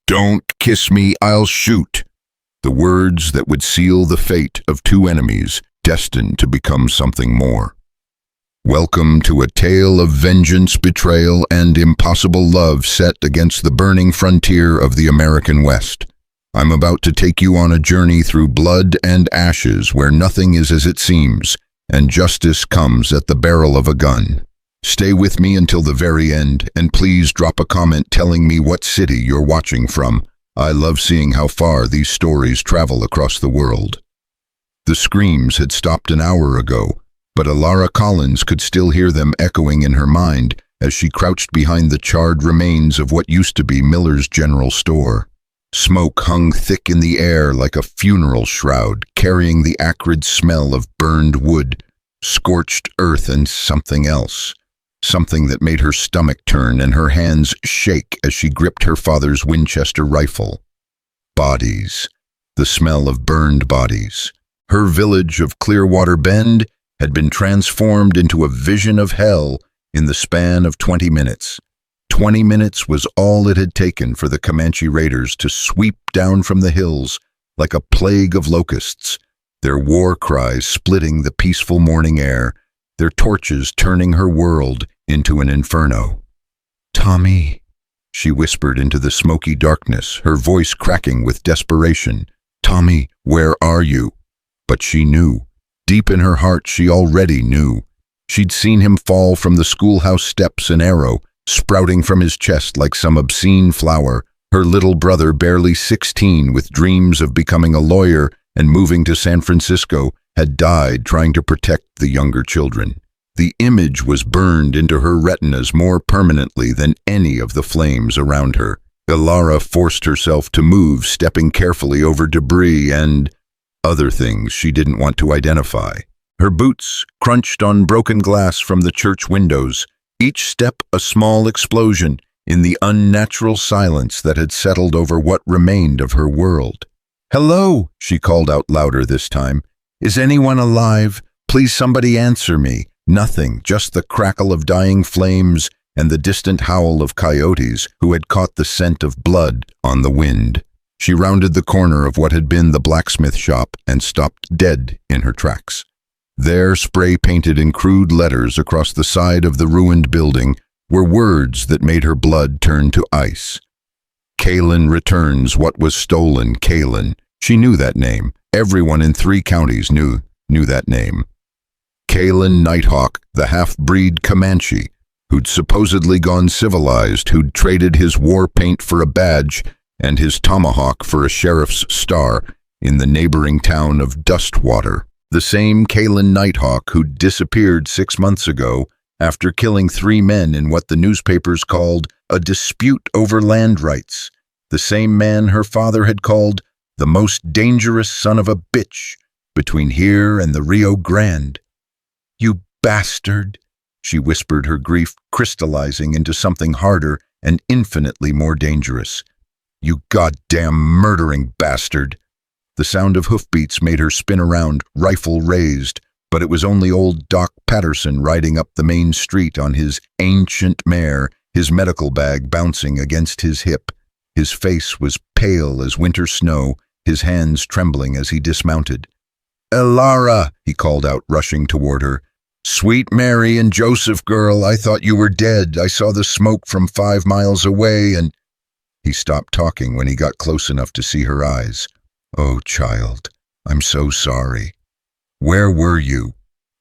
"Don't kiss me, I'll shoot." The words that would seal the fate of two enemies destined to become something more. Welcome to a tale of vengeance, betrayal, and impossible love set against the burning frontier of the American West. I'm about to take you on a journey through blood and ashes where nothing is as it seems, and justice comes at the barrel of a gun. Stay with me until the very end, and please drop a comment telling me what city you're watching from. I love seeing how far these stories travel across the world. The screams had stopped an hour ago, but Elara Collins could still hear them echoing in her mind as she crouched behind the charred remains of what used to be Miller's General Store. Smoke hung thick in the air like a funeral shroud, carrying the acrid smell of burned wood, scorched earth, and something else. Something that made her stomach turn and her hands shake as she gripped her father's Winchester rifle. Bodies. The smell of burned bodies. Her village of Clearwater Bend had been transformed into a vision of hell in the span of 20 minutes. 20 minutes was all it had taken for the Comanche raiders to sweep down from the hills like a plague of locusts, their war cries splitting the peaceful morning air, their torches turning her world into an inferno. "Tommy," she whispered into the smoky darkness, her voice cracking with desperation. "Tommy, where are you?" But she knew. Deep in her heart, she already knew. She'd seen him fall from the schoolhouse steps, an arrow sprouting from his chest like some obscene flower. Her little brother, barely 16, with dreams of becoming a lawyer and moving to San Francisco, had died trying to protect the younger children. The image was burned into her retinas more permanently than any of the flames around her. Elara forced herself to move, stepping carefully over debris and other things she didn't want to identify. Her boots crunched on broken glass from the church windows, each step a small explosion in the unnatural silence that had settled over what remained of her world. "Hello," she called out louder this time. "Is anyone alive? Please somebody answer me." Nothing, just the crackle of dying flames and the distant howl of coyotes who had caught the scent of blood on the wind. She rounded the corner of what had been the blacksmith shop and stopped dead in her tracks. There, spray-painted in crude letters across the side of the ruined building, were words that made her blood turn to ice. "Kaelen returns what was stolen, Kaelen." She knew that name. Everyone in 3 counties knew that name. Kaelen Nighthawk, the half-breed Comanche, who'd supposedly gone civilized, who'd traded his war paint for a badge and his tomahawk for a sheriff's star in the neighboring town of Dustwater. The same Kaelen Nighthawk who'd disappeared 6 months ago after killing 3 men in what the newspapers called a dispute over land rights. The same man her father had called the most dangerous son of a bitch between here and the Rio Grande. "You bastard," she whispered, her grief crystallizing into something harder and infinitely more dangerous. "You goddamn murdering bastard." The sound of hoofbeats made her spin around, rifle raised, but it was only old Doc Patterson riding up the main street on his ancient mare, his medical bag bouncing against his hip. His face was pale as winter snow, his hands trembling as he dismounted. "Elara," he called out, rushing toward her. "Sweet Mary and Joseph, girl, I thought you were dead. I saw the smoke from 5 miles away and—" He stopped talking when he got close enough to see her eyes. "Oh, child, I'm so sorry." "Where were you?"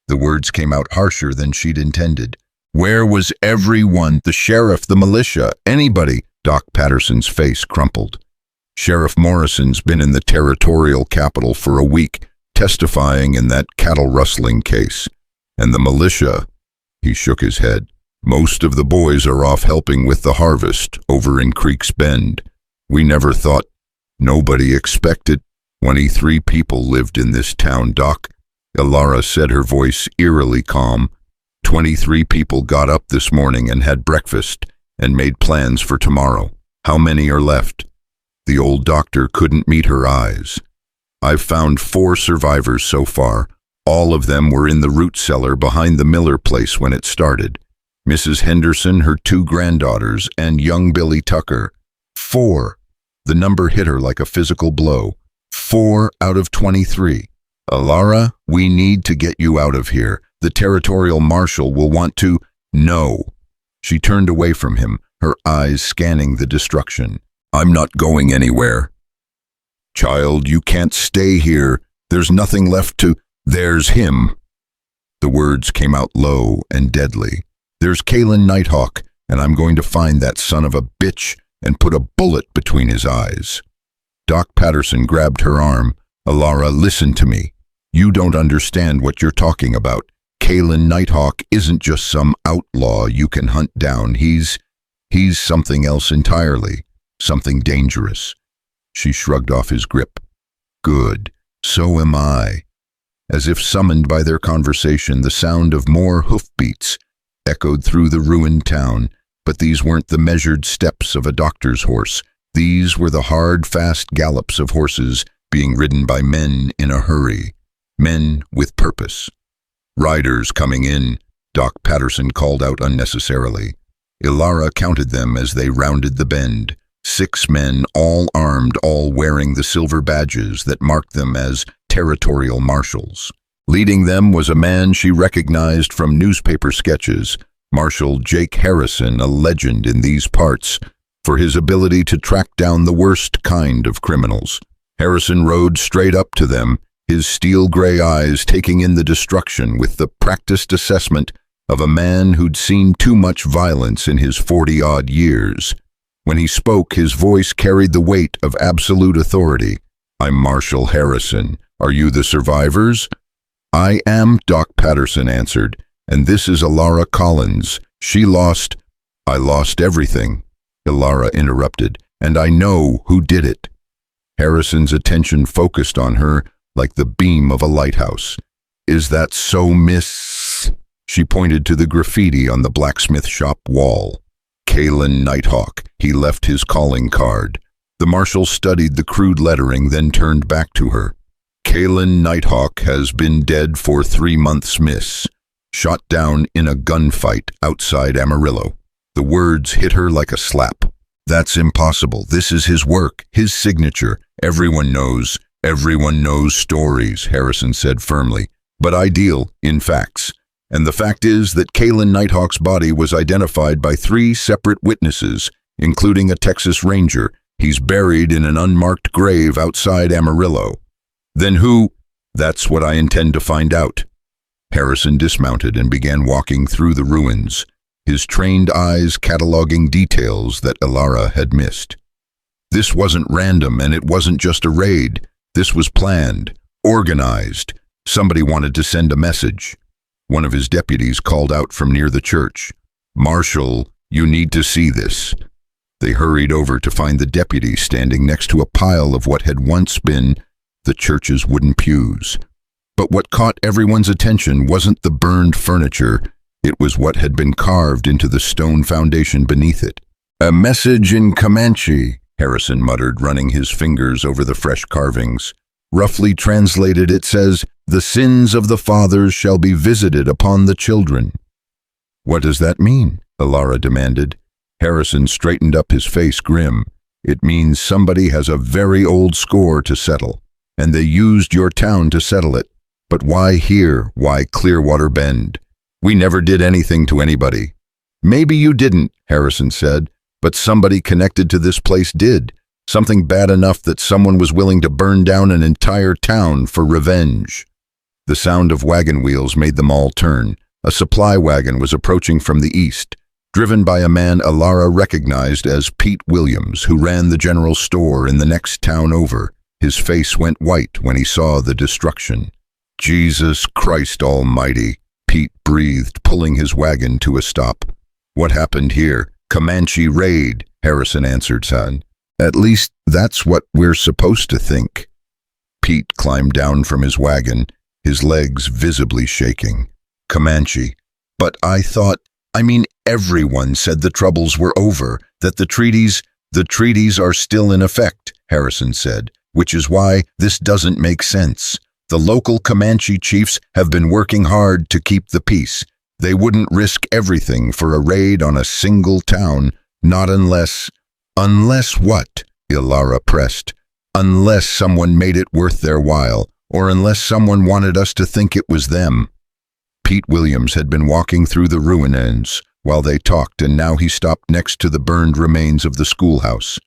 The words came out harsher than she'd intended. "Where was everyone? The sheriff, the militia, anybody?" Doc Patterson's face crumpled. "Sheriff Morrison's been in the territorial capital for a week, testifying in that cattle-rustling case. And the militia," he shook his head, "most of the boys are off helping with the harvest over in Creek's Bend. We never thought, nobody expected. 23 people lived in this town, Doc." Elara said, her voice eerily calm. 23 people got up this morning and had breakfast and made plans for tomorrow. How many are left?" The old doctor couldn't meet her eyes. "I've found 4 survivors so far. All of them were in the root cellar behind the Miller place when it started. Mrs. Henderson, her 2 granddaughters, and young Billy Tucker. 4. The number hit her like a physical blow. 4 out of 23. Elara, we need to get you out of here. The territorial marshal will want to... No. She turned away from him, her eyes scanning the destruction. I'm not going anywhere. Child, you can't stay here. There's nothing left to... There's him. The words came out low and deadly. There's Kaelen Nighthawk, and I'm going to find that son of a bitch and put a bullet between his eyes. Doc Patterson grabbed her arm. Elara, listen to me. You don't understand what you're talking about. Kaelen Nighthawk isn't just some outlaw you can hunt down. He's something else entirely. Something dangerous. She shrugged off his grip. Good. So am I. As if summoned by their conversation, the sound of more hoofbeats echoed through the ruined town, but these weren't the measured steps of a doctor's horse. These were the hard, fast gallops of horses being ridden by men in a hurry, men with purpose. Riders coming in, Doc Patterson called out unnecessarily. Elara counted them as they rounded the bend. 6 men, all armed, all wearing the silver badges that marked them as territorial marshals. Leading them was a man she recognized from newspaper sketches, Marshal Jake Harrison, a legend in these parts, for his ability to track down the worst kind of criminals. Harrison rode straight up to them, his steel-gray eyes taking in the destruction with the practiced assessment of a man who'd seen too much violence in his 40-odd years. When he spoke, his voice carried the weight of absolute authority. I'm Marshal Harrison. Are you the survivors? I am, Doc Patterson answered, and this is Elara Collins. I lost everything, Elara interrupted, and I know who did it. Harrison's attention focused on her like the beam of a lighthouse. Is that so, miss? She pointed to the graffiti on the blacksmith shop wall. Kaelen Nighthawk. He left his calling card. The marshal studied the crude lettering, then turned back to her. Kaelen Nighthawk has been dead for 3 months, miss. Shot down in a gunfight outside Amarillo. The words hit her like a slap. That's impossible. This is his work, his signature. Everyone knows stories, Harrison said firmly. But I deal in facts. And the fact is that Kaelen Nighthawk's body was identified by 3 separate witnesses, including a Texas Ranger. He's buried in an unmarked grave outside Amarillo. Then who? That's what I intend to find out. Harrison dismounted and began walking through the ruins, his trained eyes cataloging details that Elara had missed. This wasn't random, and it wasn't just a raid. This was planned, organized. Somebody wanted to send a message. One of his deputies called out from near the church. Marshal, you need to see this. They hurried over to find the deputy standing next to a pile of what had once been the church's wooden pews. But what caught everyone's attention wasn't the burned furniture. It was what had been carved into the stone foundation beneath it. A message in Comanche, Harrison muttered, running his fingers over the fresh carvings. Roughly translated, it says, the sins of the fathers shall be visited upon the children. What does that mean? Elara demanded. Harrison straightened up, his face grim. It means somebody has a very old score to settle, and they used your town to settle it. But why here? Why Clearwater Bend? We never did anything to anybody. Maybe you didn't, Harrison said, but somebody connected to this place did. Something bad enough that someone was willing to burn down an entire town for revenge. The sound of wagon wheels made them all turn. A supply wagon was approaching from the east, driven by a man Elara recognized as Pete Williams, who ran the general store in the next town over. His face went white when he saw the destruction. Jesus Christ Almighty, Pete breathed, pulling his wagon to a stop. What happened here? Comanche raid, Harrison answered, son. At least that's what we're supposed to think. Pete climbed down from his wagon, his legs visibly shaking. Comanche. But everyone said the troubles were over, that the treaties are still in effect, Harrison said, which is why this doesn't make sense. The local Comanche chiefs have been working hard to keep the peace. They wouldn't risk everything for a raid on a single town, not unless what? Elara pressed. Unless someone made it worth their while, or unless someone wanted us to think it was them. Pete Williams had been walking through the ruins while they talked, and now he stopped next to the burned remains of the schoolhouse.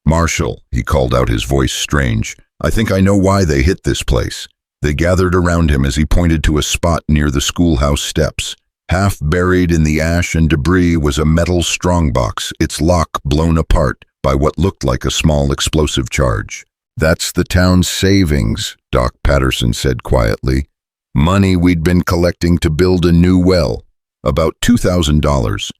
Marshall, he called out, his voice strange. I think I know why they hit this place. They gathered around him as he pointed to a spot near the schoolhouse steps. Half buried in the ash and debris was a metal strongbox, its lock blown apart by what looked like a small explosive charge. That's the town's savings, Doc Patterson said quietly. Money we'd been collecting to build a new well. About $2,000.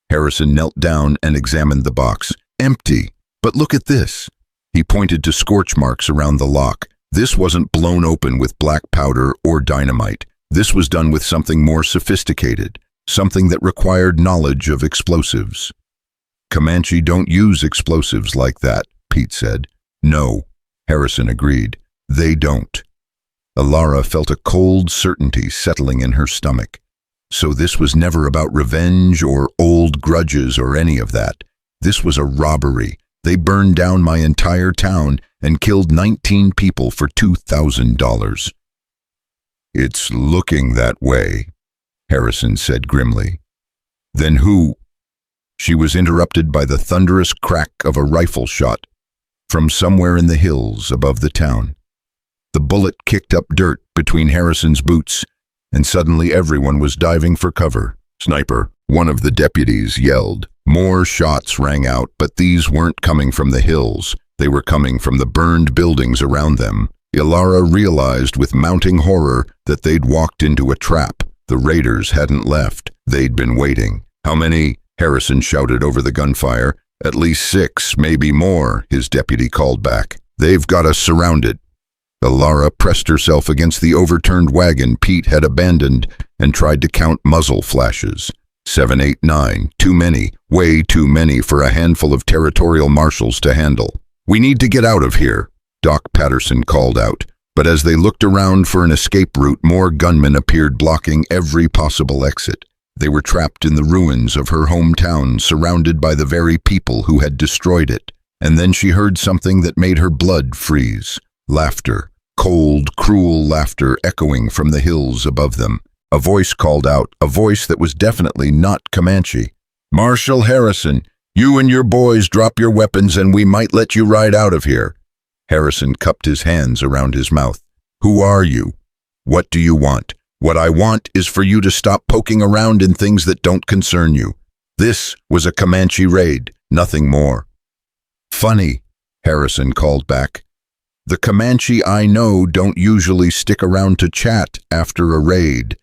Harrison knelt down and examined the box. Empty. But look at this. He pointed to scorch marks around the lock. This wasn't blown open with black powder or dynamite. This was done with something more sophisticated, something that required knowledge of explosives. Comanche don't use explosives like that, Pete said. No, Harrison agreed. They don't. Elara felt a cold certainty settling in her stomach. So this was never about revenge or old grudges or any of that. This was a robbery. They burned down my entire town and killed 19 people for $2,000. It's looking that way, Harrison said grimly. Then who? She was interrupted by the thunderous crack of a rifle shot from somewhere in the hills above the town. The bullet kicked up dirt between Harrison's boots, and suddenly everyone was diving for cover. Sniper, one of the deputies yelled. More shots rang out, but these weren't coming from the hills. They were coming from the burned buildings around them. Elara realized with mounting horror that they'd walked into a trap. The raiders hadn't left. They'd been waiting. How many? Harrison shouted over the gunfire. At least 6, maybe more, his deputy called back. They've got us surrounded. Elara pressed herself against the overturned wagon Pete had abandoned and tried to count muzzle flashes. 7, 8, 9, too many, way too many for a handful of territorial marshals to handle. We need to get out of here, Doc Patterson called out. But as they looked around for an escape route, more gunmen appeared blocking every possible exit. They were trapped in the ruins of her hometown, surrounded by the very people who had destroyed it. And then she heard something that made her blood freeze. Laughter, cold, cruel laughter echoing from the hills above them. A voice called out, a voice that was definitely not Comanche. Marshal Harrison, you and your boys drop your weapons and we might let you ride out of here. Harrison cupped his hands around his mouth. Who are you? What do you want? What I want is for you to stop poking around in things that don't concern you. This was a Comanche raid, nothing more. Funny, Harrison called back. The Comanche I know don't usually stick around to chat after a raid.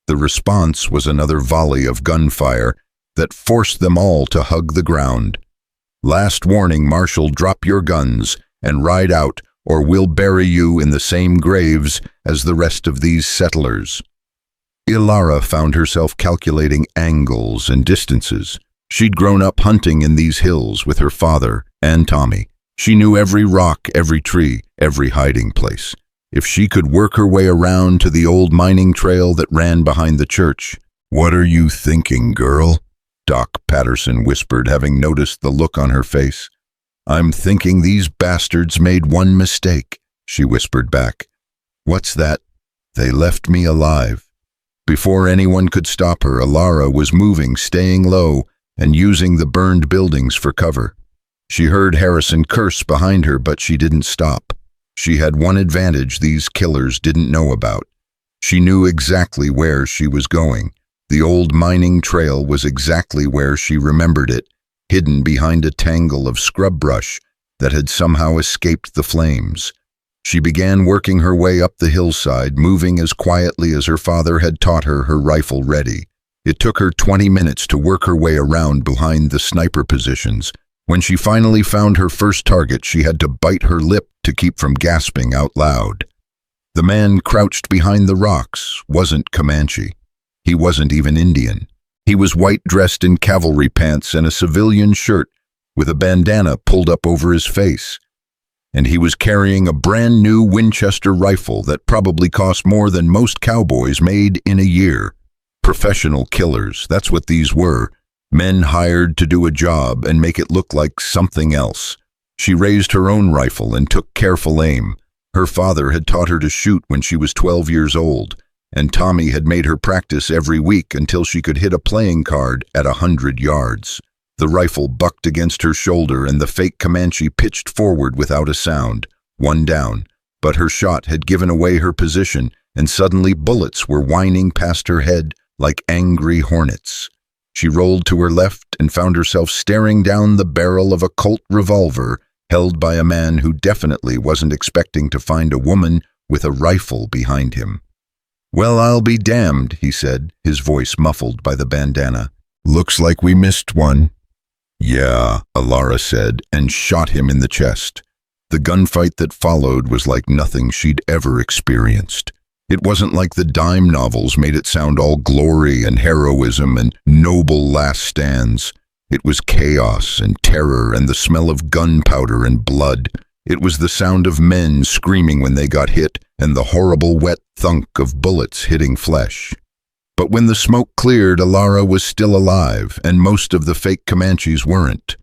The response was another volley of gunfire that forced them all to hug the ground. Last warning, Marshal, drop your guns and ride out, or we'll bury you in the same graves as the rest of these settlers. Elara found herself calculating angles and distances. She'd grown up hunting in these hills with her father and Tommy. She knew every rock, every tree, every hiding place. If she could work her way around to the old mining trail that ran behind the church. What are you thinking, girl? Doc Patterson whispered, having noticed the look on her face. I'm thinking these bastards made one mistake, she whispered back. What's that? They left me alive. Before anyone could stop her, Elara was moving, staying low, and using the burned buildings for cover. She heard Harrison curse behind her, but she didn't stop. She had one advantage these killers didn't know about. She knew exactly where she was going. The old mining trail was exactly where she remembered it, hidden behind a tangle of scrub brush that had somehow escaped the flames. She began working her way up the hillside, moving as quietly as her father had taught her rifle ready. It took her 20 minutes to work her way around behind the sniper positions. When she finally found her first target, she had to bite her lip to keep from gasping out loud. The man crouched behind the rocks wasn't Comanche. He wasn't even Indian. He was white-dressed in cavalry pants and a civilian shirt with a bandana pulled up over his face. And he was carrying a brand-new Winchester rifle that probably cost more than most cowboys made in a year. Professional killers, that's what these were. Men hired to do a job and make it look like something else. She raised her own rifle and took careful aim. Her father had taught her to shoot when she was 12 years old, and Tommy had made her practice every week until she could hit a playing card at 100 yards. The rifle bucked against her shoulder and the fake Comanche pitched forward without a sound, one down. But her shot had given away her position, and suddenly bullets were whining past her head like angry hornets. She rolled to her left and found herself staring down the barrel of a Colt revolver held by a man who definitely wasn't expecting to find a woman with a rifle behind him. "Well, I'll be damned," he said, his voice muffled by the bandana. "Looks like we missed one." "Yeah," Elara said, and shot him in the chest. The gunfight that followed was like nothing she'd ever experienced. It wasn't like the dime novels made it sound all glory and heroism and noble last stands. It was chaos and terror and the smell of gunpowder and blood. It was the sound of men screaming when they got hit and the horrible wet thunk of bullets hitting flesh. But when the smoke cleared, Elara was still alive, and most of the fake Comanches weren't.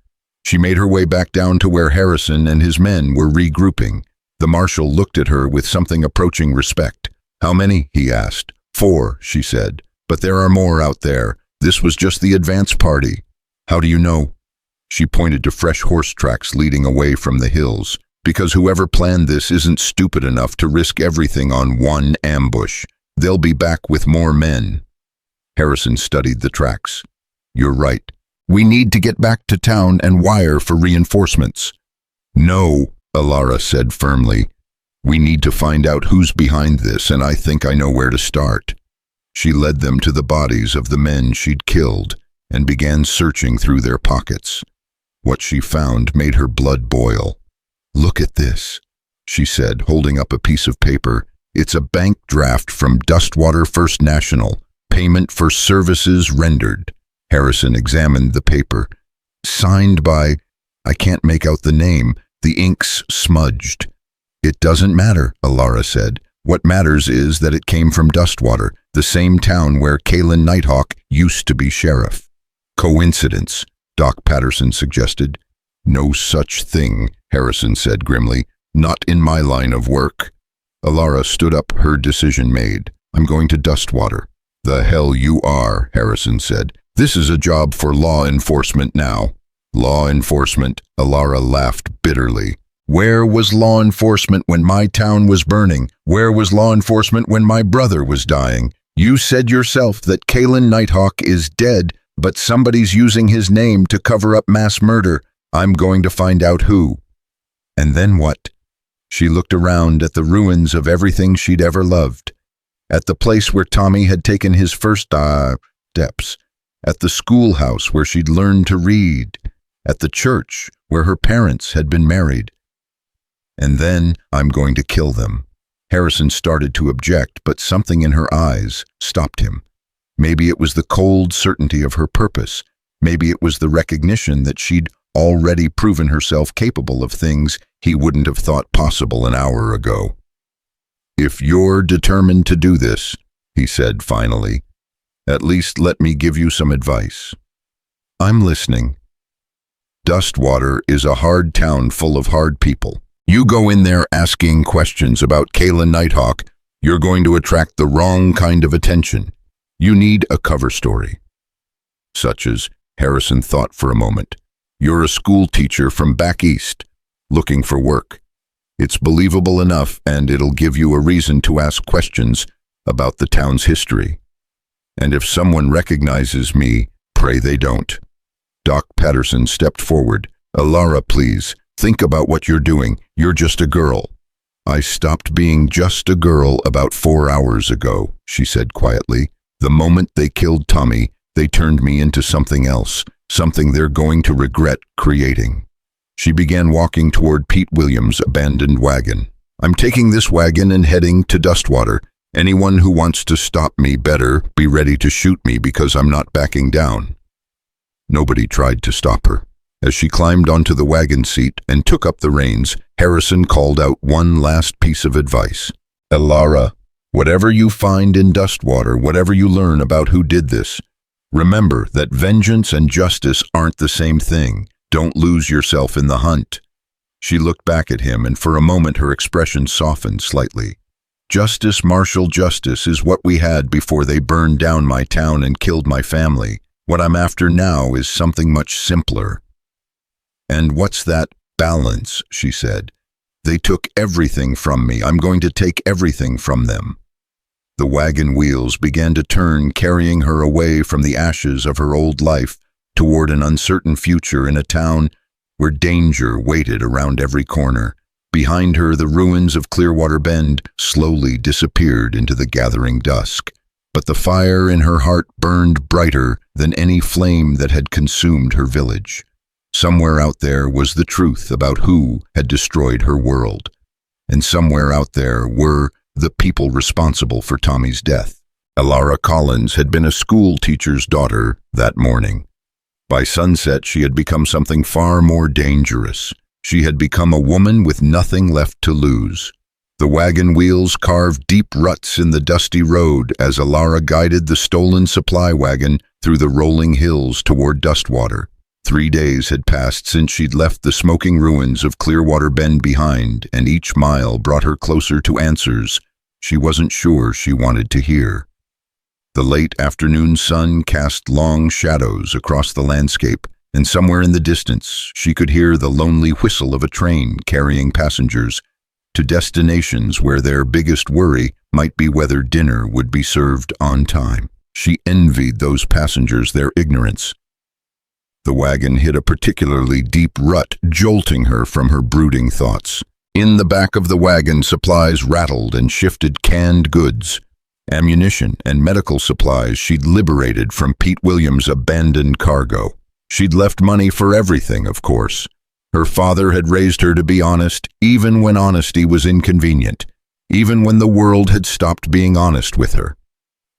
She made her way back down to where Harrison and his men were regrouping. The marshal looked at her with something approaching respect. "How many?" he asked. "4, she said. "But there are more out there. This was just the advance party." "How do you know?" She pointed to fresh horse tracks leading away from the hills. "Because whoever planned this isn't stupid enough to risk everything on one ambush. They'll be back with more men." Harrison studied the tracks. "You're right. We need to get back to town and wire for reinforcements." "No," Elara said firmly. "We need to find out who's behind this, and I think I know where to start." She led them to the bodies of the men she'd killed and began searching through their pockets. What she found made her blood boil. "Look at this," she said, holding up a piece of paper. "It's a bank draft from Dustwater First National. Payment for services rendered." Harrison examined the paper. "Signed by—" I can't make out the name. The ink's smudged. "It doesn't matter," Elara said. "What matters is that it came from Dustwater, the same town where Kaelen Nighthawk used to be sheriff." "Coincidence," Doc Patterson suggested. "No such thing," Harrison said grimly. "Not in my line of work." Elara stood up, her decision made. "I'm going to Dustwater." "The hell you are," Harrison said. "This is a job for law enforcement now." "Law enforcement?" Elara laughed bitterly. "Where was law enforcement when my town was burning? Where was law enforcement when my brother was dying? You said yourself that Kaelen Nighthawk is dead, but somebody's using his name to cover up mass murder. I'm going to find out who." "And then what?" She looked around at the ruins of everything she'd ever loved. At the place where Tommy had taken his first steps. At the schoolhouse where she'd learned to read. At the church where her parents had been married. "And then I'm going to kill them." Harrison started to object, but something in her eyes stopped him. Maybe it was the cold certainty of her purpose. Maybe it was the recognition that she'd already proven herself capable of things he wouldn't have thought possible an hour ago. "If you're determined to do this," he said finally, "at least let me give you some advice." "I'm listening." "Dustwater is a hard town full of hard people. You go in there asking questions about Kaelen Nighthawk, you're going to attract the wrong kind of attention. You need a cover story." "Such as," Harrison thought for a moment. "You're a school teacher from back east, looking for work. It's believable enough, and it'll give you a reason to ask questions about the town's history. And if someone recognizes me, pray they don't." Doc Patterson stepped forward. "Elara, please, think about what you're doing. You're just a girl." "I stopped being just a girl about 4 hours ago," she said quietly. "The moment they killed Tommy, they turned me into something else, something they're going to regret creating." She began walking toward Pete Williams' abandoned wagon. "I'm taking this wagon and heading to Dustwater. Anyone who wants to stop me better be ready to shoot me because I'm not backing down." Nobody tried to stop her. As she climbed onto the wagon seat and took up the reins, Harrison called out one last piece of advice. "Elara, whatever you find in Dustwater, whatever you learn about who did this, remember that vengeance and justice aren't the same thing. Don't lose yourself in the hunt. She looked back at him, and for a moment her expression softened slightly. "Justice, martial justice, is what we had before they burned down my town and killed my family. What I'm after now is something much simpler." "And what's that?" "Balance," she said. "They took everything from me. I'm going to take everything from them." The wagon wheels began to turn, carrying her away from the ashes of her old life toward an uncertain future in a town where danger waited around every corner. Behind her, the ruins of Clearwater Bend slowly disappeared into the gathering dusk. But the fire in her heart burned brighter than any flame that had consumed her village. Somewhere out there was the truth about who had destroyed her world. And somewhere out there were the people responsible for Tommy's death. Elara Collins had been a school teacher's daughter that morning. By sunset, she had become something far more dangerous. She had become a woman with nothing left to lose. The wagon wheels carved deep ruts in the dusty road as Elara guided the stolen supply wagon through the rolling hills toward Dustwater. 3 days had passed since she'd left the smoking ruins of Clearwater Bend behind, and each mile brought her closer to answers she wasn't sure she wanted to hear. The late afternoon sun cast long shadows across the landscape, and somewhere in the distance she could hear the lonely whistle of a train carrying passengers to destinations where their biggest worry might be whether dinner would be served on time. She envied those passengers their ignorance. The wagon hit a particularly deep rut, jolting her from her brooding thoughts. In the back of the wagon, supplies rattled and shifted. Canned goods, ammunition, and medical supplies she'd liberated from Pete Williams' abandoned cargo. She'd left money for everything, of course. Her father had raised her to be honest, even when honesty was inconvenient, even when the world had stopped being honest with her.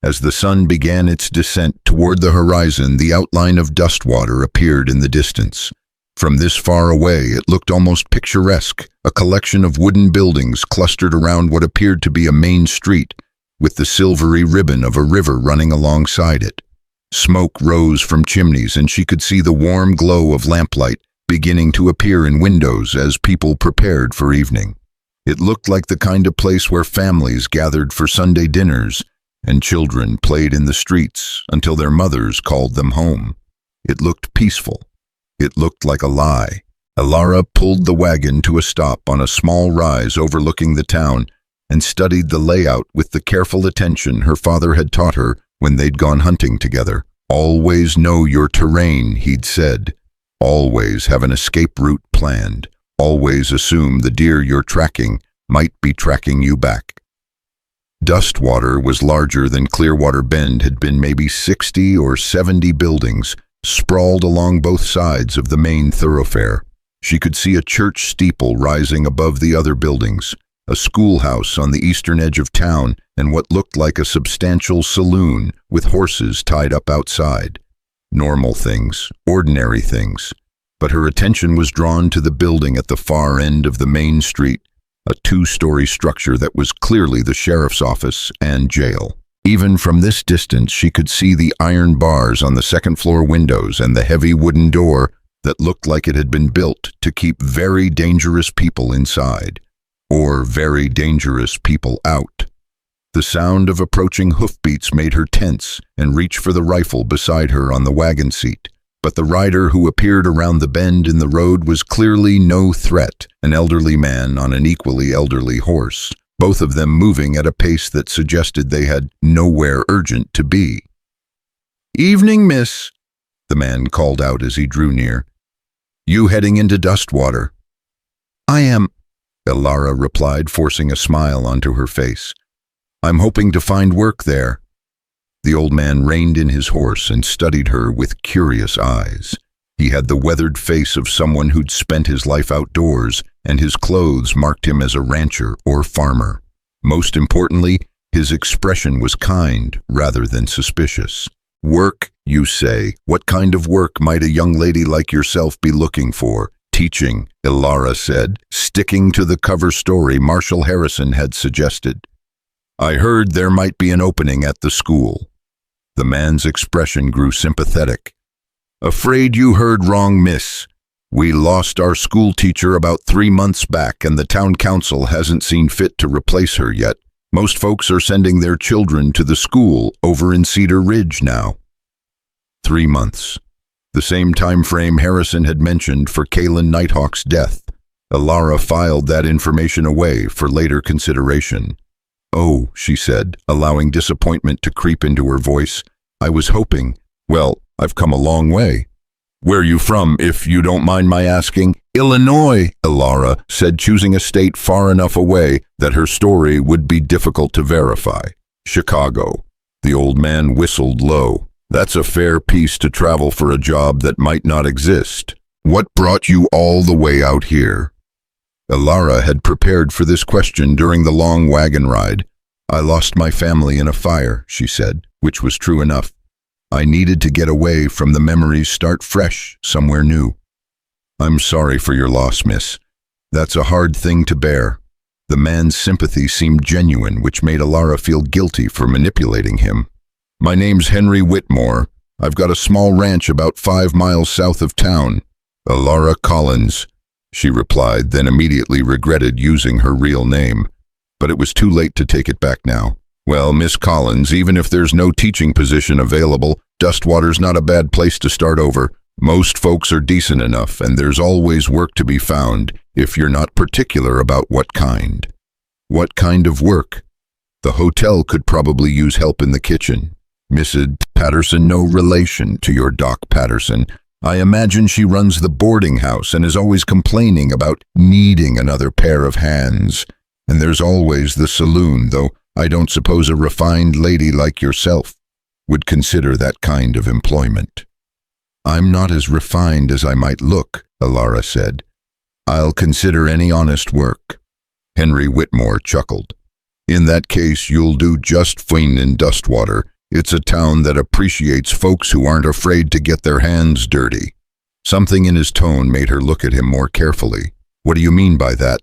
As the sun began its descent toward the horizon, the outline of Dustwater appeared in the distance. From this far away, it looked almost picturesque, a collection of wooden buildings clustered around what appeared to be a main street, with the silvery ribbon of a river running alongside it. Smoke rose from chimneys, and she could see the warm glow of lamplight beginning to appear in windows as people prepared for evening. It looked like the kind of place where families gathered for Sunday dinners, and children played in the streets until their mothers called them home. It looked peaceful. It looked like a lie. Elara pulled the wagon to a stop on a small rise overlooking the town and studied the layout with the careful attention her father had taught her when they'd gone hunting together. "Always know your terrain," he'd said. "Always have an escape route planned. Always assume the deer you're tracking might be tracking you back." Dustwater was larger than Clearwater Bend had been. Maybe 60 or 70 buildings sprawled along both sides of the main thoroughfare. She could see a church steeple rising above the other buildings, a schoolhouse on the eastern edge of town, and what looked like a substantial saloon with horses tied up outside. Normal things, ordinary things. But her attention was drawn to the building at the far end of the main street, a 2-story structure that was clearly the sheriff's office and jail. Even from this distance, she could see the iron bars on the second-floor windows and the heavy wooden door that looked like it had been built to keep very dangerous people inside, or very dangerous people out. The sound of approaching hoofbeats made her tense and reach for the rifle beside her on the wagon seat. But the rider who appeared around the bend in the road was clearly no threat, an elderly man on an equally elderly horse, both of them moving at a pace that suggested they had nowhere urgent to be. "Evening, miss," the man called out as he drew near. "You heading into Dustwater?" "I am," Elara replied, forcing a smile onto her face. "I'm hoping to find work there." The old man reined in his horse and studied her with curious eyes. He had the weathered face of someone who'd spent his life outdoors, and his clothes marked him as a rancher or farmer. Most importantly, his expression was kind rather than suspicious. "Work, you say? What kind of work might a young lady like yourself be looking for?" "Teaching," Elara said, sticking to the cover story Marshall Harrison had suggested. "I heard there might be an opening at the school." The man's expression grew sympathetic. "Afraid you heard wrong, miss. We lost our school teacher about 3 months back, and the town council hasn't seen fit to replace her yet. Most folks are sending their children to the school over in Cedar Ridge now. 3 months. The same time frame Harrison had mentioned for Kaelen Nighthawk's death. Elara filed that information away for later consideration. "Oh," she said, allowing disappointment to creep into her voice. "I was hoping. Well, I've come a long way." "Where you from, if you don't mind my asking?" "Illinois," Elara said, choosing a state far enough away that her story would be difficult to verify. "Chicago." The old man whistled low. "That's a fair piece to travel for a job that might not exist. What brought you all the way out here?" Elara had prepared for this question during the long wagon ride. "I lost my family in a fire," she said, which was true enough. "I needed to get away from the memories, start fresh, somewhere new." "I'm sorry for your loss, miss. That's a hard thing to bear." The man's sympathy seemed genuine, which made Elara feel guilty for manipulating him. "My name's Henry Whitmore. I've got a small ranch about 5 miles south of town." "Elara Collins," she replied, then immediately regretted using her real name. But it was too late to take it back now. "Well, Miss Collins, even if there's no teaching position available, Dustwater's not a bad place to start over. Most folks are decent enough, and there's always work to be found if you're not particular about what kind." "What kind of work?" "The hotel could probably use help in the kitchen." "Mrs. Patterson, no relation to your Doc Patterson. I imagine she runs the boarding house and is always complaining about needing another pair of hands. And there's always the saloon, though I don't suppose a refined lady like yourself would consider that kind of employment." "I'm not as refined as I might look," Elara said. "I'll consider any honest work." Henry Whitmore chuckled. "In that case, you'll do just fine in Dustwater. It's a town that appreciates folks who aren't afraid to get their hands dirty." Something in his tone made her look at him more carefully. "What do you mean by that?"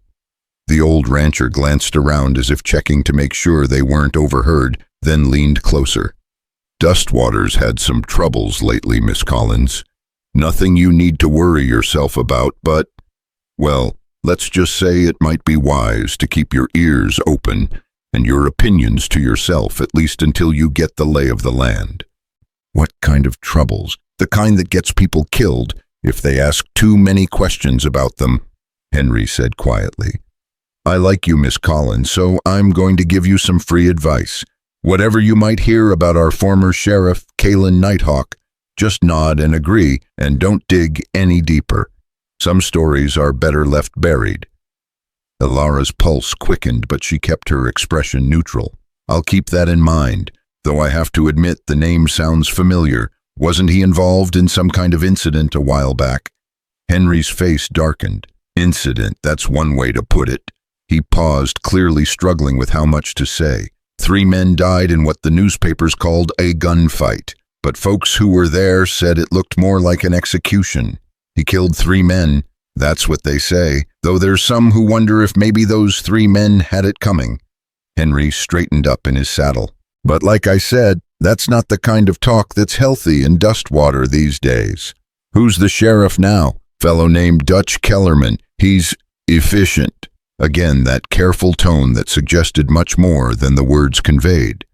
The old rancher glanced around as if checking to make sure they weren't overheard, then leaned closer. "Dustwater's had some troubles lately, Miss Collins. Nothing you need to worry yourself about, but, well, let's just say it might be wise to keep your ears open and your opinions to yourself, at least until you get the lay of the land." "What kind of troubles?" "The kind that gets people killed if they ask too many questions about them," Henry said quietly. "I like you, Miss Collins, so I'm going to give you some free advice. Whatever you might hear about our former sheriff, Kaelen Nighthawk, just nod and agree, and don't dig any deeper. Some stories are better left buried." Elara's pulse quickened, but she kept her expression neutral. "I'll keep that in mind, though I have to admit the name sounds familiar. Wasn't he involved in some kind of incident a while back?" Henry's face darkened. "Incident, that's one way to put it." He paused, clearly struggling with how much to say. 3 men died in what the newspapers called a gunfight, but folks who were there said it looked more like an execution. He killed 3 men. That's what they say, though there's some who wonder if maybe those 3 men had it coming. Henry straightened up in his saddle. "But like I said, that's not the kind of talk that's healthy in Dustwater these days. Who's the sheriff now?" "Fellow named Dutch Kellerman. He's efficient." Again, that careful tone that suggested much more than the words conveyed.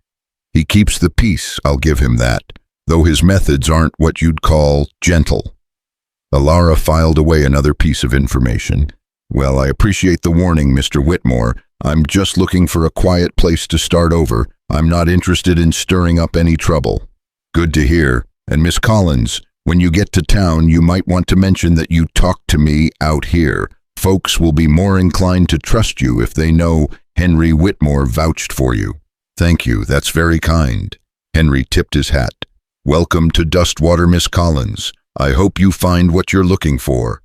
"He keeps the peace, I'll give him that, though his methods aren't what you'd call gentle." Elara filed away another piece of information. "Well, I appreciate the warning, Mr. Whitmore. I'm just looking for a quiet place to start over. I'm not interested in stirring up any trouble." "Good to hear. And Miss Collins, when you get to town, you might want to mention that you talked to me out here. Folks will be more inclined to trust you if they know Henry Whitmore vouched for you." "Thank you, that's very kind." Henry tipped his hat. "Welcome to Dustwater, Miss Collins. I hope you find what you're looking for."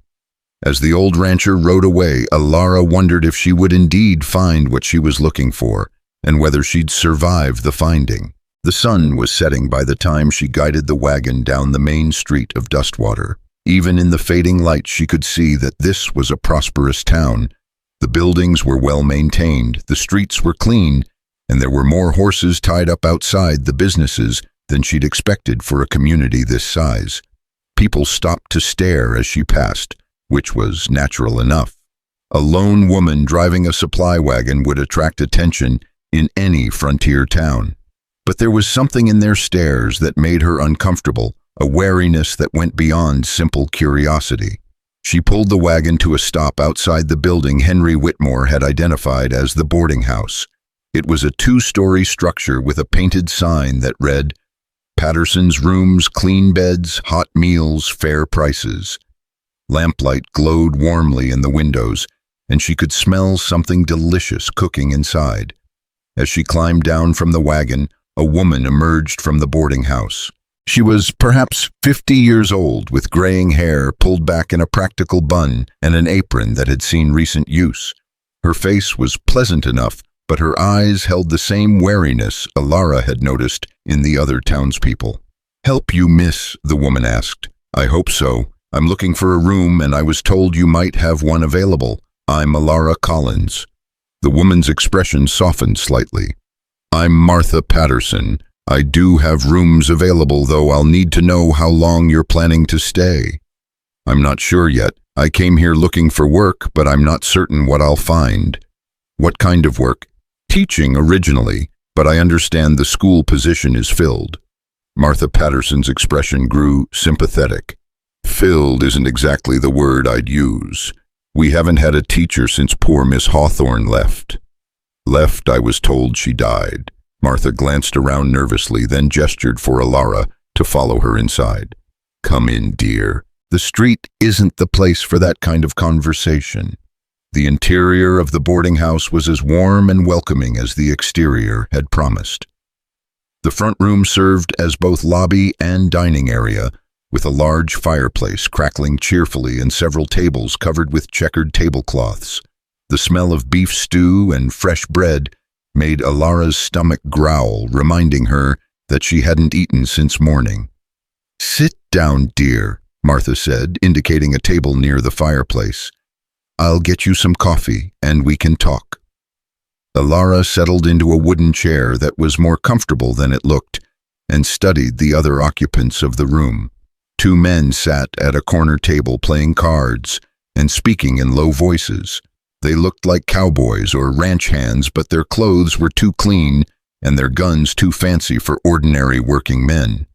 As the old rancher rode away, Elara wondered if she would indeed find what she was looking for, and whether she'd survive the finding. The sun was setting by the time she guided the wagon down the main street of Dustwater. Even in the fading light, she could see that this was a prosperous town. The buildings were well maintained, the streets were clean, and there were more horses tied up outside the businesses than she'd expected for a community this size. People stopped to stare as she passed, which was natural enough. A lone woman driving a supply wagon would attract attention in any frontier town. But there was something in their stares that made her uncomfortable, a wariness that went beyond simple curiosity. She pulled the wagon to a stop outside the building Henry Whitmore had identified as the boarding house. It was a 2-story structure with a painted sign that read, "Patterson's Rooms, Clean Beds, Hot Meals, Fair Prices." Lamplight glowed warmly in the windows, and she could smell something delicious cooking inside. As she climbed down from the wagon, a woman emerged from the boarding house. She was perhaps 50 years old, with graying hair pulled back in a practical bun and an apron that had seen recent use. Her face was pleasant enough, but her eyes held the same wariness Elara had noticed in the other townspeople. "Help you, miss?" the woman asked. "I hope so. I'm looking for a room, and I was told you might have one available. I'm Elara Collins." The woman's expression softened slightly. "I'm Martha Patterson. I do have rooms available, though I'll need to know how long you're planning to stay." "I'm not sure yet. I came here looking for work, but I'm not certain what I'll find." "What kind of work?" "Teaching originally, but I understand the school position is filled." Martha Patterson's expression grew sympathetic. "Filled isn't exactly the word I'd use. We haven't had a teacher since poor Miss Hawthorne left." "Left, I was told she died." Martha glanced around nervously, then gestured for Elara to follow her inside. "Come in, dear. The street isn't the place for that kind of conversation." The interior of the boarding house was as warm and welcoming as the exterior had promised. The front room served as both lobby and dining area, with a large fireplace crackling cheerfully and several tables covered with checkered tablecloths. The smell of beef stew and fresh bread made Elara's stomach growl, reminding her that she hadn't eaten since morning. "Sit down, dear," Martha said, indicating a table near the fireplace. "I'll get you some coffee, and we can talk." Elara settled into a wooden chair that was more comfortable than it looked, and studied the other occupants of the room. 2 men sat at a corner table playing cards and speaking in low voices. They looked like cowboys or ranch hands, but their clothes were too clean and their guns too fancy for ordinary working men.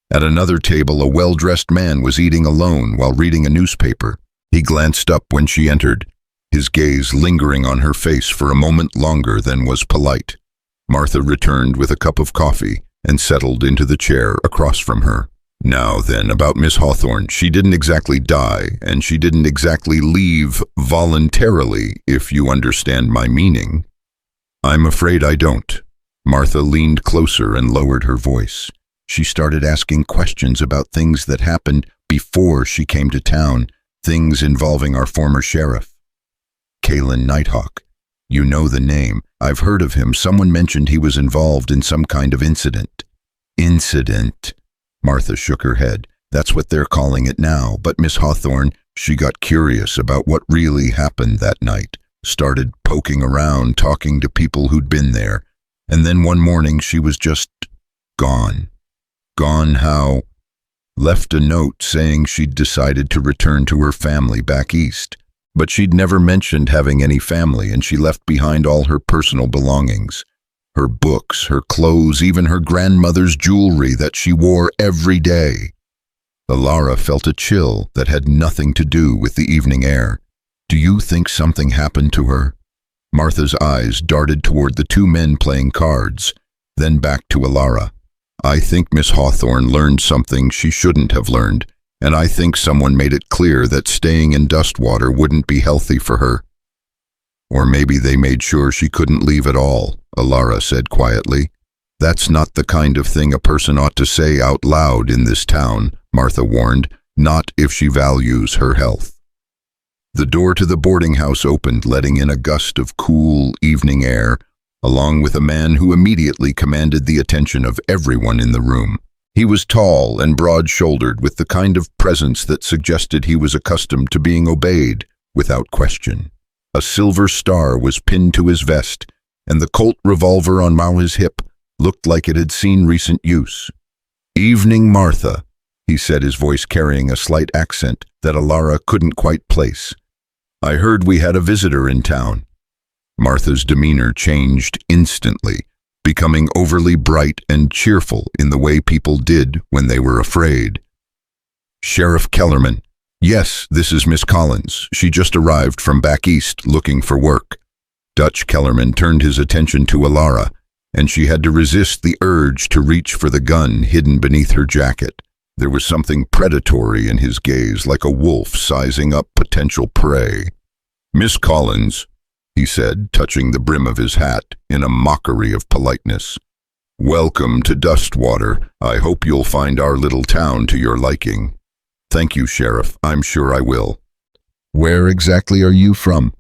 At another table, a well-dressed man was eating alone while reading a newspaper. He glanced up when she entered, his gaze lingering on her face for a moment longer than was polite. Martha returned with a cup of coffee and settled into the chair across from her. "Now then, about Miss Hawthorne. She didn't exactly die, and she didn't exactly leave voluntarily, if you understand my meaning." "I'm afraid I don't." Martha leaned closer and lowered her voice. She started asking questions about things that happened before she came to town, things involving our former sheriff. "Kaelen Nighthawk. You know the name. I've heard of him. Someone mentioned he was involved in some kind of incident." "Incident?" Martha shook her head. "That's what they're calling it now. But Miss Hawthorne, she got curious about what really happened that night, started poking around, talking to people who'd been there, and then one morning she was just gone." "Gone how?" "Left a note saying she'd decided to return to her family back east. But she'd never mentioned having any family, and she left behind all her personal belongings. Her books, her clothes, even her grandmother's jewelry that she wore every day." Elara felt a chill that had nothing to do with the evening air. "Do you think something happened to her?" Martha's eyes darted toward the 2 men playing cards, then back to Elara. "I think Miss Hawthorne learned something she shouldn't have learned, and I think someone made it clear that staying in Dustwater wouldn't be healthy for her. Or maybe they made sure she couldn't leave at all," Elara said quietly. "That's not the kind of thing a person ought to say out loud in this town," Martha warned, "not if she values her health." The door to the boarding house opened, letting in a gust of cool evening air, along with a man who immediately commanded the attention of everyone in the room. He was tall and broad-shouldered, with the kind of presence that suggested he was accustomed to being obeyed without question. A silver star was pinned to his vest, and the Colt revolver on his hip looked like it had seen recent use. "Evening, Martha," he he said, his voice carrying a slight accent that Elara couldn't quite place. "I heard we had a visitor in town." Martha's demeanor changed instantly, becoming overly bright and cheerful in the way people did when they were afraid. "Sheriff Kellerman, yes, this is Miss Collins. She just arrived from back east looking for work." Dutch Kellerman turned his attention to Elara, and she had to resist the urge to reach for the gun hidden beneath her jacket. There was something predatory in his gaze, like a wolf sizing up potential prey. "Miss Collins," he said, touching the brim of his hat in a mockery of politeness. "Welcome to Dustwater. I hope you'll find our little town to your liking." "Thank you, Sheriff. I'm sure I will." "Where exactly are you from?"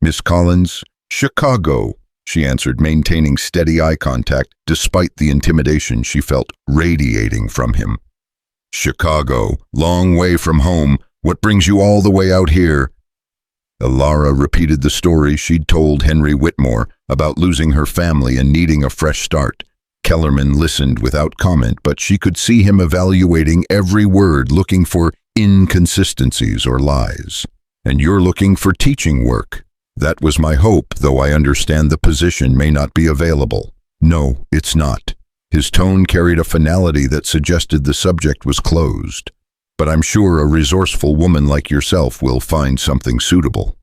"Miss Collins?" "Chicago," she answered, maintaining steady eye contact despite the intimidation she felt radiating from him. "Chicago, long way from home. What brings you all the way out here?" Elara repeated the story she'd told Henry Whitmore about losing her family and needing a fresh start. Kellerman listened without comment, but she could see him evaluating every word, looking for inconsistencies or lies. "And you're looking for teaching work?" "That was my hope, though I understand the position may not be available." "No, it's not." His tone carried a finality that suggested the subject was closed. "But I'm sure a resourceful woman like yourself will find something suitable."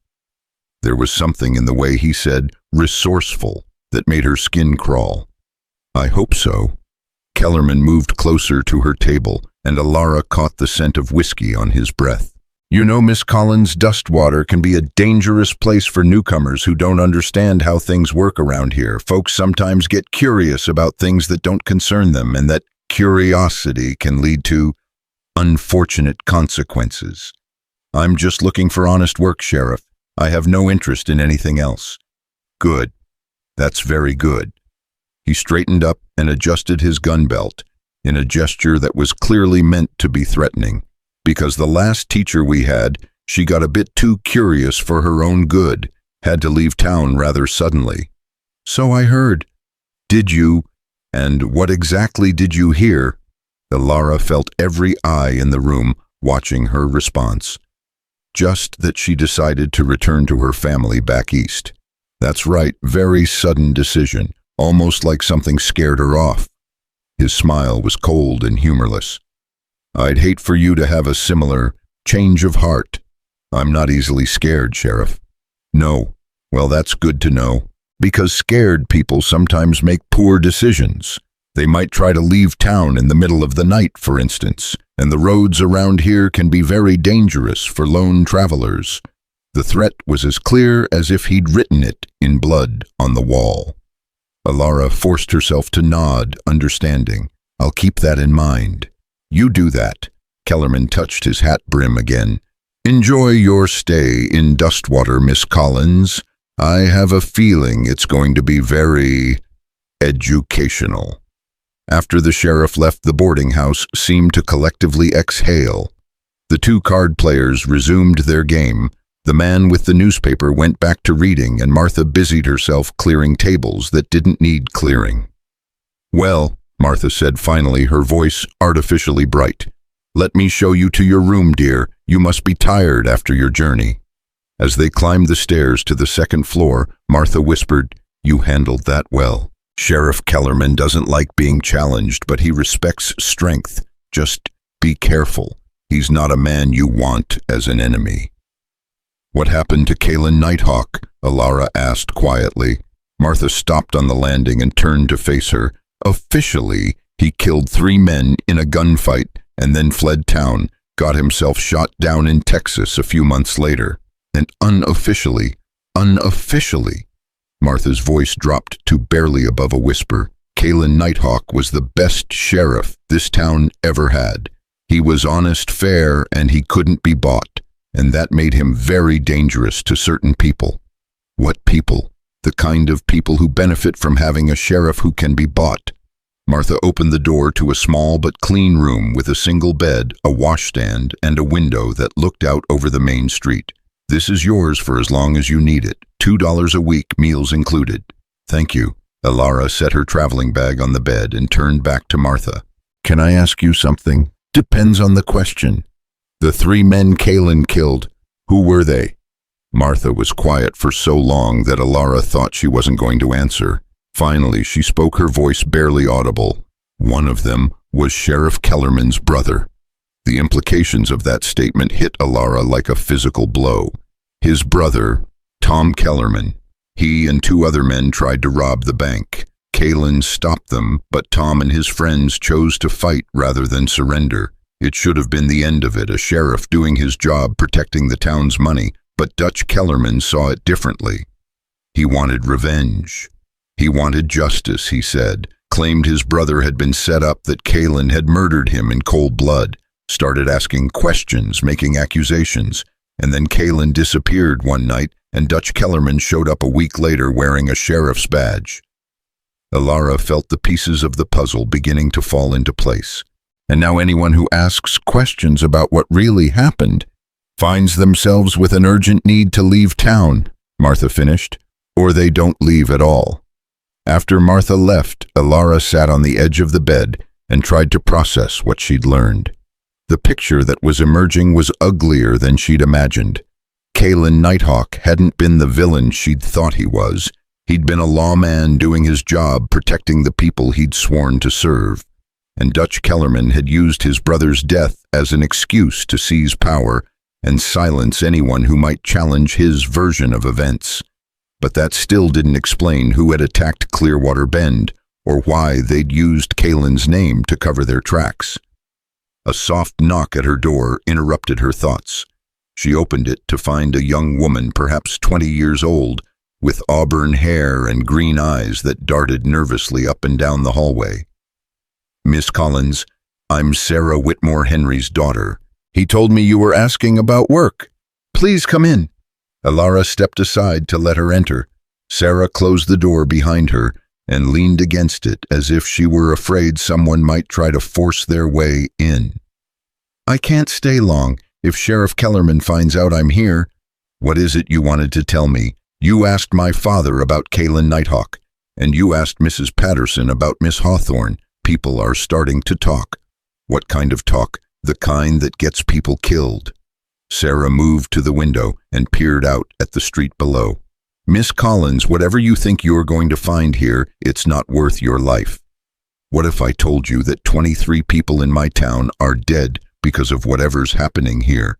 There was something in the way he said resourceful that made her skin crawl. "I hope so." Kellerman moved closer to her table, and Elara caught the scent of whiskey on his breath. "You know, Miss Collins, Dustwater can be a dangerous place for newcomers who don't understand how things work around here. Folks sometimes get curious about things that don't concern them, and that curiosity can lead to unfortunate consequences. I'm just looking for honest work, Sheriff. I have no interest in anything else." "Good. That's very good." He straightened up and adjusted his gun belt in a gesture that was clearly meant to be threatening. "Because the last teacher we had, she got a bit too curious for her own good, had to leave town rather suddenly." "So I heard." "Did you? And what exactly did you hear?" Elara felt every eye in the room watching her response. "Just that she decided to return to her family back east." "That's right, very sudden decision, almost like something scared her off." His smile was cold and humorless. "I'd hate for you to have a similar change of heart." "I'm not easily scared, Sheriff." "No. Well, that's good to know, because scared people sometimes make poor decisions. They might try to leave town in the middle of the night, for instance, and the roads around here can be very dangerous for lone travelers." The threat was as clear as if he'd written it in blood on the wall. Elara forced herself to nod, understanding. "I'll keep that in mind." "You do that." Kellerman touched his hat brim again. "Enjoy your stay in Dustwater, Miss Collins. I have a feeling it's going to be very educational." After the sheriff left, the boarding house seemed to collectively exhale. The two card players resumed their game. The man with the newspaper went back to reading, and Martha busied herself clearing tables that didn't need clearing. "Well," Martha said finally, her voice artificially bright, "let me show you to your room, dear. You must be tired after your journey." As they climbed the stairs to the second floor, Martha whispered, "You handled that well. Sheriff Kellerman doesn't like being challenged, but he respects strength. Just be careful. He's not a man you want as an enemy." "What happened to Kaelen Nighthawk?" Elara asked quietly. Martha stopped on the landing and turned to face her. "Officially, he killed 3 men in a gunfight and then fled town, got himself shot down in Texas a few months later. And unofficially, Martha's voice dropped to barely above a whisper, Kaelen Nighthawk was the best sheriff this town ever had. He was honest, fair, and he couldn't be bought, and that made him very dangerous to certain people." "What people?" "The kind of people who benefit from having a sheriff who can be bought." Martha opened the door to a small but clean room with a single bed, a washstand, and a window that looked out over the main street. "This is yours for as long as you need it. $2 a week, meals included." "Thank you." Elara set her traveling bag on the bed and turned back to Martha. "Can I ask you something?" Depends on the question. The 3 men Kaelen killed, who were they? Martha was quiet for so long that Elara thought she wasn't going to answer. Finally, she spoke, her voice barely audible. One of them was Sheriff Kellerman's brother. The implications of that statement hit Elara like a physical blow. His brother, Tom Kellerman. He and 2 other men tried to rob the bank. Kaelen stopped them, but Tom and his friends chose to fight rather than surrender. It should have been the end of it, a sheriff doing his job protecting the town's money, but Dutch Kellerman saw it differently. He wanted revenge. He wanted justice, he said, claimed his brother had been set up, that Kaelen had murdered him in cold blood, started asking questions, making accusations, and then Kaelen disappeared one night and Dutch Kellerman showed up a week later wearing a sheriff's badge. Elara felt the pieces of the puzzle beginning to fall into place. And now anyone who asks questions about what really happened finds themselves with an urgent need to leave town, Martha finished, or they don't leave at all. After Martha left, Elara sat on the edge of the bed and tried to process what she'd learned. The picture that was emerging was uglier than she'd imagined. Kaelen Nighthawk hadn't been the villain she'd thought he was. He'd been a lawman doing his job, protecting the people he'd sworn to serve. And Dutch Kellerman had used his brother's death as an excuse to seize power and silence anyone who might challenge his version of events. But that still didn't explain who had attacked Clearwater Bend or why they'd used Kaelen's name to cover their tracks. A soft knock at her door interrupted her thoughts. She opened it to find a young woman, perhaps 20 years old, with auburn hair and green eyes that darted nervously up and down the hallway. "Miss Collins, I'm Sarah Whitmore Henry's daughter. He told me you were asking about work. Please come in." Elara stepped aside to let her enter. Sarah closed the door behind her and leaned against it as if she were afraid someone might try to force their way in. "I can't stay long. If Sheriff Kellerman finds out I'm here..." "What is it you wanted to tell me? You asked my father about Kaelen Nighthawk, and you asked Mrs. Patterson about Miss Hawthorne. People are starting to talk." "What kind of talk?" "The kind that gets people killed." Sarah moved to the window and peered out at the street below. "Miss Collins, whatever you think you're going to find here, it's not worth your life. What if I told you that 23 people in my town are dead because of whatever's happening here?"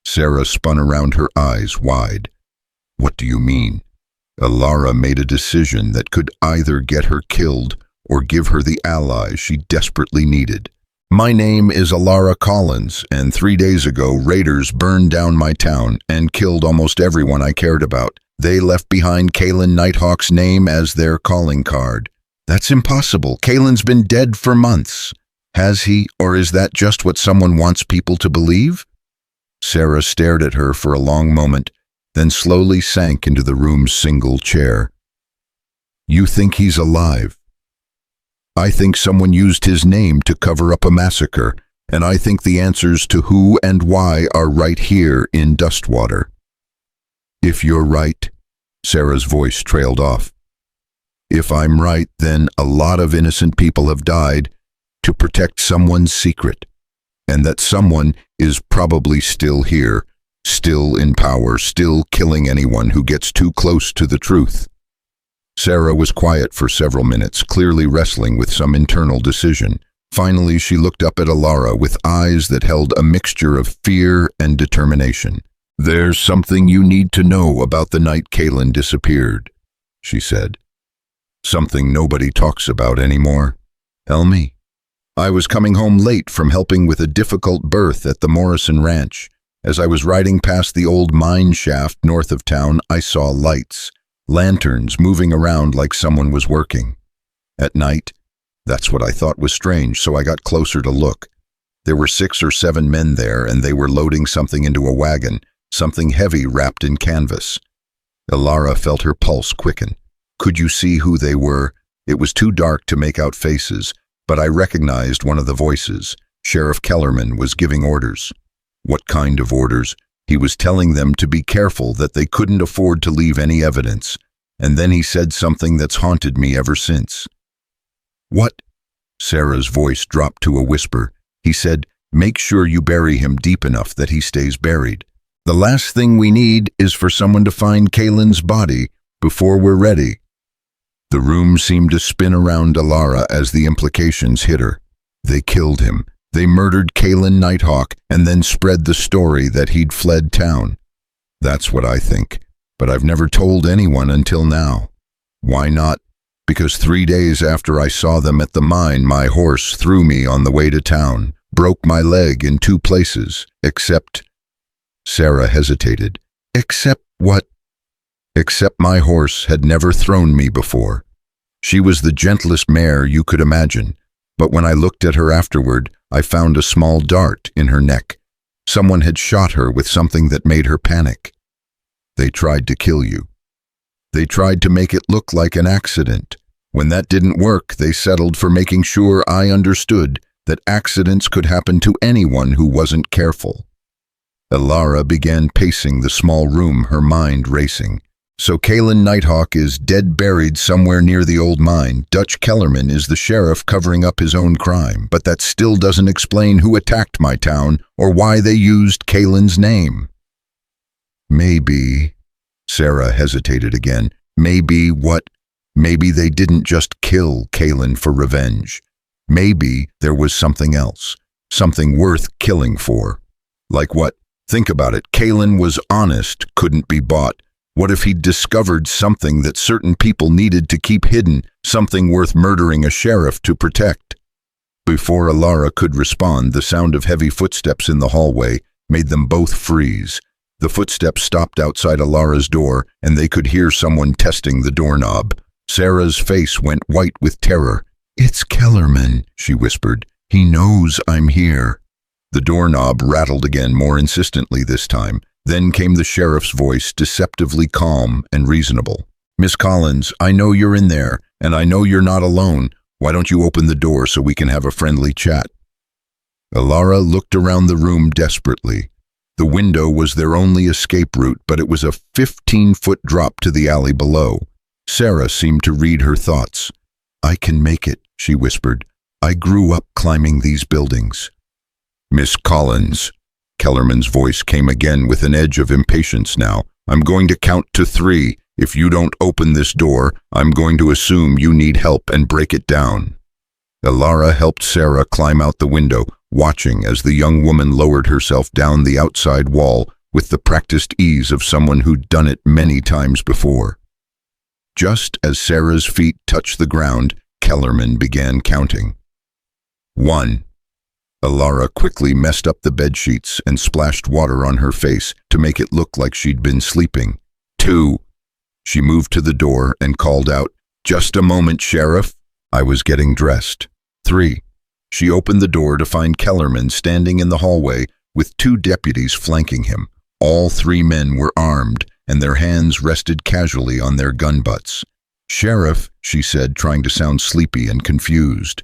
Sarah spun around, her eyes wide. "What do you mean?" Elara made a decision that could either get her killed or give her the ally she desperately needed. "My name is Elara Collins, and 3 days ago raiders burned down my town and killed almost everyone I cared about. They left behind Kaelen Nighthawk's name as their calling card." "That's impossible. Kaelen's been dead for months." "Has he, or is that just what someone wants people to believe?" Sarah stared at her for a long moment, then slowly sank into the room's single chair. "You think he's alive? I think someone used his name to cover up a massacre, and I think the answers to who and why are right here in Dustwater." "If you're right," Sarah's voice trailed off. "If I'm right, then a lot of innocent people have died to protect someone's secret, and that someone is probably still here, still in power, still killing anyone who gets too close to the truth." Sarah was quiet for several minutes, clearly wrestling with some internal decision. Finally, she looked up at Elara with eyes that held a mixture of fear and determination. "There's something you need to know about the night Kaelen disappeared," she said. "Something nobody talks about anymore." "Tell me." "I was coming home late from helping with a difficult birth at the Morrison Ranch. As I was riding past the old mine shaft north of town, I saw lights. Lanterns moving around like someone was working. At night, that's what I thought was strange, so I got closer to look. There were 6 or 7 men there, and they were loading something into a wagon, something heavy wrapped in canvas." Elara felt her pulse quicken. "Could you see who they were?" "It was too dark to make out faces, but I recognized one of the voices. Sheriff Kellerman was giving orders." "What kind of orders?" "He was telling them to be careful, that they couldn't afford to leave any evidence. And then he said something that's haunted me ever since." "What?" Sarah's voice dropped to a whisper. "He said, Make sure you bury him deep enough that he stays buried. The last thing we need is for someone to find Kaelen's body before we're ready." The room seemed to spin around Elara as the implications hit her. They killed him. They murdered Kaelen Nighthawk and then spread the story that he'd fled town. That's what I think, but I've never told anyone until now. Why not? Because 3 days after I saw them at the mine, my horse threw me on the way to town, broke my leg in 2 places, except... Sarah hesitated. Except what? Except my horse had never thrown me before. She was the gentlest mare you could imagine, but when I looked at her afterward, I found a small dart in her neck. Someone had shot her with something that made her panic. They tried to kill you. They tried to make it look like an accident. When that didn't work, they settled for making sure I understood that accidents could happen to anyone who wasn't careful. Elara began pacing the small room, her mind racing. So Kaelen Nighthawk is dead buried somewhere near the old mine. Dutch Kellerman is the sheriff covering up his own crime, but that still doesn't explain who attacked my town or why they used Kaelen's name. Maybe, Sarah hesitated again, maybe they didn't just kill Kaelen for revenge. Maybe there was something else, something worth killing for. Like what? Think about it. Kaelen was honest, couldn't be bought. What if he'd discovered something that certain people needed to keep hidden, something worth murdering a sheriff to protect? Before Elara could respond, the sound of heavy footsteps in the hallway made them both freeze. The footsteps stopped outside Elara's door, and they could hear someone testing the doorknob. Sarah's face went white with terror. "It's Kellerman," she whispered. "He knows I'm here." The doorknob rattled again, more insistently this time. Then came the sheriff's voice, deceptively calm and reasonable. "Miss Collins, I know you're in there, and I know you're not alone. Why don't you open the door so we can have a friendly chat?" Elara looked around the room desperately. The window was their only escape route, but it was a 15-foot drop to the alley below. Sarah seemed to read her thoughts. "I can make it," she whispered. "I grew up climbing these buildings." "Miss Collins," Kellerman's voice came again with an edge of impatience now. "I'm going to count to 3. If you don't open this door, I'm going to assume you need help and break it down." Elara helped Sarah climb out the window, watching as the young woman lowered herself down the outside wall with the practiced ease of someone who'd done it many times before. Just as Sarah's feet touched the ground, Kellerman began counting. 1. Elara quickly messed up the bedsheets and splashed water on her face to make it look like she'd been sleeping. 2. She moved to the door and called out, "Just a moment, Sheriff." I was getting dressed. 3. She opened the door to find Kellerman standing in the hallway with 2 deputies flanking him. All 3 men were armed, and their hands rested casually on their gun butts. "Sheriff," she said, trying to sound sleepy and confused.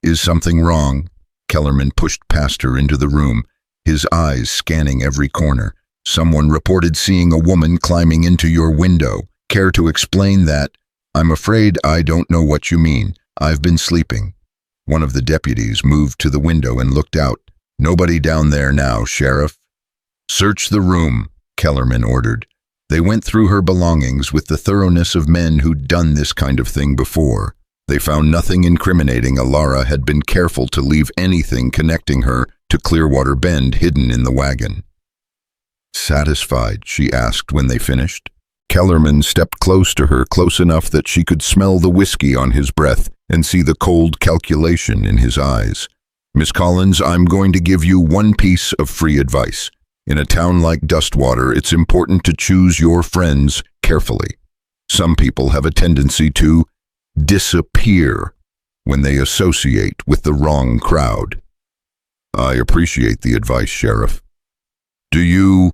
"Is something wrong?" Kellerman pushed past her into the room, his eyes scanning every corner. "Someone reported seeing a woman climbing into your window. Care to explain that?" "I'm afraid I don't know what you mean. I've been sleeping." One of the deputies moved to the window and looked out. "Nobody down there now, Sheriff." "Search the room," Kellerman ordered. They went through her belongings with the thoroughness of men who'd done this kind of thing before. They found nothing incriminating. Elara had been careful to leave anything connecting her to Clearwater Bend hidden in the wagon. "Satisfied?" she asked when they finished. Kellerman stepped close to her, close enough that she could smell the whiskey on his breath and see the cold calculation in his eyes. "Miss Collins, I'm going to give you one piece of free advice. In a town like Dustwater, it's important to choose your friends carefully. Some people have a tendency to disappear when they associate with the wrong crowd." "I appreciate the advice, Sheriff. Do you...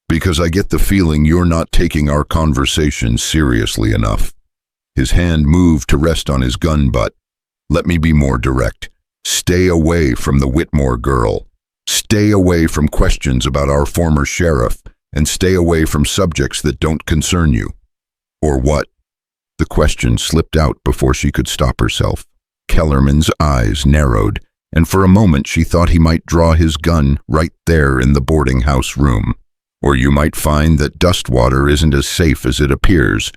because I get the feeling you're not taking our conversation seriously enough." His hand moved to rest on his gun butt. "Let me be more direct. Stay away from the Whitmore girl. Stay away from questions about our former sheriff, and stay away from subjects that don't concern you." "Or what?" The question slipped out before she could stop herself. Kellerman's eyes narrowed. and for a moment she thought he might draw his gun right there in the boarding house room. "Or you might find that Dustwater isn't as safe as it appears,"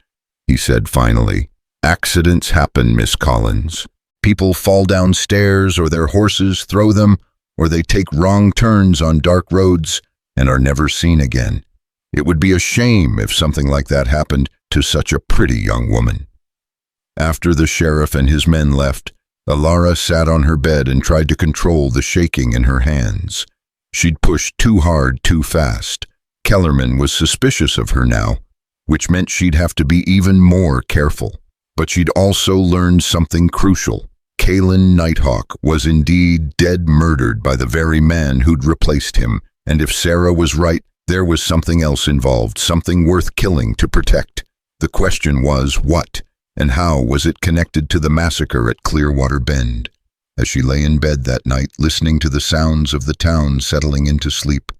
he said finally. "Accidents happen, Miss Collins. People fall down stairs, or their horses throw them, or they take wrong turns on dark roads and are never seen again. It would be a shame if something like that happened to such a pretty young woman." After the sheriff and his men left, Elara sat on her bed and tried to control the shaking in her hands. She'd pushed too hard too fast. Kellerman was suspicious of her now, which meant she'd have to be even more careful. But she'd also learned something crucial. Kaelen Nighthawk was indeed dead, murdered by the very man who'd replaced him, and if Sarah was right, there was something else involved, something worth killing to protect. The question was, what, and how was it connected to the massacre at Clearwater Bend? As she lay in bed that night, listening to the sounds of the town settling into sleep,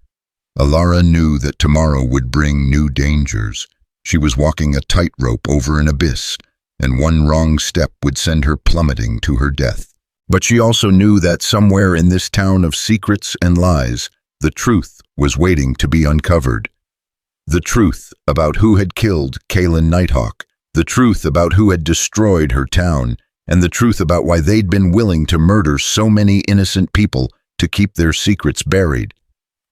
Elara knew that tomorrow would bring new dangers. She was walking a tightrope over an abyss, and one wrong step would send her plummeting to her death. But she also knew that somewhere in this town of secrets and lies, the truth was waiting to be uncovered. The truth about who had killed Kaelen Nighthawk, the truth about who had destroyed her town, and the truth about why they'd been willing to murder so many innocent people to keep their secrets buried.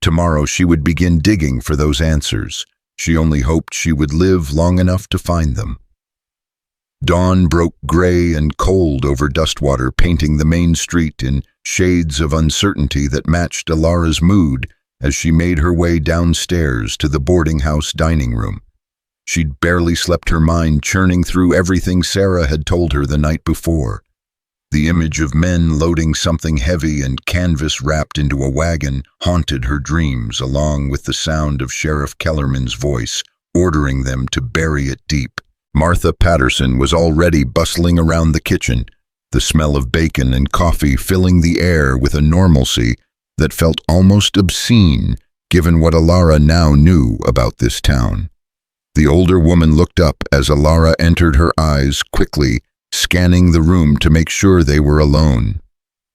Tomorrow she would begin digging for those answers. She only hoped she would live long enough to find them. Dawn broke gray and cold over Dustwater, painting the main street in shades of uncertainty that matched Elara's mood as she made her way downstairs to the boarding house dining room. She'd barely slept, her mind churning through everything Sarah had told her the night before. The image of men loading something heavy and canvas wrapped into a wagon haunted her dreams, along with the sound of Sheriff Kellerman's voice, ordering them to bury it deep. Martha Patterson was already bustling around the kitchen, the smell of bacon and coffee filling the air with a normalcy that felt almost obscene, given what Elara now knew about this town. The older woman looked up as Elara entered, her eyes quickly scanning the room to make sure they were alone.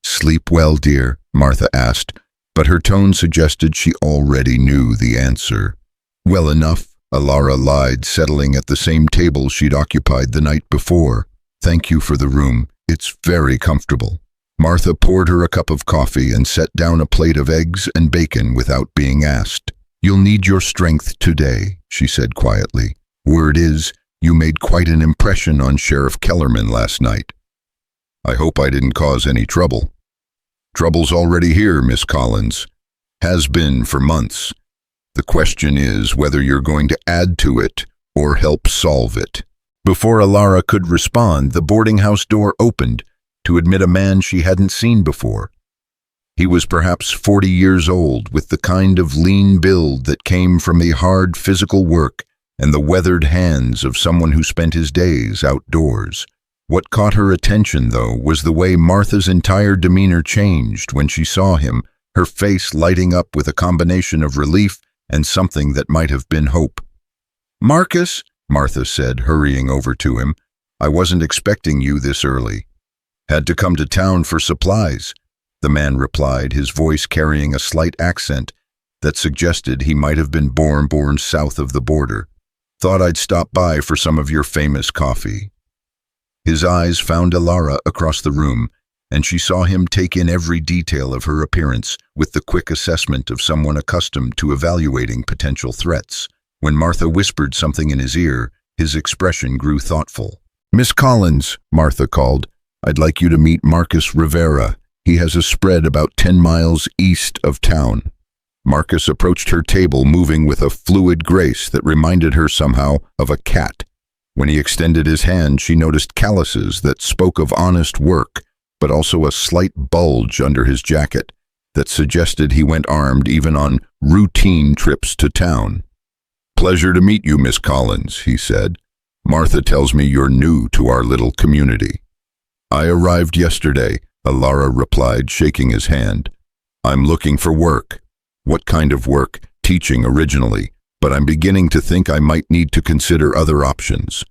"Sleep well, dear?" Martha asked, but her tone suggested she already knew the answer. "Well enough," Elara lied, settling at the same table she'd occupied the night before. "Thank you for the room. It's very comfortable." Martha poured her a cup of coffee and set down a plate of eggs and bacon without being asked. "You'll need your strength today," she said quietly. "Word is, you made quite an impression on Sheriff Kellerman last night." "I hope I didn't cause any trouble." "Trouble's already here, Miss Collins. Has been for months. The question is whether you're going to add to it or help solve it." Before Elara could respond, the boarding house door opened to admit a man she hadn't seen before. He was perhaps 40 years old, with the kind of lean build that came from the hard physical work and the weathered hands of someone who spent his days outdoors. What caught her attention, though, was the way Martha's entire demeanor changed when she saw him, her face lighting up with a combination of relief and something that might have been hope. "Marcus," Martha said, hurrying over to him, "I wasn't expecting you this early." "Had to come to town for supplies," the man replied, his voice carrying a slight accent that suggested he might have been born south of the border. "Thought I'd stop by for some of your famous coffee." His eyes found Elara across the room, and she saw him take in every detail of her appearance with the quick assessment of someone accustomed to evaluating potential threats. When Martha whispered something in his ear, his expression grew thoughtful. "Miss Collins," Martha called, "I'd like you to meet Marcus Rivera. He has a spread about 10 miles east of town." Marcus approached her table, moving with a fluid grace that reminded her somehow of a cat. When he extended his hand, she noticed calluses that spoke of honest work, but also a slight bulge under his jacket that suggested he went armed even on routine trips to town. "Pleasure to meet you, Miss Collins," he said. "Martha tells me you're new to our little community." "I arrived yesterday," Elara replied, shaking his hand. "I'm looking for work." "What kind of work?" "Teaching originally, but I'm beginning to think I might need to consider other options."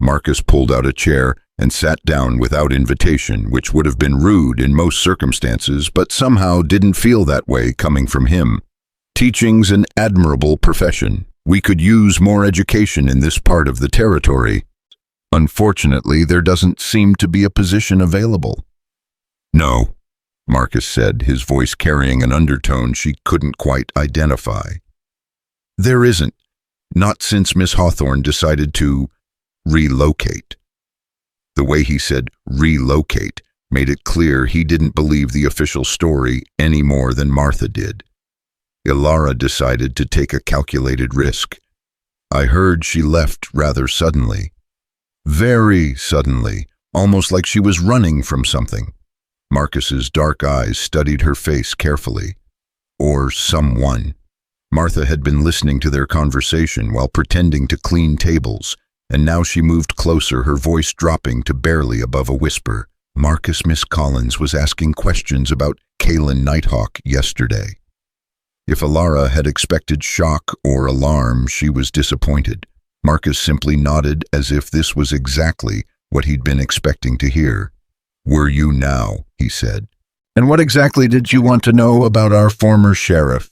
Marcus pulled out a chair and sat down without invitation, which would have been rude in most circumstances, but somehow didn't feel that way coming from him. Teaching's an admirable profession. We could use more education in this part of the territory. Unfortunately, there doesn't seem to be a position available. No, Marcus said, his voice carrying an undertone she couldn't quite identify. There isn't. Not since Miss Hawthorne decided to relocate. The way he said relocate made it clear he didn't believe the official story any more than Martha did. Elara decided to take a calculated risk. I heard she left rather suddenly. Very suddenly, almost like she was running from something. Marcus's dark eyes studied her face carefully. Or someone. Martha had been listening to their conversation while pretending to clean tables, and now she moved closer, her voice dropping to barely above a whisper. Miss Collins was asking questions about Kaelen Nighthawk yesterday. If Elara had expected shock or alarm, she was disappointed. Marcus simply nodded as if this was exactly what he'd been expecting to hear. Were you now, he said. And what exactly did you want to know about our former sheriff?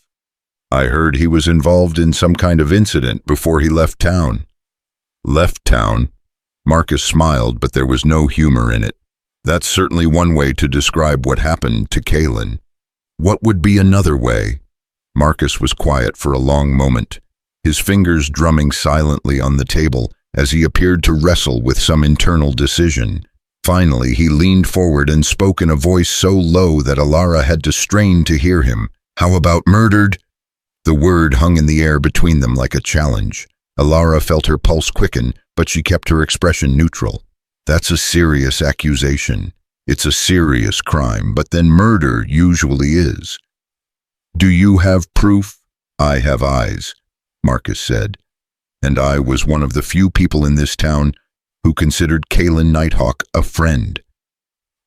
I heard he was involved in some kind of incident before he left town. Left town? Marcus smiled, but there was no humor in it. That's certainly one way to describe what happened to Kaelen. What would be another way? Marcus was quiet for a long moment, his fingers drumming silently on the table as he appeared to wrestle with some internal decision. Finally, he leaned forward and spoke in a voice so low that Elara had to strain to hear him. How about murdered? The word hung in the air between them like a challenge. Elara felt her pulse quicken, but she kept her expression neutral. That's a serious accusation. It's a serious crime, but then murder usually is. Do you have proof? I have eyes, Marcus said, and I was one of the few people in this town who considered Kaelen Nighthawk a friend.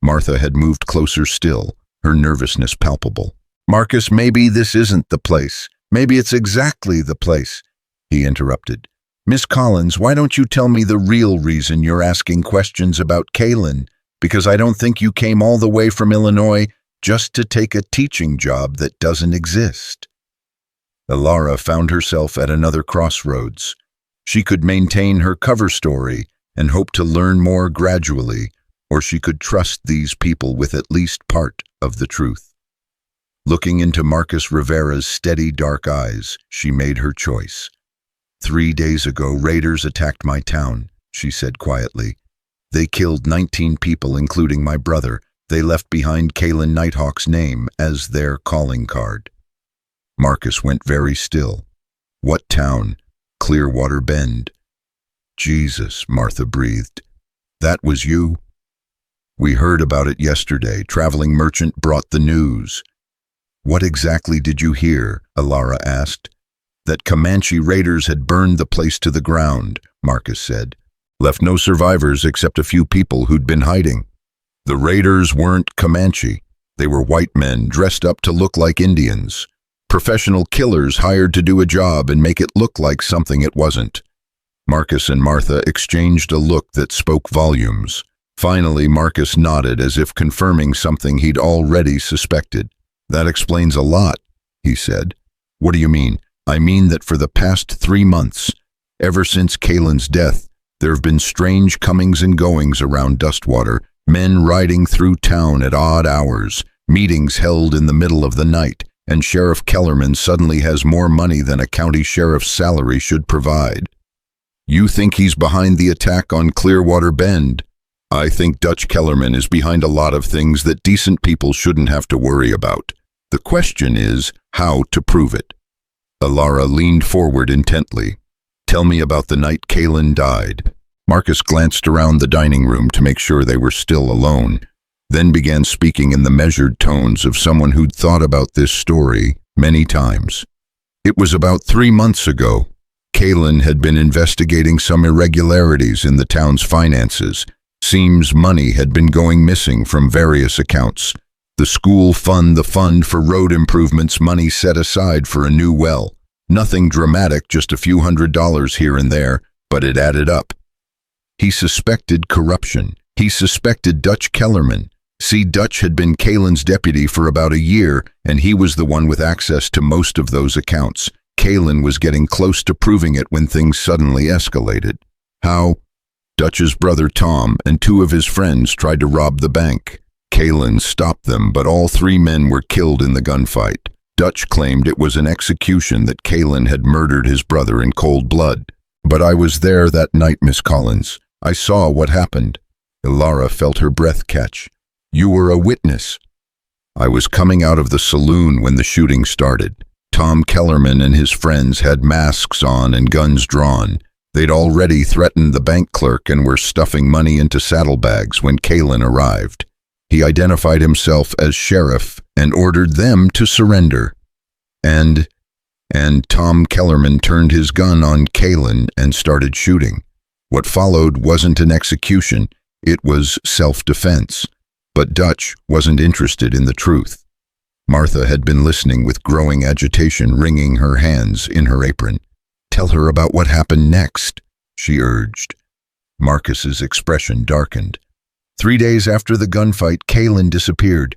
Martha had moved closer still, her nervousness palpable. Marcus, maybe this isn't the place. Maybe it's exactly the place, he interrupted. Miss Collins, why don't you tell me the real reason you're asking questions about Kaelen? Because I don't think you came all the way from Illinois just to take a teaching job that doesn't exist. Elara found herself at another crossroads. She could maintain her cover story and hope to learn more gradually, or she could trust these people with at least part of the truth. Looking into Marcus Rivera's steady dark eyes, she made her choice. 3 days ago, raiders attacked my town, she said quietly. They killed 19 people, including my brother. They left behind Kaelen Nighthawk's name as their calling card. Marcus went very still. What town? Clearwater Bend. Jesus, Martha breathed. That was you? We heard about it yesterday. Traveling merchant brought the news. What exactly did you hear? Elara asked. That Comanche raiders had burned the place to the ground, Marcus said. Left no survivors except a few people who'd been hiding. The raiders weren't Comanche. They were white men dressed up to look like Indians. Professional killers hired to do a job and make it look like something it wasn't. Marcus and Martha exchanged a look that spoke volumes. Finally, Marcus nodded as if confirming something he'd already suspected. That explains a lot, he said. What do you mean? I mean that for the past 3 months, ever since Kaelen's death, there have been strange comings and goings around Dustwater, men riding through town at odd hours, meetings held in the middle of the night, and Sheriff Kellerman suddenly has more money than a county sheriff's salary should provide. You think he's behind the attack on Clearwater Bend? I think Dutch Kellerman is behind a lot of things that decent people shouldn't have to worry about. The question is how to prove it. Elara leaned forward intently. Tell me about the night Kaelen died. Marcus glanced around the dining room to make sure they were still alone, then began speaking in the measured tones of someone who'd thought about this story many times. It was about 3 months ago. Kaelen had been investigating some irregularities in the town's finances. Seems money had been going missing from various accounts. The school fund, the fund for road improvements, money set aside for a new well. Nothing dramatic, just a few $100s here and there, but it added up. He suspected corruption. He suspected Dutch Kellerman. See, Dutch had been Kaelen's deputy for about a year, and he was the one with access to most of those accounts. Kaelen was getting close to proving it when things suddenly escalated. How? Dutch's brother Tom and two of his friends tried to rob the bank. Kaelen stopped them, but all three men were killed in the gunfight. Dutch claimed it was an execution, that Kaelen had murdered his brother in cold blood. But I was there that night, Miss Collins. I saw what happened. Elara felt her breath catch. You were a witness. I was coming out of the saloon when the shooting started. Tom Kellerman and his friends had masks on and guns drawn. They'd already threatened the bank clerk and were stuffing money into saddlebags when Kaelen arrived. He identified himself as sheriff and ordered them to surrender. And Tom Kellerman turned his gun on Kaelen and started shooting. What followed wasn't an execution, it was self-defense. But Dutch wasn't interested in the truth. Martha had been listening with growing agitation, wringing her hands in her apron. Tell her about what happened next, she urged. Marcus's expression darkened. 3 days after the gunfight, Kaelen disappeared,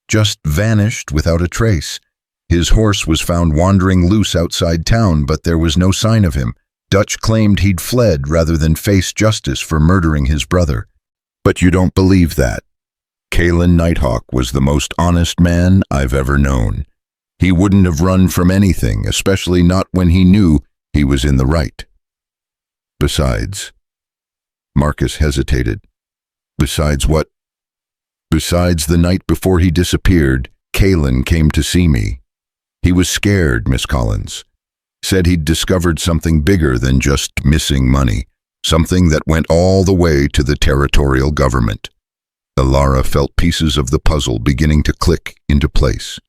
just vanished without a trace. His horse was found wandering loose outside town, but there was no sign of him. Dutch claimed he'd fled rather than face justice for murdering his brother. But you don't believe that. Kaelen Nighthawk was the most honest man I've ever known. He wouldn't have run from anything, especially not when he knew he was in the right. Besides, Marcus hesitated. Besides what? Besides, the night before he disappeared, Kaelen came to see me. He was scared, Miss Collins. Said he'd discovered something bigger than just missing money, something that went all the way to the territorial government. Elara felt pieces of the puzzle beginning to click into place.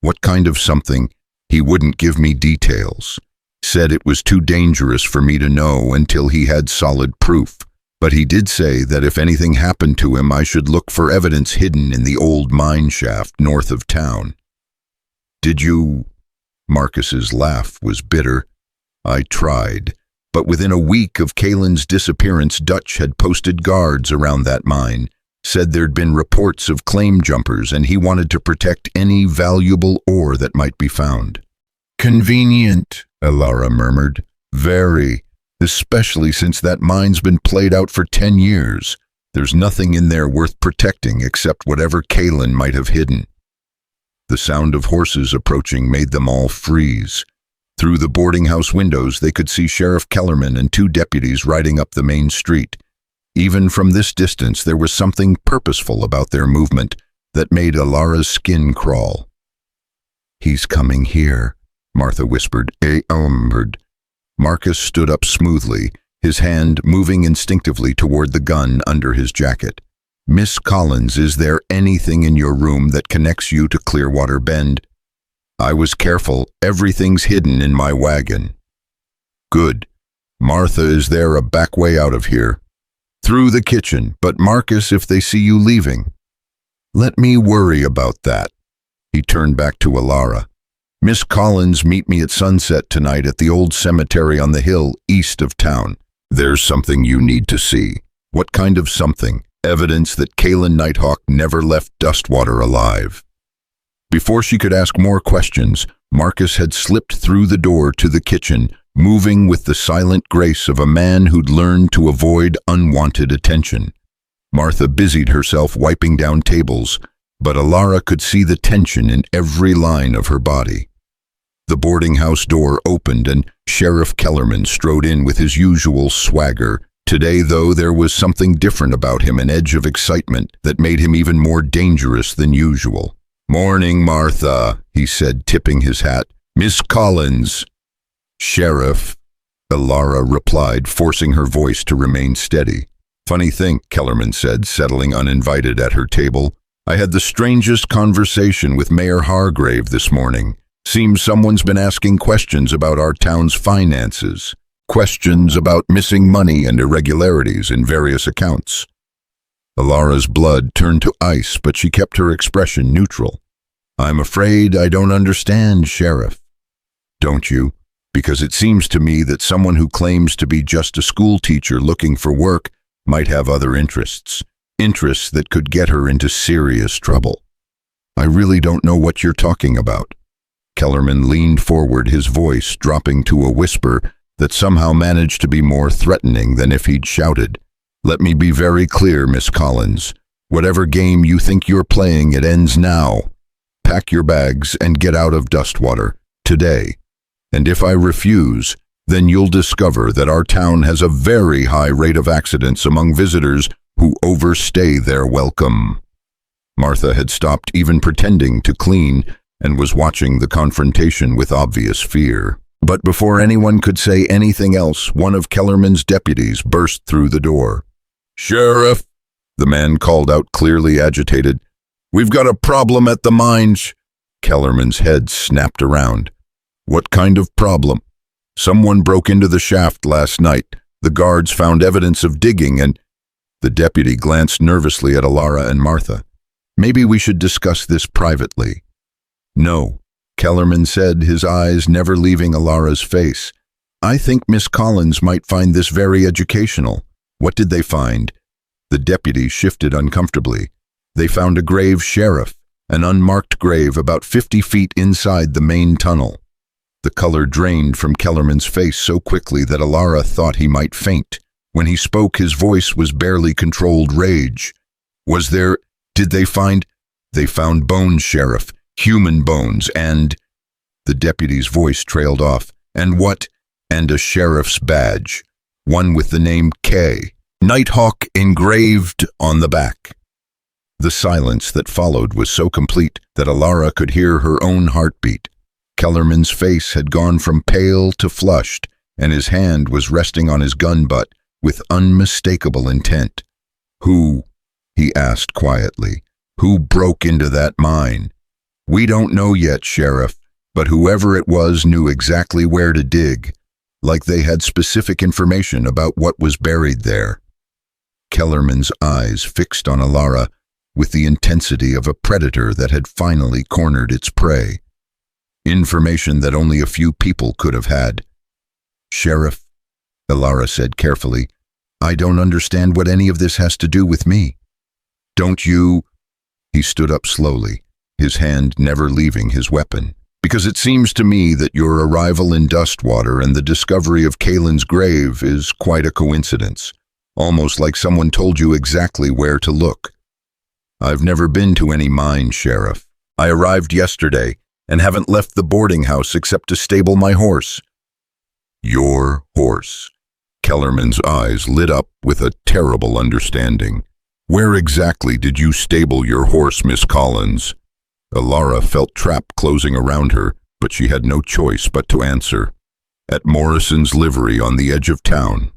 What kind of something? He wouldn't give me details. Said it was too dangerous for me to know until he had solid proof. But he did say that if anything happened to him, I should look for evidence hidden in the old mine shaft north of town. Did you? Marcus's laugh was bitter. I tried, but within a week of Kaelen's disappearance, Dutch had posted guards around that mine, said there'd been reports of claim jumpers, and he wanted to protect any valuable ore that might be found. Convenient, Elara murmured. Very. Especially since that mine's been played out for 10 years. There's nothing in there worth protecting except whatever Kaelen might have hidden. The sound of horses approaching made them all freeze. Through the boarding house windows, they could see Sheriff Kellerman and two deputies riding up the main street. Even from this distance, there was something purposeful about their movement that made Elara's skin crawl. He's coming here, Martha whispered. Marcus stood up smoothly, his hand moving instinctively toward the gun under his jacket. Miss Collins, is there anything in your room that connects you to Clearwater Bend? I was careful. Everything's hidden in my wagon. Good. Martha, is there a back way out of here? Through the kitchen, but Marcus, if they see you leaving. Let me worry about that. He turned back to Elara. Miss Collins, meet me at sunset tonight at the old cemetery on the hill east of town. There's something you need to see. What kind of something? Evidence that Kaelen Nighthawk never left Dustwater alive. Before she could ask more questions, Marcus had slipped through the door to the kitchen, moving with the silent grace of a man who'd learned to avoid unwanted attention. Martha busied herself wiping down tables, but Elara could see the tension in every line of her body. The boarding house door opened and Sheriff Kellerman strode in with his usual swagger. Today, though, there was something different about him, an edge of excitement that made him even more dangerous than usual. Morning, Martha, he said, tipping his hat. Miss Collins. Sheriff, Elara replied, forcing her voice to remain steady. Funny thing, Kellerman said, settling uninvited at her table. I had the strangest conversation with Mayor Hargrave this morning. Seems someone's been asking questions about our town's finances. Questions about missing money and irregularities in various accounts. Elara's blood turned to ice, but she kept her expression neutral. I'm afraid I don't understand, Sheriff. Don't you? Because it seems to me that someone who claims to be just a school teacher looking for work might have other interests that could get her into serious trouble. I really don't know what you're talking about. Kellerman leaned forward, his voice dropping to a whisper that somehow managed to be more threatening than if he'd shouted. Let me be very clear, Miss Collins. Whatever game you think you're playing, it ends now. Pack your bags and get out of Dustwater, today. And if I refuse, then you'll discover that our town has a very high rate of accidents among visitors who overstay their welcome. Martha had stopped even pretending to clean and was watching the confrontation with obvious fear. But before anyone could say anything else, one of Kellerman's deputies burst through the door. Sheriff, the man called out, clearly agitated. We've got a problem at the mines. Kellerman's head snapped around. What kind of problem? Someone broke into the shaft last night. The guards found evidence of digging and... The deputy glanced nervously at Elara and Martha. Maybe we should discuss this privately. No, Kellerman said, his eyes never leaving Elara's face. I think Miss Collins might find this very educational. What did they find? The deputy shifted uncomfortably. They found a grave, Sheriff, an unmarked grave about 50 feet inside the main tunnel. The color drained from Kellerman's face so quickly that Elara thought he might faint. When he spoke, his voice was barely controlled rage. Did they find? They found bones, Sheriff, human bones, and... The deputy's voice trailed off. And what? And a sheriff's badge, one with the name Kaelen Nighthawk engraved on the back. The silence that followed was so complete that Elara could hear her own heartbeat. Kellerman's face had gone from pale to flushed, and his hand was resting on his gun butt with unmistakable intent. Who? He asked quietly. Who broke into that mine? We don't know yet, Sheriff, but whoever it was knew exactly where to dig, like they had specific information about what was buried there. Kellerman's eyes fixed on Elara with the intensity of a predator that had finally cornered its prey. Information that only a few people could have had. Sheriff, Elara said carefully, I don't understand what any of this has to do with me. Don't you? He stood up slowly, his hand never leaving his weapon. Because it seems to me that your arrival in Dustwater and the discovery of Kaelen's grave is quite a coincidence, almost like someone told you exactly where to look. I've never been to any mine, Sheriff. I arrived yesterday and haven't left the boarding house except to stable my horse. Your horse. Kellerman's eyes lit up with a terrible understanding. Where exactly did you stable your horse, Miss Collins? Elara felt trap closing around her, but she had no choice but to answer. At Morrison's livery on the edge of town.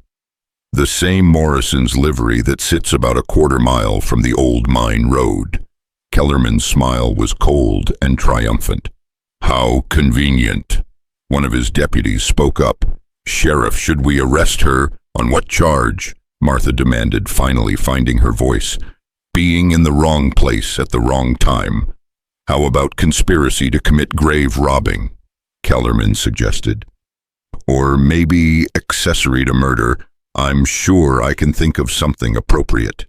The same Morrison's livery that sits about a quarter-mile from the old mine road. Kellerman's smile was cold and triumphant. How convenient. One of his deputies spoke up. Sheriff, should we arrest her? On what charge? Martha demanded, finally finding her voice. Being in the wrong place at the wrong time. How about conspiracy to commit grave robbing? Kellerman suggested. Or maybe accessory to murder. I'm sure I can think of something appropriate.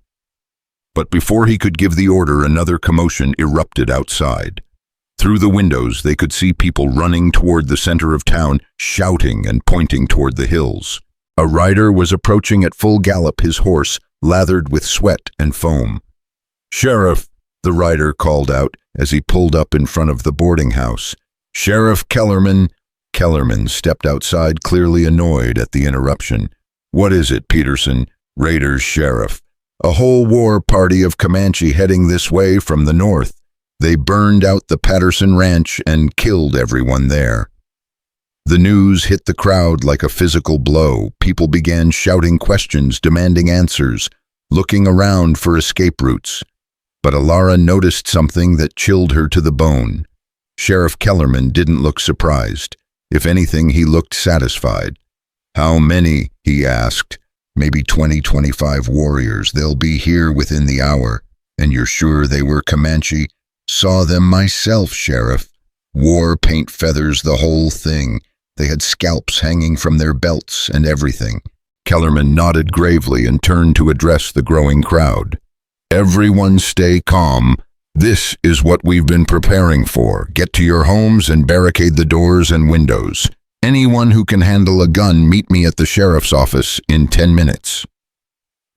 But before he could give the order, another commotion erupted outside. Through the windows, they could see people running toward the center of town, shouting and pointing toward the hills. A rider was approaching at full gallop, his horse lathered with sweat and foam. Sheriff, the rider called out as he pulled up in front of the boarding house. Sheriff Kellerman. Kellerman stepped outside, clearly annoyed at the interruption. What is it, Peterson? Raiders, Sheriff. A whole war party of Comanche heading this way from the north. They burned out the Patterson Ranch and killed everyone there. The news hit the crowd like a physical blow. People began shouting questions, demanding answers, looking around for escape routes. But Elara noticed something that chilled her to the bone. Sheriff Kellerman didn't look surprised. If anything, he looked satisfied. How many? He asked. Maybe 20-25 warriors. They'll be here within the hour. And you're sure they were Comanche? Saw them myself, Sheriff. War paint, feathers, the whole thing. They had scalps hanging from their belts and everything. Kellerman nodded gravely and turned to address the growing crowd. Everyone stay calm. This is what we've been preparing for. Get to your homes and barricade the doors and windows. Anyone who can handle a gun, meet me at the sheriff's office in 10 minutes.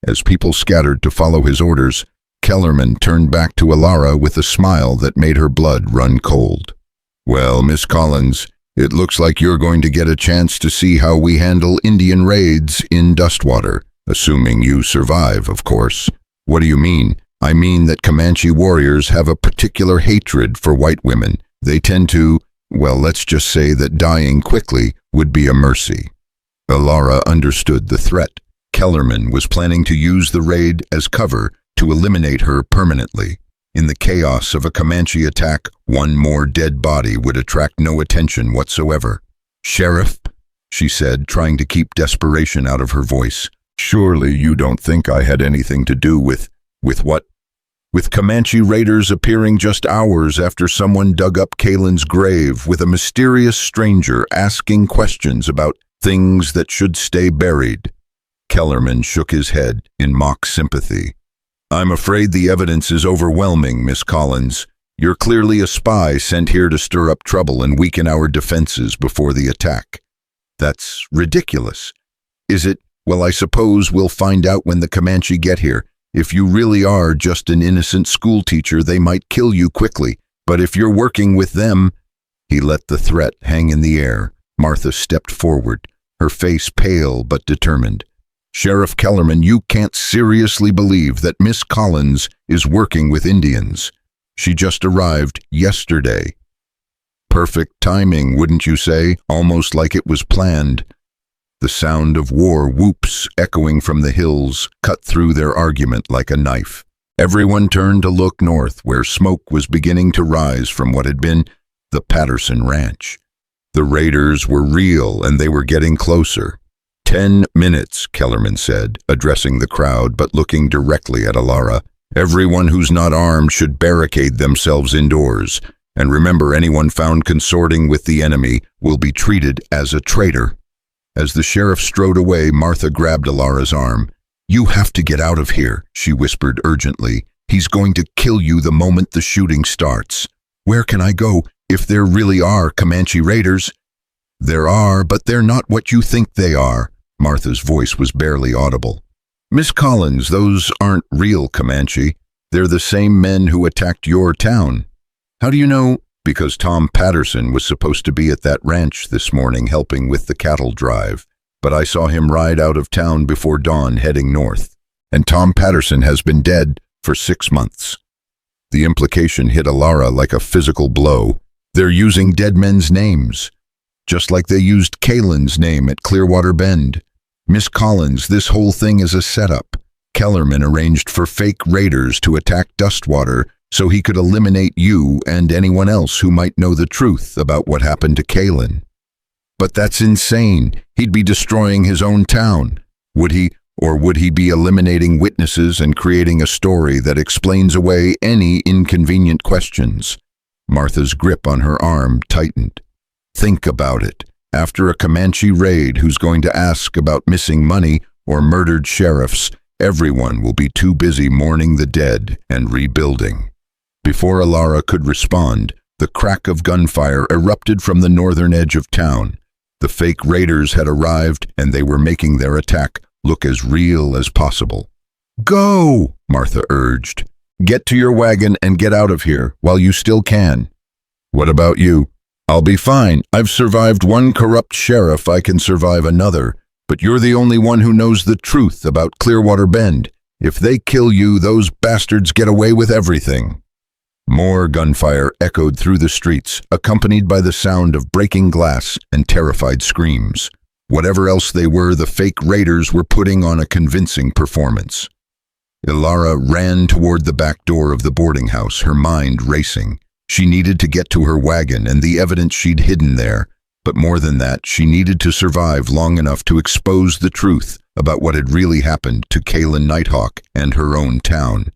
As people scattered to follow his orders, Kellerman turned back to Elara with a smile that made her blood run cold. Well, Miss Collins, it looks like you're going to get a chance to see how we handle Indian raids in Dustwater, assuming you survive, of course. What do you mean? I mean that Comanche warriors have a particular hatred for white women. They tend to, well, let's just say that dying quickly would be a mercy. Elara understood the threat. Kellerman was planning to use the raid as cover to eliminate her permanently. In the chaos of a Comanche attack, one more dead body would attract no attention whatsoever. "Sheriff," she said, trying to keep desperation out of her voice, "surely you don't think I had anything to do with what? With Comanche raiders appearing just hours after someone dug up Kaelen's grave, with a mysterious stranger asking questions about things that should stay buried." Kellerman shook his head in mock sympathy. "I'm afraid the evidence is overwhelming, Miss Collins. You're clearly a spy sent here to stir up trouble and weaken our defenses before the attack." "That's ridiculous." "Is it? Well, I suppose we'll find out when the Comanche get here. If you really are just an innocent schoolteacher, they might kill you quickly. But if you're working with them—" He let the threat hang in the air. Martha stepped forward, her face pale but determined. "Sheriff Kellerman, you can't seriously believe that Miss Collins is working with Indians. She just arrived yesterday." "Perfect timing, wouldn't you say? Almost like it was planned." The sound of war whoops echoing from the hills cut through their argument like a knife. Everyone turned to look north, where smoke was beginning to rise from what had been the Patterson Ranch. The raiders were real, and they were getting closer. 10 minutes, Kellerman said, addressing the crowd but looking directly at Elara. "Everyone who's not armed should barricade themselves indoors. And remember, anyone found consorting with the enemy will be treated as a traitor." As the sheriff strode away, Martha grabbed Elara's arm. "You have to get out of here," she whispered urgently. "He's going to kill you the moment the shooting starts." "Where can I go if there really are Comanche raiders?" "There are, but they're not what you think they are." Martha's voice was barely audible. "Miss Collins, those aren't real Comanche. They're the same men who attacked your town." "How do you know?" "Because Tom Patterson was supposed to be at that ranch this morning helping with the cattle drive. But I saw him ride out of town before dawn heading north. And Tom Patterson has been dead for 6 months." The implication hit Elara like a physical blow. They're using dead men's names, just like they used Kaelen's name at Clearwater Bend. "Miss Collins, this whole thing is a setup. Kellerman arranged for fake raiders to attack Dustwater so he could eliminate you and anyone else who might know the truth about what happened to Kaelen." "But that's insane. He'd be destroying his own town." "Would he? Or would he be eliminating witnesses and creating a story that explains away any inconvenient questions?" Martha's grip on her arm tightened. "Think about it. After a Comanche raid, who's going to ask about missing money or murdered sheriffs? Everyone will be too busy mourning the dead and rebuilding." Before Elara could respond, the crack of gunfire erupted from the northern edge of town. The fake raiders had arrived, and they were making their attack look as real as possible. "Go!" Martha urged. "Get to your wagon and get out of here while you still can." "What about you?" "I'll be fine. I've survived one corrupt sheriff. I can survive another. But you're the only one who knows the truth about Clearwater Bend. If they kill you, those bastards get away with everything." More gunfire echoed through the streets, accompanied by the sound of breaking glass and terrified screams. Whatever else they were, the fake raiders were putting on a convincing performance. Elara ran toward the back door of the boarding house, her mind racing. She needed to get to her wagon and the evidence she'd hidden there. But more than that, she needed to survive long enough to expose the truth about what had really happened to Kaelen Nighthawk and her own town.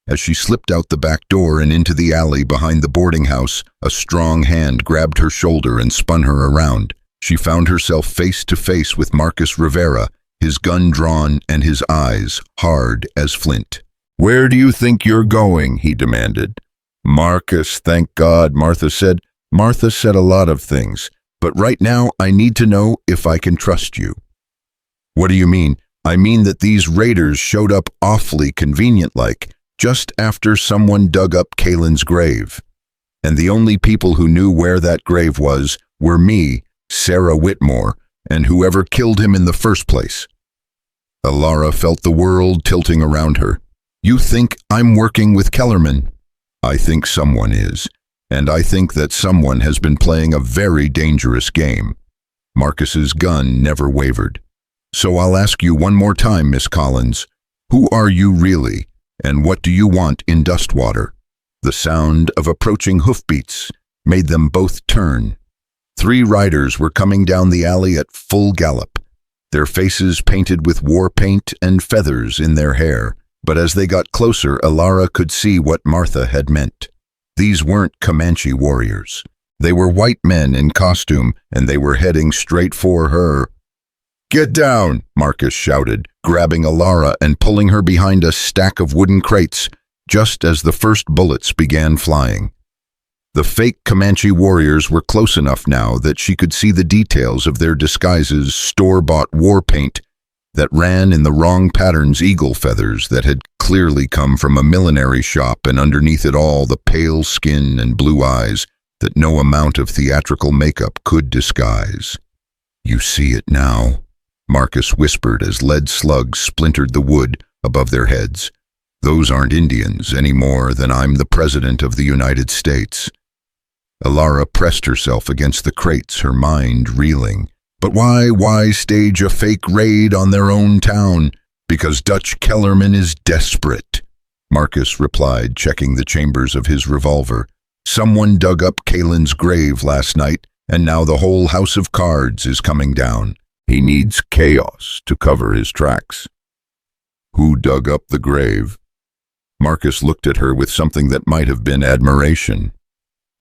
As she slipped out the back door and into the alley behind the boarding house, a strong hand grabbed her shoulder and spun her around. She found herself face to face with Marcus Rivera, his gun drawn and his eyes hard as flint. "Where do you think you're going?" he demanded. "Marcus, thank God," Martha said. Martha said a lot of things, but right now I need to know if I can trust you. "What do you mean?" "I mean that these raiders showed up awfully convenient-like, just after someone dug up Kaelen's grave. And the only people who knew where that grave was were me, Sarah Whitmore, and whoever killed him in the first place." Elara felt the world tilting around her. "You think I'm working with Kellerman?" "I think someone is, and I think that someone has been playing a very dangerous game." Marcus's gun never wavered. "So I'll ask you one more time, Miss Collins. Who are you really, and what do you want in Dustwater?" The sound of approaching hoofbeats made them both turn. 3 riders were coming down the alley at full gallop, their faces painted with war paint and feathers in their hair. But as they got closer, Elara could see what Martha had meant. These weren't Comanche warriors. They were white men in costume, and they were heading straight for her. "Get down!" Marcus shouted, grabbing Elara and pulling her behind a stack of wooden crates, just as the first bullets began flying. The fake Comanche warriors were close enough now that she could see the details of their disguises, store-bought war paint that ran in the wrong patterns, eagle feathers that had clearly come from a millinery shop, and underneath it all the pale skin and blue eyes that no amount of theatrical makeup could disguise. "You see it now," Marcus whispered as lead slugs splintered the wood above their heads. "Those aren't Indians any more than I'm the President of the United States." Elara pressed herself against the crates, her mind reeling. "But why stage a fake raid on their own town? Because Dutch Kellerman is desperate," Marcus replied, checking the chambers of his revolver. "Someone dug up Kaelen's grave last night, and now the whole house of cards is coming down. He needs chaos to cover his tracks." "Who dug up the grave?" Marcus looked at her with something that might have been admiration.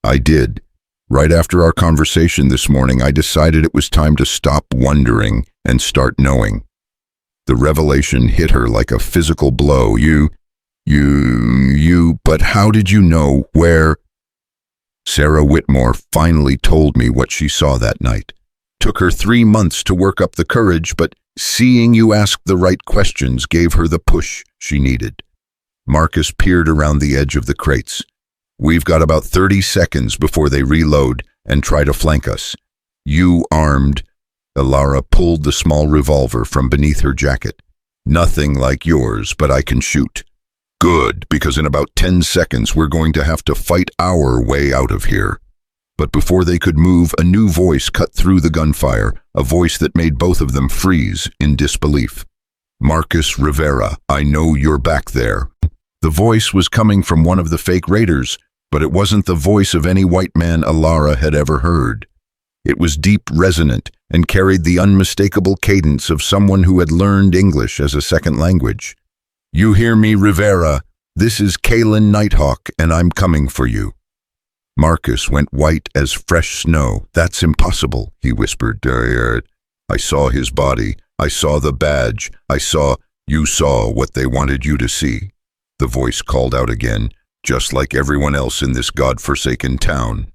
"I did. Right after our conversation this morning, I decided it was time to stop wondering and start knowing." The revelation hit her like a physical blow. But how did you know where?" "Sarah Whitmore finally told me what she saw that night. Took her 3 months to work up the courage, but seeing you ask the right questions gave her the push she needed." Marcus peered around the edge of the crates. "We've got about 30 seconds before they reload and try to flank us. You armed?" Elara pulled the small revolver from beneath her jacket. "Nothing like yours, but I can shoot." "Good, because in about 10 seconds we're going to have to fight our way out of here." But before they could move, a new voice cut through the gunfire, a voice that made both of them freeze in disbelief. "Marcus Rivera, I know you're back there." The voice was coming from one of the fake raiders, but it wasn't the voice of any white man Elara had ever heard. It was deep, resonant, and carried the unmistakable cadence of someone who had learned English as a second language. "You hear me, Rivera? This is Kaelen Nighthawk, and I'm coming for you." Marcus went white as fresh snow. "That's impossible," he whispered. "I saw his body. I saw the badge. You saw what they wanted you to see." The voice called out again, just like everyone else in this God-forsaken town.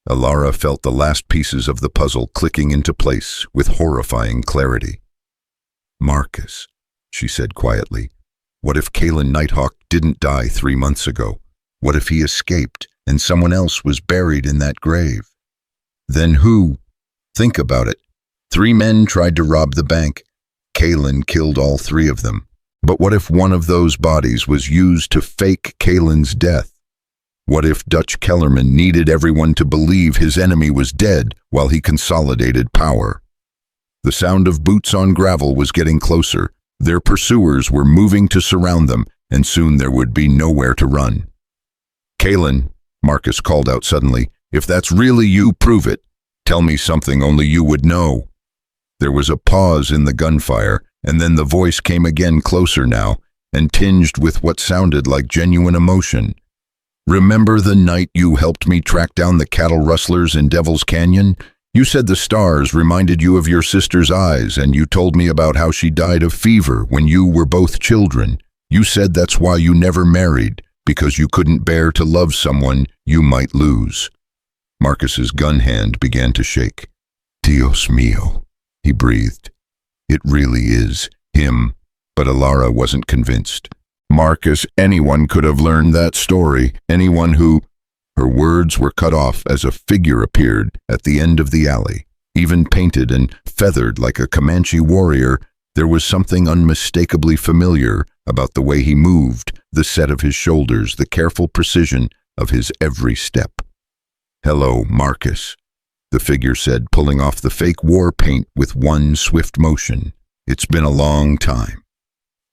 Elara felt the last pieces of the puzzle clicking into place with horrifying clarity. "Marcus," she said quietly, "what if Kaelen Nighthawk didn't die 3 months ago? What if he escaped and someone else was buried in that grave? Then who? Think about it. 3 men tried to rob the bank. Kaelen killed all 3 of them. But what if one of those bodies was used to fake Kaelen's death? What if Dutch Kellerman needed everyone to believe his enemy was dead while he consolidated power?" The sound of boots on gravel was getting closer. Their pursuers were moving to surround them, and soon there would be nowhere to run. "Kaelen," Marcus called out suddenly, "if that's really you, prove it. Tell me something only you would know." There was a pause in the gunfire, and then the voice came again, closer now, and tinged with what sounded like genuine emotion. "Remember the night you helped me track down the cattle rustlers in Devil's Canyon? You said the stars reminded you of your sister's eyes, and you told me about how she died of fever when you were both children. You said that's why you never married, because you couldn't bear to love someone you might lose. Marcus's gun hand began to shake. Dios mío, he breathed. It really is him. But Elara wasn't convinced. Marcus, anyone could have learned that story. Anyone who... Her words were cut off as a figure appeared at the end of the alley. Even painted and feathered like a Comanche warrior, there was something unmistakably familiar about the way he moved, the set of his shoulders, the careful precision of his every step. Hello, Marcus, the figure said, pulling off the fake war paint with one swift motion. It's been a long time.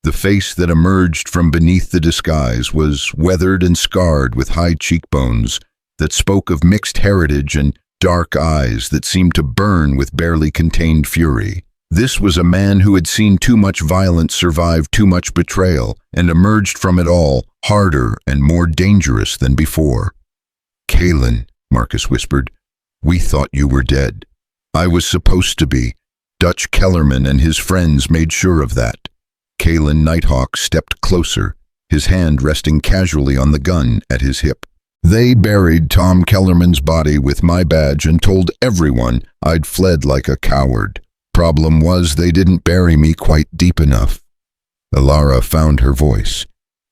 The face that emerged from beneath the disguise was weathered and scarred with high cheekbones that spoke of mixed heritage and dark eyes that seemed to burn with barely contained fury. This was a man who had seen too much violence survive too much betrayal and emerged from it all harder and more dangerous than before. Kaelen, Marcus whispered, we thought you were dead. I was supposed to be. Dutch Kellerman and his friends made sure of that. Kaelen Nighthawk stepped closer, his hand resting casually on the gun at his hip. They buried Tom Kellerman's body with my badge and told everyone I'd fled like a coward. Problem was they didn't bury me quite deep enough. Elara found her voice.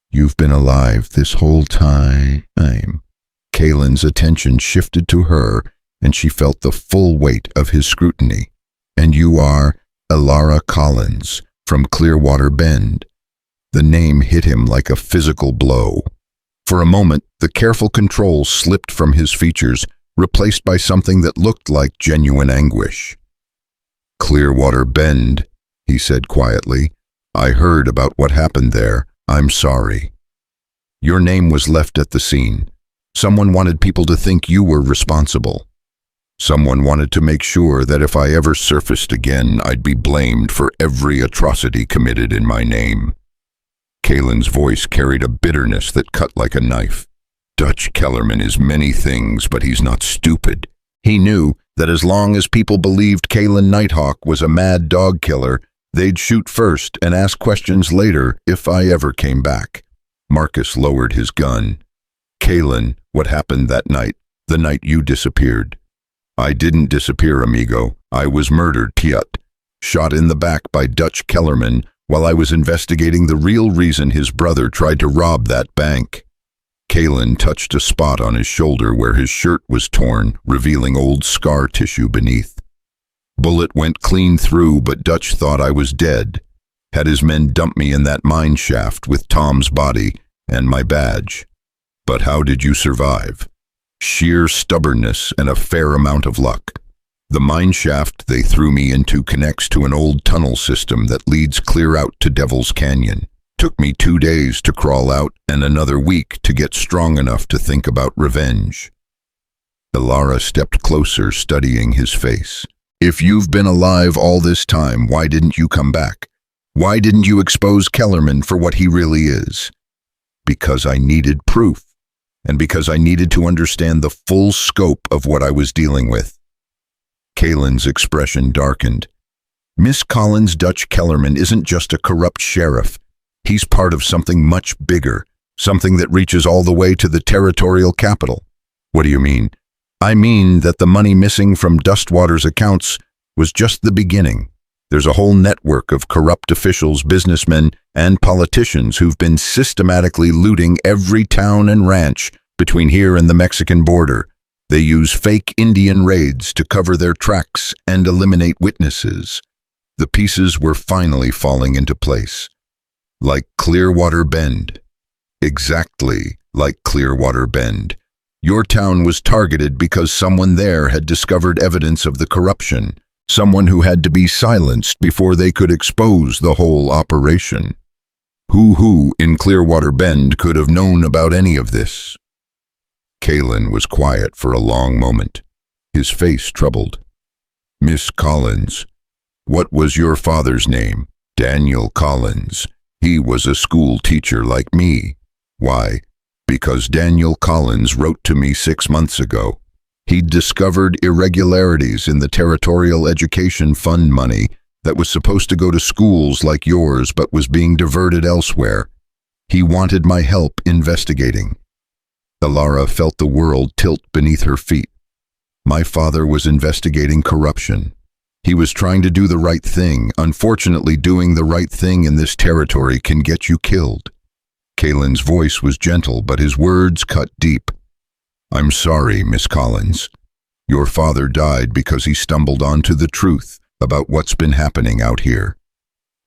You've been alive this whole time. Kaelen's attention shifted to her, and she felt the full weight of his scrutiny. And you are Elara Collins, from Clearwater Bend. The name hit him like a physical blow. For a moment, the careful control slipped from his features, replaced by something that looked like genuine anguish. Clearwater Bend, he said quietly. I heard about what happened there. I'm sorry. Your name was left at the scene. Someone wanted people to think you were responsible. Someone wanted to make sure that if I ever surfaced again, I'd be blamed for every atrocity committed in my name. Kaelen's voice carried a bitterness that cut like a knife. Dutch Kellerman is many things, but he's not stupid. He knew that as long as people believed Kaelen Nighthawk was a mad dog killer, they'd shoot first and ask questions later if I ever came back. Marcus lowered his gun. Kaelen, what happened that night, the night you disappeared? I didn't disappear, amigo. I was murdered, Tiut. Shot in the back by Dutch Kellerman while I was investigating the real reason his brother tried to rob that bank. Kaelen touched a spot on his shoulder where his shirt was torn, revealing old scar tissue beneath. Bullet went clean through, but Dutch thought I was dead. Had his men dump me in that mine shaft with Tom's body and my badge. But how did you survive? Sheer stubbornness and a fair amount of luck. The mine shaft they threw me into connects to an old tunnel system that leads clear out to Devil's Canyon. Took me 2 days to crawl out and another week to get strong enough to think about revenge. Elara stepped closer, studying his face. If you've been alive all this time, why didn't you come back? Why didn't you expose Kellerman for what he really is? Because I needed proof. And because I needed to understand the full scope of what I was dealing with. Kaelen's expression darkened. Miss Collins, Dutch Kellerman isn't just a corrupt sheriff. He's part of something much bigger, something that reaches all the way to the territorial capital. What do you mean? I mean that the money missing from Dustwater's accounts was just the beginning. There's a whole network of corrupt officials, businessmen, and politicians who've been systematically looting every town and ranch between here and the Mexican border. They use fake Indian raids to cover their tracks and eliminate witnesses. The pieces were finally falling into place. Like Clearwater Bend. Exactly like Clearwater Bend. Your town was targeted because someone there had discovered evidence of the corruption. Someone who had to be silenced before they could expose the whole operation. Who in Clearwater Bend could have known about any of this? Kaelen was quiet for a long moment, his face troubled. Miss Collins, what was your father's name? Daniel Collins. He was a school teacher like me. Why? Because Daniel Collins wrote to me 6 months ago. He'd discovered irregularities in the Territorial Education Fund money that was supposed to go to schools like yours but was being diverted elsewhere. He wanted my help investigating. Elara felt the world tilt beneath her feet. My father was investigating corruption. He was trying to do the right thing. Unfortunately, doing the right thing in this territory can get you killed. Kaelen's voice was gentle, but his words cut deep. I'm sorry, Miss Collins. Your father died because he stumbled onto the truth about what's been happening out here.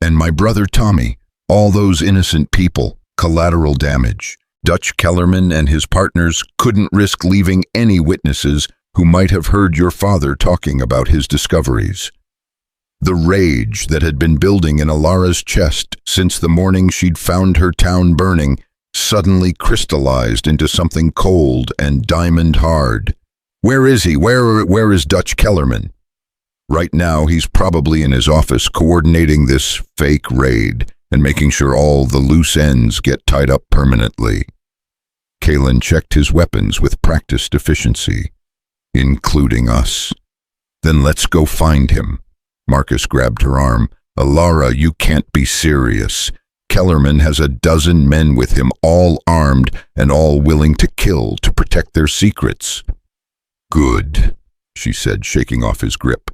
And my brother Tommy, all those innocent people, collateral damage. Dutch Kellerman and his partners couldn't risk leaving any witnesses who might have heard your father talking about his discoveries. The rage that had been building in Elara's chest since the morning she'd found her town burning suddenly crystallized into something cold and diamond hard. Where is he? Where is Dutch Kellerman? Right now, he's probably in his office coordinating this fake raid and making sure all the loose ends get tied up permanently. Kaelen checked his weapons with practiced efficiency, including us. Then let's go find him. Marcus grabbed her arm. Elara, you can't be serious. Kellerman has a dozen men with him, all armed and all willing to kill to protect their secrets. Good, she said, shaking off his grip.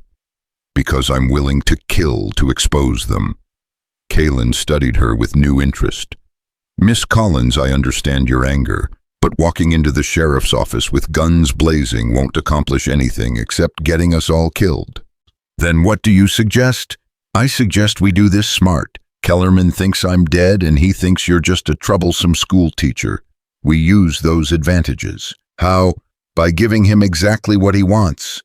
Because I'm willing to kill to expose them. Kaelen studied her with new interest. Miss Collins, I understand your anger, but walking into the sheriff's office with guns blazing won't accomplish anything except getting us all killed. Then what do you suggest? I suggest we do this smart. Kellerman thinks I'm dead and he thinks you're just a troublesome school teacher. We use those advantages. How? By giving him exactly what he wants.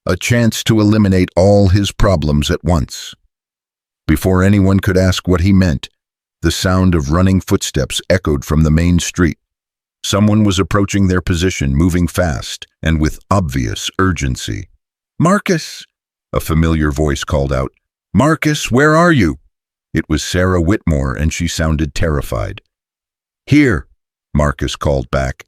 A chance to eliminate all his problems at once. Before anyone could ask what he meant, the sound of running footsteps echoed from the main street. Someone was approaching their position, moving fast and with obvious urgency. Marcus! A familiar voice called out. Marcus, where are you? It was Sarah Whitmore, and she sounded terrified. Here, Marcus called back.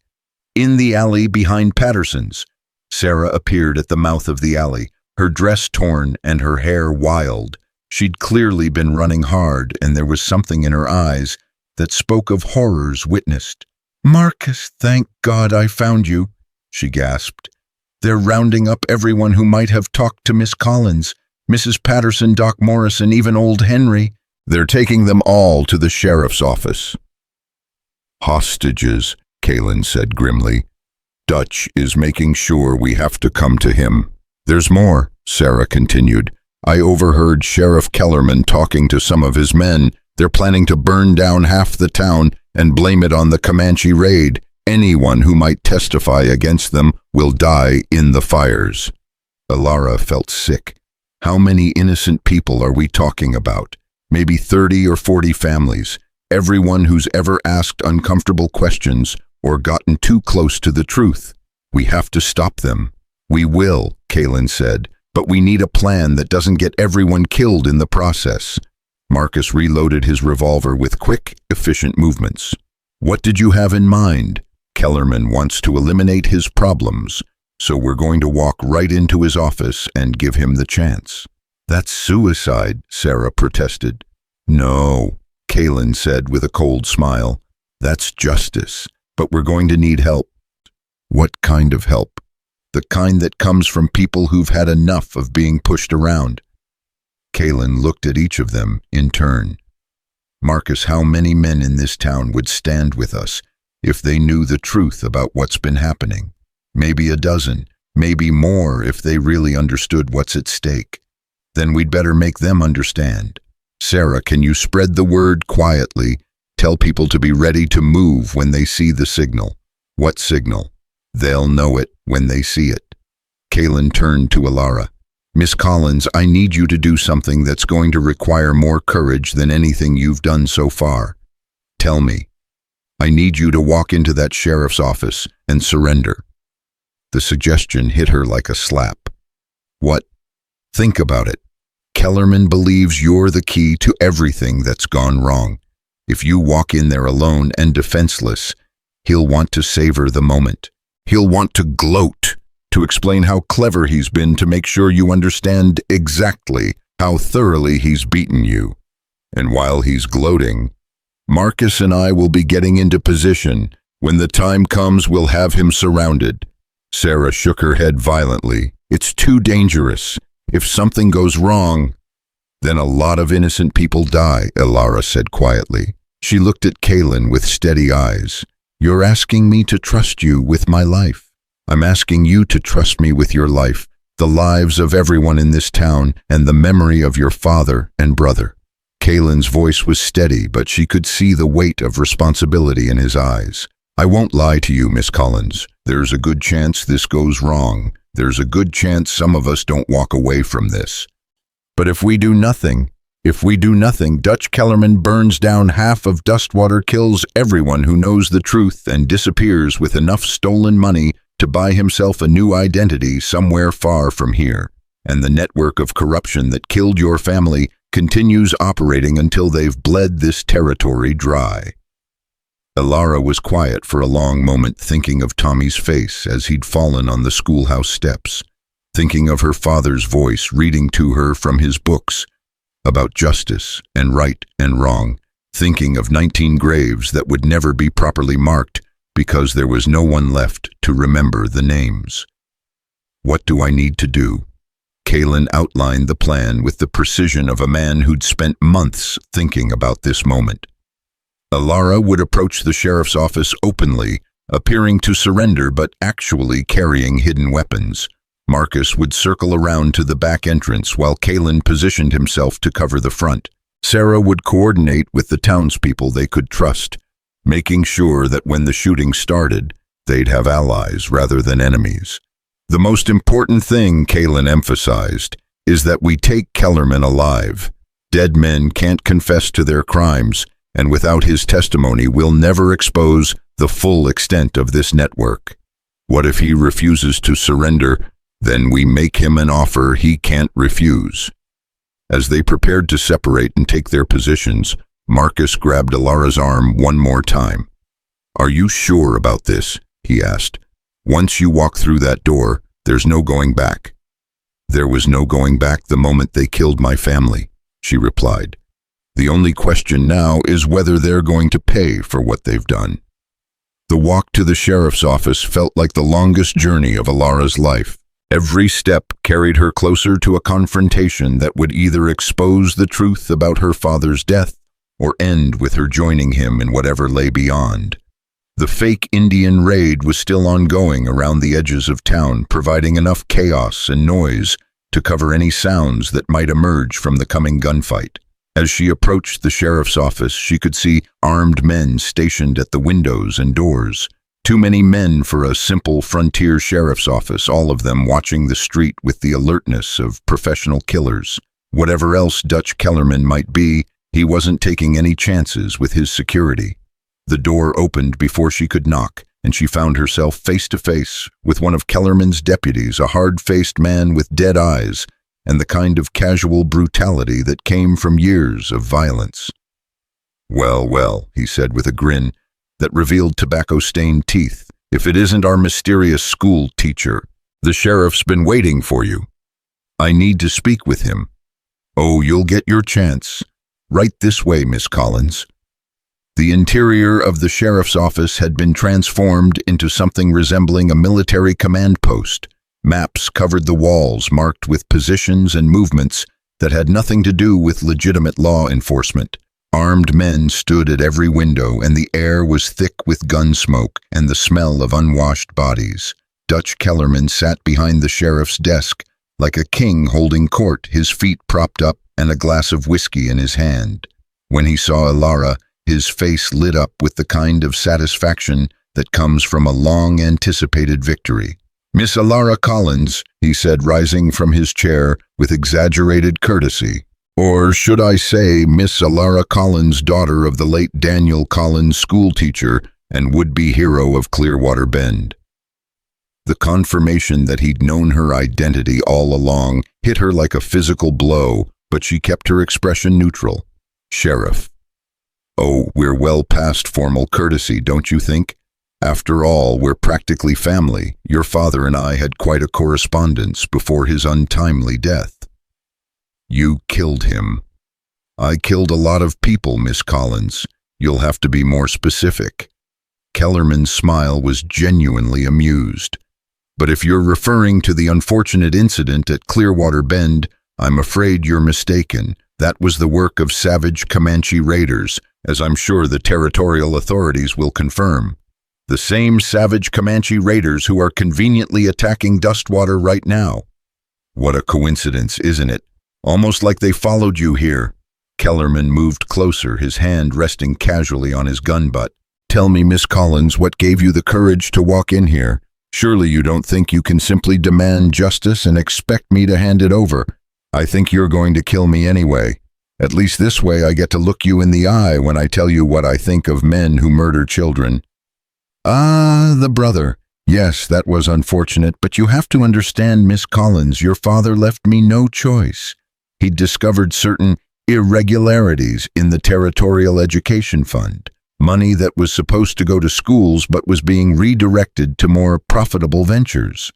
In the alley behind Patterson's. Sarah appeared at the mouth of the alley, her dress torn and her hair wild. She'd clearly been running hard, and there was something in her eyes that spoke of horrors witnessed. Marcus, thank God I found you, she gasped. They're rounding up everyone who might have talked to Miss Collins, Mrs. Patterson, Doc Morrison, even old Henry. They're taking them all to the sheriff's office. Hostages, Kaelen said grimly. Dutch is making sure we have to come to him. There's more, Sarah continued. I overheard Sheriff Kellerman talking to some of his men. They're planning to burn down half the town and blame it on the Comanche raid. Anyone who might testify against them will die in the fires. Elara felt sick. How many innocent people are we talking about? Maybe 30 or 40 families. Everyone who's ever asked uncomfortable questions or gotten too close to the truth. We have to stop them. We will, Kaelen said, but we need a plan that doesn't get everyone killed in the process. Marcus reloaded his revolver with quick, efficient movements. What did you have in mind? Kellerman wants to eliminate his problems, so we're going to walk right into his office and give him the chance. That's suicide, Sarah protested. No, Kaelen said with a cold smile. That's justice, but we're going to need help. What kind of help? The kind that comes from people who've had enough of being pushed around. Kaelen looked at each of them in turn. Marcus, how many men in this town would stand with us if they knew the truth about what's been happening? Maybe a dozen, maybe more if they really understood what's at stake. Then we'd better make them understand. Sarah, can you spread the word quietly? Tell people to be ready to move when they see the signal. What signal? They'll know it when they see it. Kaelen turned to Elara. Miss Collins, I need you to do something that's going to require more courage than anything you've done so far. Tell me. I need you to walk into that sheriff's office and surrender. The suggestion hit her like a slap. What? Think about it. Kellerman believes you're the key to everything that's gone wrong. If you walk in there alone and defenseless, he'll want to savor the moment. He'll want to gloat to explain how clever he's been to make sure you understand exactly how thoroughly he's beaten you. And while he's gloating, Marcus and I will be getting into position. When the time comes, we'll have him surrounded." Sarah shook her head violently. "It's too dangerous. If something goes wrong, then a lot of innocent people die," Elara said quietly. She looked at Kaelen with steady eyes. "You're asking me to trust you with my life. I'm asking you to trust me with your life, the lives of everyone in this town, and the memory of your father and brother." Kaelen's voice was steady, but she could see the weight of responsibility in his eyes. "I won't lie to you, Miss Collins. There's a good chance this goes wrong. There's a good chance some of us don't walk away from this. But if we do nothing, Dutch Kellerman burns down half of Dustwater, kills everyone who knows the truth, and disappears with enough stolen money to buy himself a new identity somewhere far from here. And the network of corruption that killed your family continues operating until they've bled this territory dry." Elara was quiet for a long moment, thinking of Tommy's face as he'd fallen on the schoolhouse steps, thinking of her father's voice reading to her from his books about justice and right and wrong, thinking of 19 graves that would never be properly marked because there was no one left to remember the names. "What do I need to do?" Kaelen outlined the plan with the precision of a man who'd spent months thinking about this moment. Elara would approach the sheriff's office openly, appearing to surrender but actually carrying hidden weapons. Marcus would circle around to the back entrance while Kaelen positioned himself to cover the front. Sarah would coordinate with the townspeople they could trust, making sure that when the shooting started, they'd have allies rather than enemies. "The most important thing," Kaelen emphasized, "is that we take Kellerman alive. Dead men can't confess to their crimes, and without his testimony, we'll never expose the full extent of this network. What if he refuses to surrender? Then we make him an offer he can't refuse." As they prepared to separate and take their positions, Marcus grabbed Elara's arm one more time. "Are you sure about this?" he asked. "Once you walk through that door, there's no going back." "There was no going back the moment they killed my family," she replied. "The only question now is whether they're going to pay for what they've done." The walk to the sheriff's office felt like the longest journey of Elara's life. Every step carried her closer to a confrontation that would either expose the truth about her father's death or end with her joining him in whatever lay beyond. The fake Indian raid was still ongoing around the edges of town, providing enough chaos and noise to cover any sounds that might emerge from the coming gunfight. As she approached the sheriff's office, she could see armed men stationed at the windows and doors. Too many men for a simple frontier sheriff's office, all of them watching the street with the alertness of professional killers. Whatever else Dutch Kellerman might be, he wasn't taking any chances with his security. The door opened before she could knock, and she found herself face to face with one of Kellerman's deputies, a hard-faced man with dead eyes and the kind of casual brutality that came from years of violence. "Well, well," he said with a grin that revealed tobacco-stained teeth. "If it isn't our mysterious school teacher, the sheriff's been waiting for you. I need to speak with him." "Oh, you'll get your chance. Right this way, Miss Collins." The interior of the sheriff's office had been transformed into something resembling a military command post. Maps covered the walls, marked with positions and movements that had nothing to do with legitimate law enforcement. Armed men stood at every window, and the air was thick with gun smoke and the smell of unwashed bodies. Dutch Kellerman sat behind the sheriff's desk, like a king holding court, his feet propped up and a glass of whiskey in his hand. When he saw Elara, his face lit up with the kind of satisfaction that comes from a long-anticipated victory. "Miss Elara Collins," he said, rising from his chair with exaggerated courtesy. "Or should I say Miss Elara Collins, daughter of the late Daniel Collins, schoolteacher and would-be hero of Clearwater Bend." The confirmation that he'd known her identity all along hit her like a physical blow, but she kept her expression neutral. "Sheriff." "Oh, we're well past formal courtesy, don't you think?" After all, we're practically family. Your father and I had quite a correspondence before his untimely death. You killed him. I killed a lot of people, Miss Collins. You'll have to be more specific. Kellerman's smile was genuinely amused. But if you're referring to the unfortunate incident at Clearwater Bend, I'm afraid you're mistaken. That was the work of savage Comanche raiders, as I'm sure the territorial authorities will confirm. The same savage Comanche raiders who are conveniently attacking Dustwater right now. What a coincidence, isn't it? Almost like they followed you here. Kellerman moved closer, his hand resting casually on his gun butt. Tell me, Miss Collins, what gave you the courage to walk in here? Surely you don't think you can simply demand justice and expect me to hand it over. I think you're going to kill me anyway. At least this way I get to look you in the eye when I tell you what I think of men who murder children. Ah, the brother. Yes, that was unfortunate, but you have to understand, Miss Collins, your father left me no choice. He'd discovered certain irregularities in the Territorial Education Fund. Money that was supposed to go to schools but was being redirected to more profitable ventures.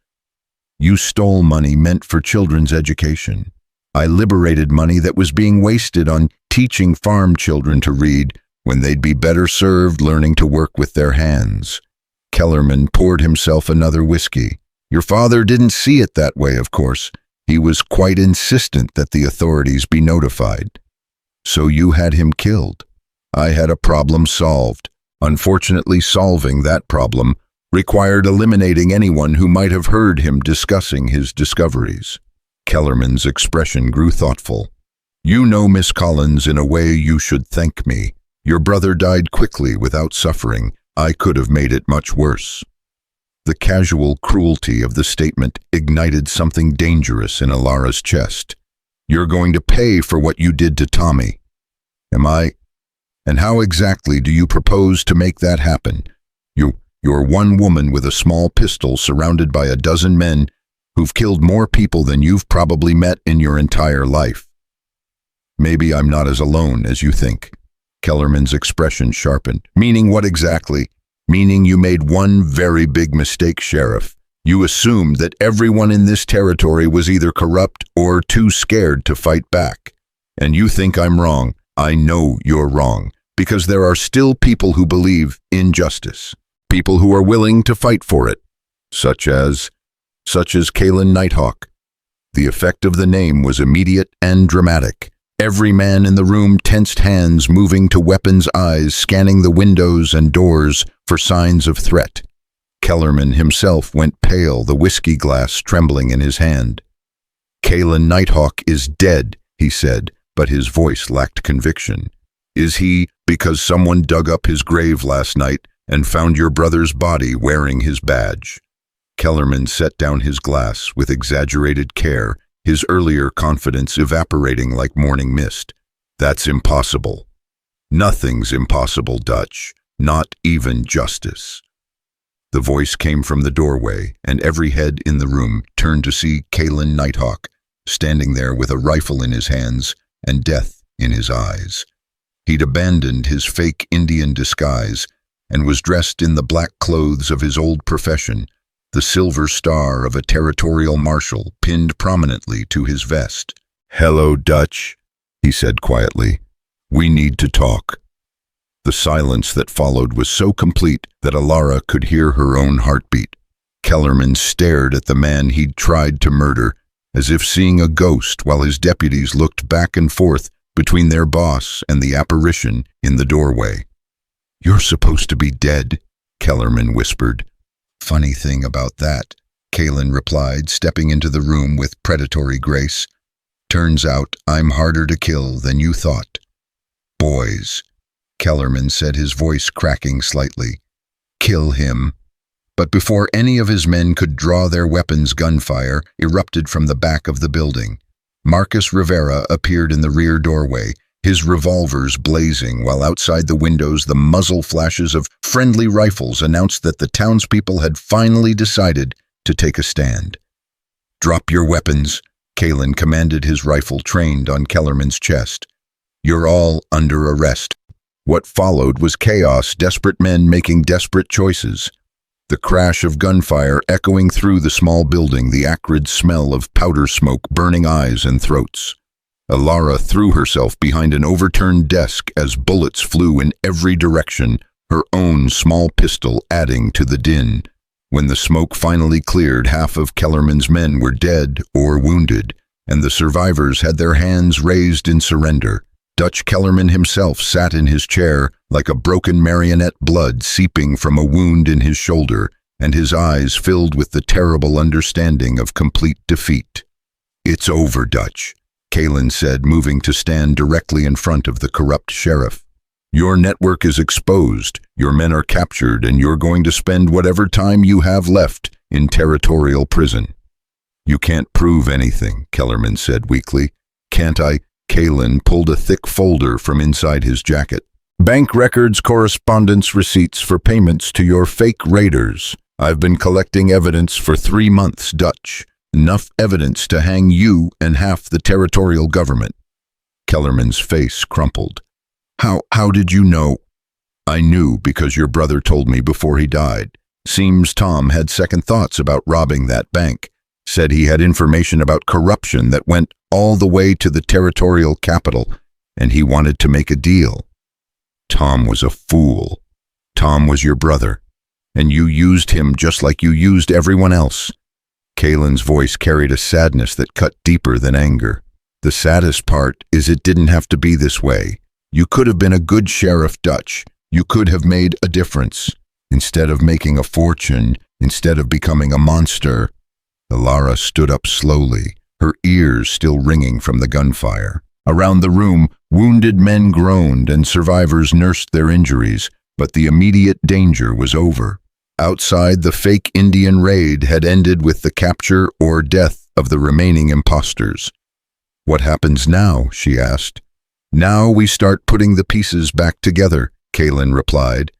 You stole money meant for children's education. I liberated money that was being wasted on teaching farm children to read when they'd be better served learning to work with their hands. Kellerman poured himself another whiskey. Your father didn't see it that way, of course. He was quite insistent that the authorities be notified. So you had him killed. I had a problem solved. Unfortunately, solving that problem required eliminating anyone who might have heard him discussing his discoveries. Kellerman's expression grew thoughtful. You know, Miss Collins, in a way you should thank me. Your brother died quickly without suffering. I could have made it much worse. The casual cruelty of the statement ignited something dangerous in Elara's chest. You're going to pay for what you did to Tommy. Am I? And how exactly do you propose to make that happen? You're one woman with a small pistol surrounded by a dozen men who've killed more people than you've probably met in your entire life. Maybe I'm not as alone as you think. Kellerman's expression sharpened. Meaning what exactly? Meaning you made one very big mistake, Sheriff. You assumed that everyone in this territory was either corrupt or too scared to fight back. And you think I'm wrong. I know you're wrong, because there are still people who believe in justice. People who are willing to fight for it. Such as Kaelen Nighthawk. The effect of the name was immediate and dramatic. Every man in the room tensed hands, moving to weapons' eyes, scanning the windows and doors for signs of threat. Kellerman himself went pale, the whiskey glass trembling in his hand. Kaelen Nighthawk is dead, he said, but his voice lacked conviction. Is he because someone dug up his grave last night and found your brother's body wearing his badge? Kellerman set down his glass with exaggerated care, his earlier confidence evaporating like morning mist. That's impossible. Nothing's impossible, Dutch, not even justice. The voice came from the doorway, and every head in the room turned to see Kaelen Nighthawk, standing there with a rifle in his hands and death in his eyes. He'd abandoned his fake Indian disguise and was dressed in the black clothes of his old profession, the silver star of a territorial marshal pinned prominently to his vest. Hello, Dutch, he said quietly. We need to talk. The silence that followed was so complete that Elara could hear her own heartbeat. Kellerman stared at the man he'd tried to murder, as if seeing a ghost, while his deputies looked back and forth between their boss and the apparition in the doorway. You're supposed to be dead, Kellerman whispered. Funny thing about that, Kaelen replied, stepping into the room with predatory grace. Turns out I'm harder to kill than you thought. Boys, Kellerman said, his voice cracking slightly. Kill him. But before any of his men could draw their weapons, gunfire erupted from the back of the building. Marcus Rivera appeared in the rear doorway, his revolvers blazing, while outside the windows the muzzle flashes of friendly rifles announced that the townspeople had finally decided to take a stand. Drop your weapons, Kaelen commanded, his rifle trained on Kellerman's chest. You're all under arrest. What followed was chaos, desperate men making desperate choices. The crash of gunfire echoing through the small building, the acrid smell of powder smoke burning eyes and throats. Elara threw herself behind an overturned desk as bullets flew in every direction, her own small pistol adding to the din. When the smoke finally cleared, half of Kellerman's men were dead or wounded, and the survivors had their hands raised in surrender. Dutch Kellerman himself sat in his chair like a broken marionette, blood seeping from a wound in his shoulder, and his eyes filled with the terrible understanding of complete defeat. "It's over, Dutch," Kaelen said, moving to stand directly in front of the corrupt sheriff. "Your network is exposed, your men are captured, and you're going to spend whatever time you have left in territorial prison." "You can't prove anything," Kellerman said weakly. "Can't I?" Kaelen pulled a thick folder from inside his jacket. "Bank records, correspondence receipts for payments to your fake raiders. I've been collecting evidence for 3 months, Dutch. Enough evidence to hang you and half the territorial government." Kellerman's face crumpled. How did you know?" "I knew because your brother told me before he died. Seems Tom had second thoughts about robbing that bank. Said he had information about corruption that went all the way to the territorial capital, and he wanted to make a deal." "Tom was a fool. Tom was your brother, and you used him just like you used everyone else." Kaelen's voice carried a sadness that cut deeper than anger. "The saddest part is it didn't have to be this way. You could have been a good sheriff, Dutch. You could have made a difference. Instead of making a fortune, instead of becoming a monster." Elara stood up slowly, her ears still ringing from the gunfire. Around the room, wounded men groaned and survivors nursed their injuries, but the immediate danger was over. Outside, the fake Indian raid had ended with the capture or death of the remaining imposters. "What happens now?" she asked. "Now we start putting the pieces back together," Kaelen replied.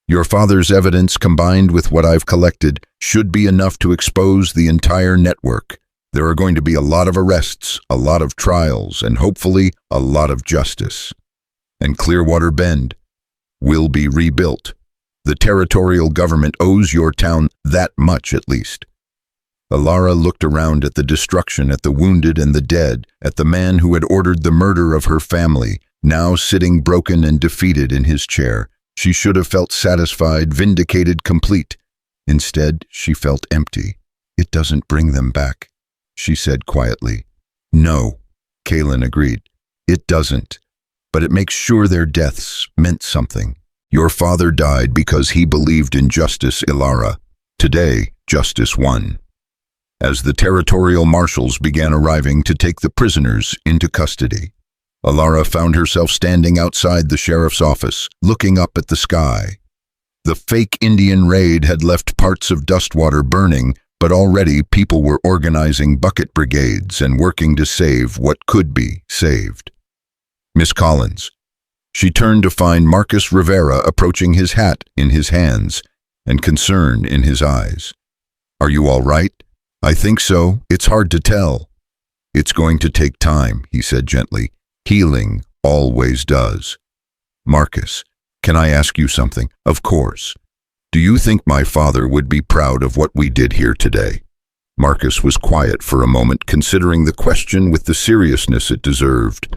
"Your father's evidence combined with what I've collected should be enough to expose the entire network. There are going to be a lot of arrests, a lot of trials, and hopefully a lot of justice. And Clearwater Bend will be rebuilt. The territorial government owes your town that much at least." Elara looked around at the destruction, at the wounded and the dead, at the man who had ordered the murder of her family, now sitting broken and defeated in his chair. She should have felt satisfied, vindicated, complete. Instead, she felt empty. "It doesn't bring them back," she said quietly. "No," Kaelen agreed. "It doesn't. But it makes sure their deaths meant something. Your father died because he believed in justice, Elara. Today, justice won." As the territorial marshals began arriving to take the prisoners into custody, Elara found herself standing outside the sheriff's office, looking up at the sky. The fake Indian raid had left parts of Dustwater burning, but already people were organizing bucket brigades and working to save what could be saved. "Miss Collins." She turned to find Marcus Rivera approaching, his hat in his hands and concern in his eyes. "Are you all right?" "I think so. It's hard to tell." "It's going to take time," he said gently. "Healing always does." "Marcus, can I ask you something?" "Of course. Do you think my father would be proud of what we did here today?" Marcus was quiet for a moment, considering the question with the seriousness it deserved.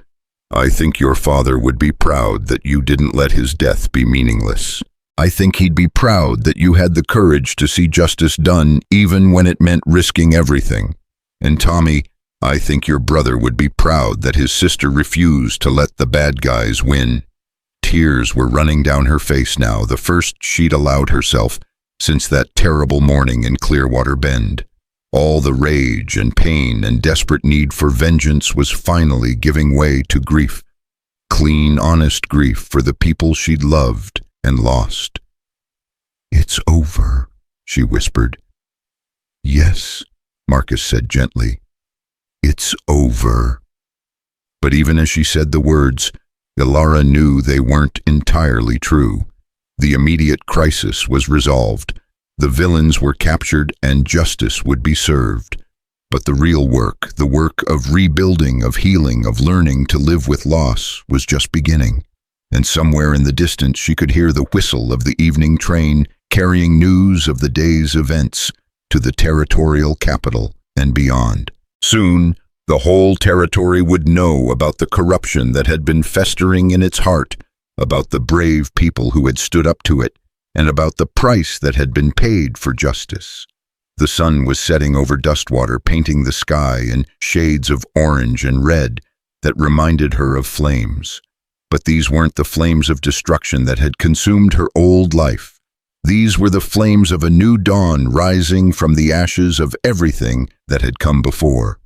"I think your father would be proud that you didn't let his death be meaningless. I think he'd be proud that you had the courage to see justice done even when it meant risking everything. And Tommy, I think your brother would be proud that his sister refused to let the bad guys win." Tears were running down her face now, the first she'd allowed herself since that terrible morning in Clearwater Bend. All the rage and pain and desperate need for vengeance was finally giving way to grief. Clean, honest grief for the people she'd loved and lost. "It's over," she whispered. "Yes," Marcus said gently. "It's over." But even as she said the words, Elara knew they weren't entirely true. The immediate crisis was resolved. The villains were captured and justice would be served. But the real work, the work of rebuilding, of healing, of learning to live with loss, was just beginning. and somewhere in the distance she could hear the whistle of the evening train carrying news of the day's events to the territorial capital and beyond. Soon, the whole territory would know about the corruption that had been festering in its heart, about the brave people who had stood up to it, and about the price that had been paid for justice. The sun was setting over Dustwater, painting the sky in shades of orange and red that reminded her of flames. But these weren't the flames of destruction that had consumed her old life. These were the flames of a new dawn rising from the ashes of everything that had come before.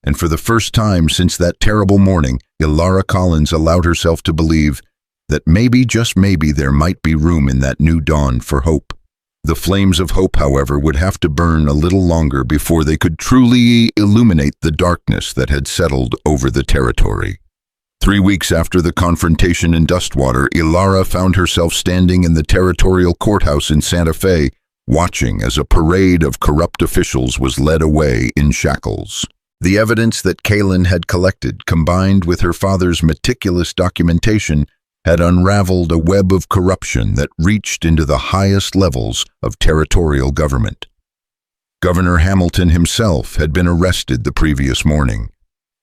And for the first time since that terrible morning, Elara Collins allowed herself to believe that maybe, just maybe, there might be room in that new dawn for hope. The flames of hope, however, would have to burn a little longer before they could truly illuminate the darkness that had settled over the territory. 3 weeks after the confrontation in Dustwater, Elara found herself standing in the territorial courthouse in Santa Fe, watching as a parade of corrupt officials was led away in shackles. The evidence that Kaelen had collected, combined with her father's meticulous documentation, had unraveled a web of corruption that reached into the highest levels of territorial government. Governor Hamilton himself had been arrested the previous morning,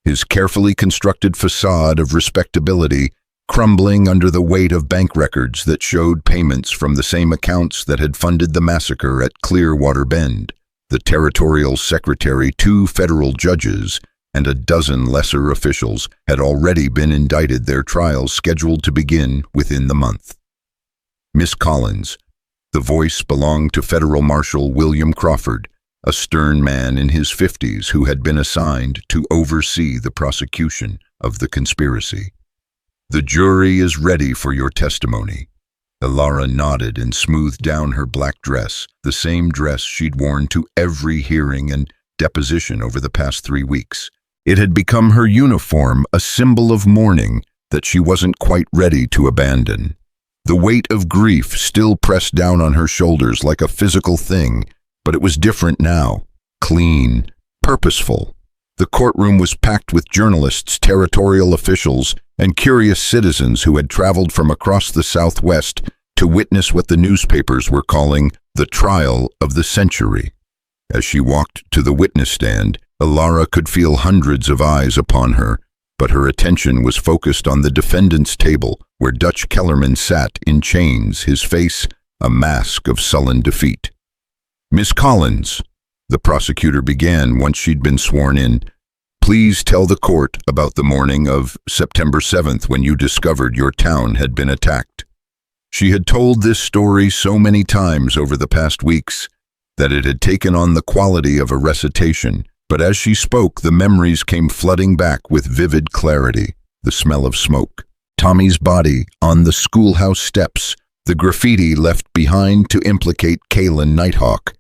his carefully constructed facade of respectability crumbling under the weight of bank records that showed payments from the same accounts that had funded the massacre at Clearwater Bend. The territorial secretary, 2 federal judges, and a dozen lesser officials had already been indicted, their trials scheduled to begin within the month. Miss Collins, the voice belonged to Federal Marshal William Crawford, a stern man in his 50s who had been assigned to oversee the prosecution of the conspiracy. "The jury is ready for your testimony." Elara nodded and smoothed down her black dress, the same dress she'd worn to every hearing and deposition over the past 3 weeks. It had become her uniform, a symbol of mourning that she wasn't quite ready to abandon. The weight of grief still pressed down on her shoulders like a physical thing, but it was different now, clean, purposeful. The courtroom was packed with journalists, territorial officials, and curious citizens who had traveled from across the Southwest to witness what the newspapers were calling the trial of the century. As she walked to the witness stand, Elara could feel hundreds of eyes upon her, but her attention was focused on the defendant's table, where Dutch Kellerman sat in chains, his face a mask of sullen defeat. "Miss Collins," the prosecutor began once she'd been sworn in, "please tell the court about the morning of September 7th when you discovered your town had been attacked." She had told this story so many times over the past weeks that it had taken on the quality of a recitation, but as she spoke, the memories came flooding back with vivid clarity. The smell of smoke, Tommy's body on the schoolhouse steps, the graffiti left behind to implicate Kaelen Nighthawk.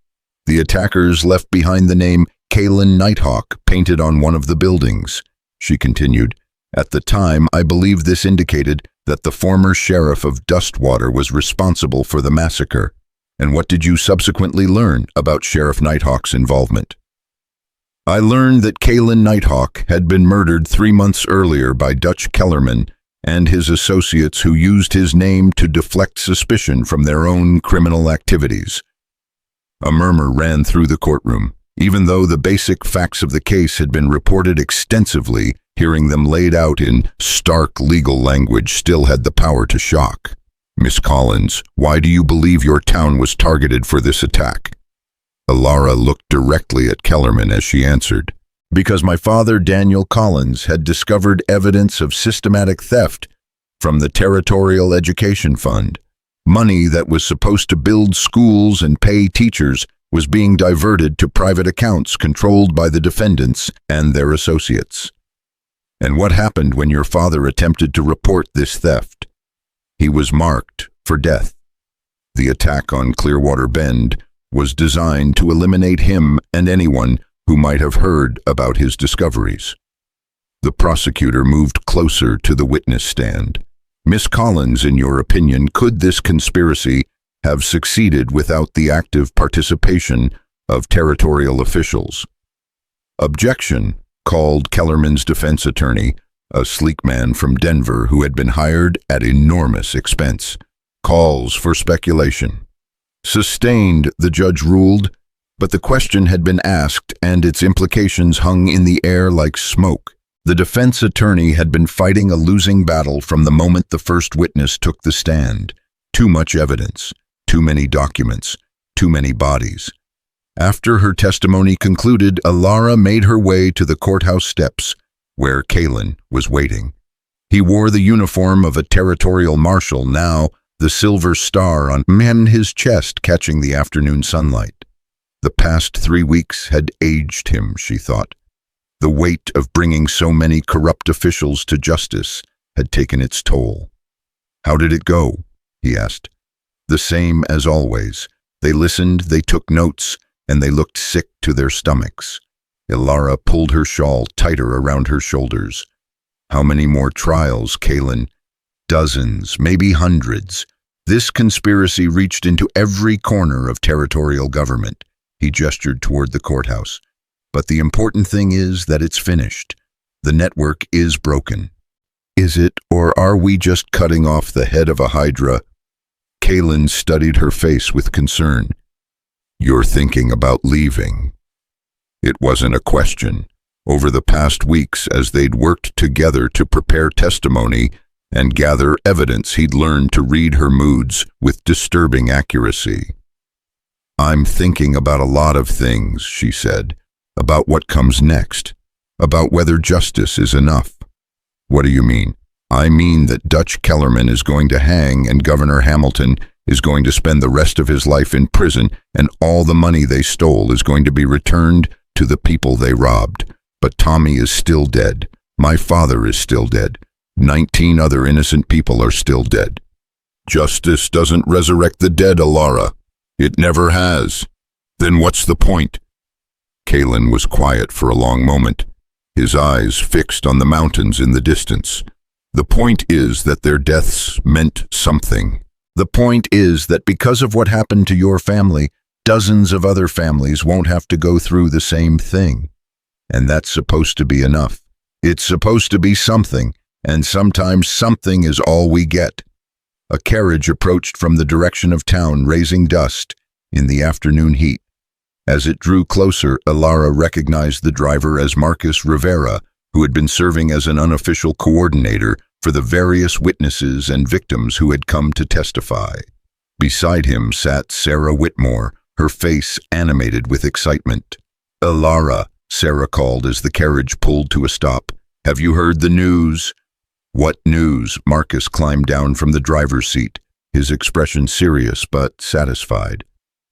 The attackers left behind the name Kaelen Nighthawk painted on one of the buildings. She continued, "At the time, I believe this indicated that the former sheriff of Dustwater was responsible for the massacre. And what did you subsequently learn about Sheriff Nighthawk's involvement?" "I learned that Kaelen Nighthawk had been murdered 3 months earlier by Dutch Kellerman and his associates who used his name to deflect suspicion from their own criminal activities." A murmur ran through the courtroom. Even though the basic facts of the case had been reported extensively, hearing them laid out in stark legal language still had the power to shock. "Miss Collins, why do you believe your town was targeted for this attack?" Elara looked directly at Kellerman as she answered, "Because my father, Daniel Collins, had discovered evidence of systematic theft from the Territorial Education Fund. Money that was supposed to build schools and pay teachers was being diverted to private accounts controlled by the defendants and their associates." "And what happened when your father attempted to report this theft?" "He was marked for death. The attack on Clearwater Bend was designed to eliminate him and anyone who might have heard about his discoveries." The prosecutor moved closer to the witness stand. "Miss Collins, in your opinion, could this conspiracy have succeeded without the active participation of territorial officials?" "Objection," called Kellerman's defense attorney, a sleek man from Denver who had been hired at enormous expense. Calls for speculation. Sustained, the judge ruled, but the question had been asked and its implications hung in the air like smoke. The defense attorney had been fighting a losing battle from the moment the first witness took the stand. Too much evidence, too many documents, too many bodies. After her testimony concluded, Elara made her way to the courthouse steps, where Kaelen was waiting. He wore the uniform of a territorial marshal, now the silver star on his chest catching the afternoon sunlight. The past 3 weeks had aged him, she thought. The weight of bringing so many corrupt officials to justice had taken its toll. "How did it go?" he asked. "The same as always. They listened, they took notes, and they looked sick to their stomachs." Elara pulled her shawl tighter around her shoulders. "How many more trials, Kaelen?" "Dozens, maybe hundreds. This conspiracy reached into every corner of territorial government." He gestured toward the courthouse. "But the important thing is that it's finished. The network is broken." "Is it, or are we just cutting off the head of a hydra?" Kaelen studied her face with concern. "You're thinking about leaving." It wasn't a question. Over the past weeks, as they'd worked together to prepare testimony and gather evidence, he'd learned to read her moods with disturbing accuracy. "I'm thinking about a lot of things," she said. "About what comes next. About whether justice is enough." "What do you mean?" "I mean that Dutch Kellerman is going to hang and Governor Hamilton is going to spend the rest of his life in prison, and all the money they stole is going to be returned to the people they robbed. But Tommy is still dead. My father is still dead. 19 other innocent people are still dead." "Justice doesn't resurrect the dead, Elara. It never has. Then what's the point?" Kaelen was quiet for a long moment, his eyes fixed on the mountains in the distance. "The point is that their deaths meant something. The point is that because of what happened to your family, dozens of other families won't have to go through the same thing. And that's supposed to be enough. It's supposed to be something, and sometimes something is all we get." A carriage approached from the direction of town, raising dust in the afternoon heat. As it drew closer, Elara recognized the driver as Marcus Rivera, who had been serving as an unofficial coordinator for the various witnesses and victims who had come to testify. Beside him sat Sarah Whitmore, her face animated with excitement. "Elara," Sarah called as the carriage pulled to a stop. "Have you heard the news?" "What news?" Marcus climbed down from the driver's seat, his expression serious but satisfied.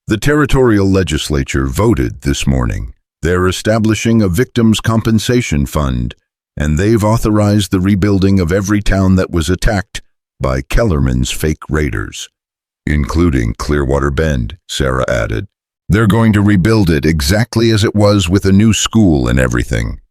"The territorial legislature voted this morning. They're establishing a victims' compensation fund, and they've authorized the rebuilding of every town that was attacked by Kellerman's fake raiders." "Including Clearwater Bend," Sarah added. "They're going to rebuild it exactly as it was, with a new school and everything."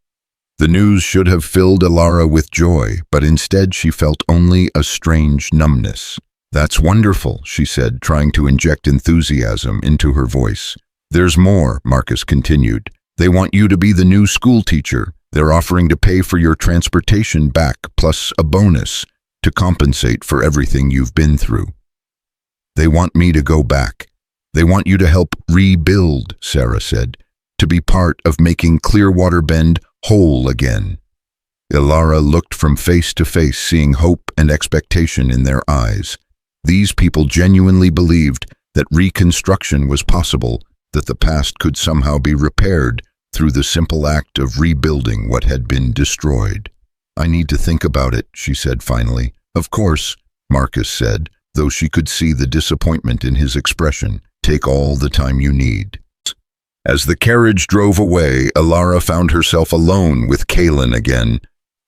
The news should have filled Elara with joy, but instead she felt only a strange numbness. "That's wonderful," she said, trying to inject enthusiasm into her voice. "There's more," Marcus continued. "They want you to be the new school teacher. They're offering to pay for your transportation back, plus a bonus, to compensate for everything you've been through." "They want me to go back. They want you to help rebuild," Sarah said, "to be part of making Clearwater Bend whole again." Elara looked from face to face, seeing hope and expectation in their eyes. These people genuinely believed that reconstruction was possible, that the past could somehow be repaired through the simple act of rebuilding what had been destroyed. "I need to think about it," she said finally. "Of course," Marcus said, though she could see the disappointment in his expression. "Take all the time you need." As the carriage drove away, Elara found herself alone with Kaelen again.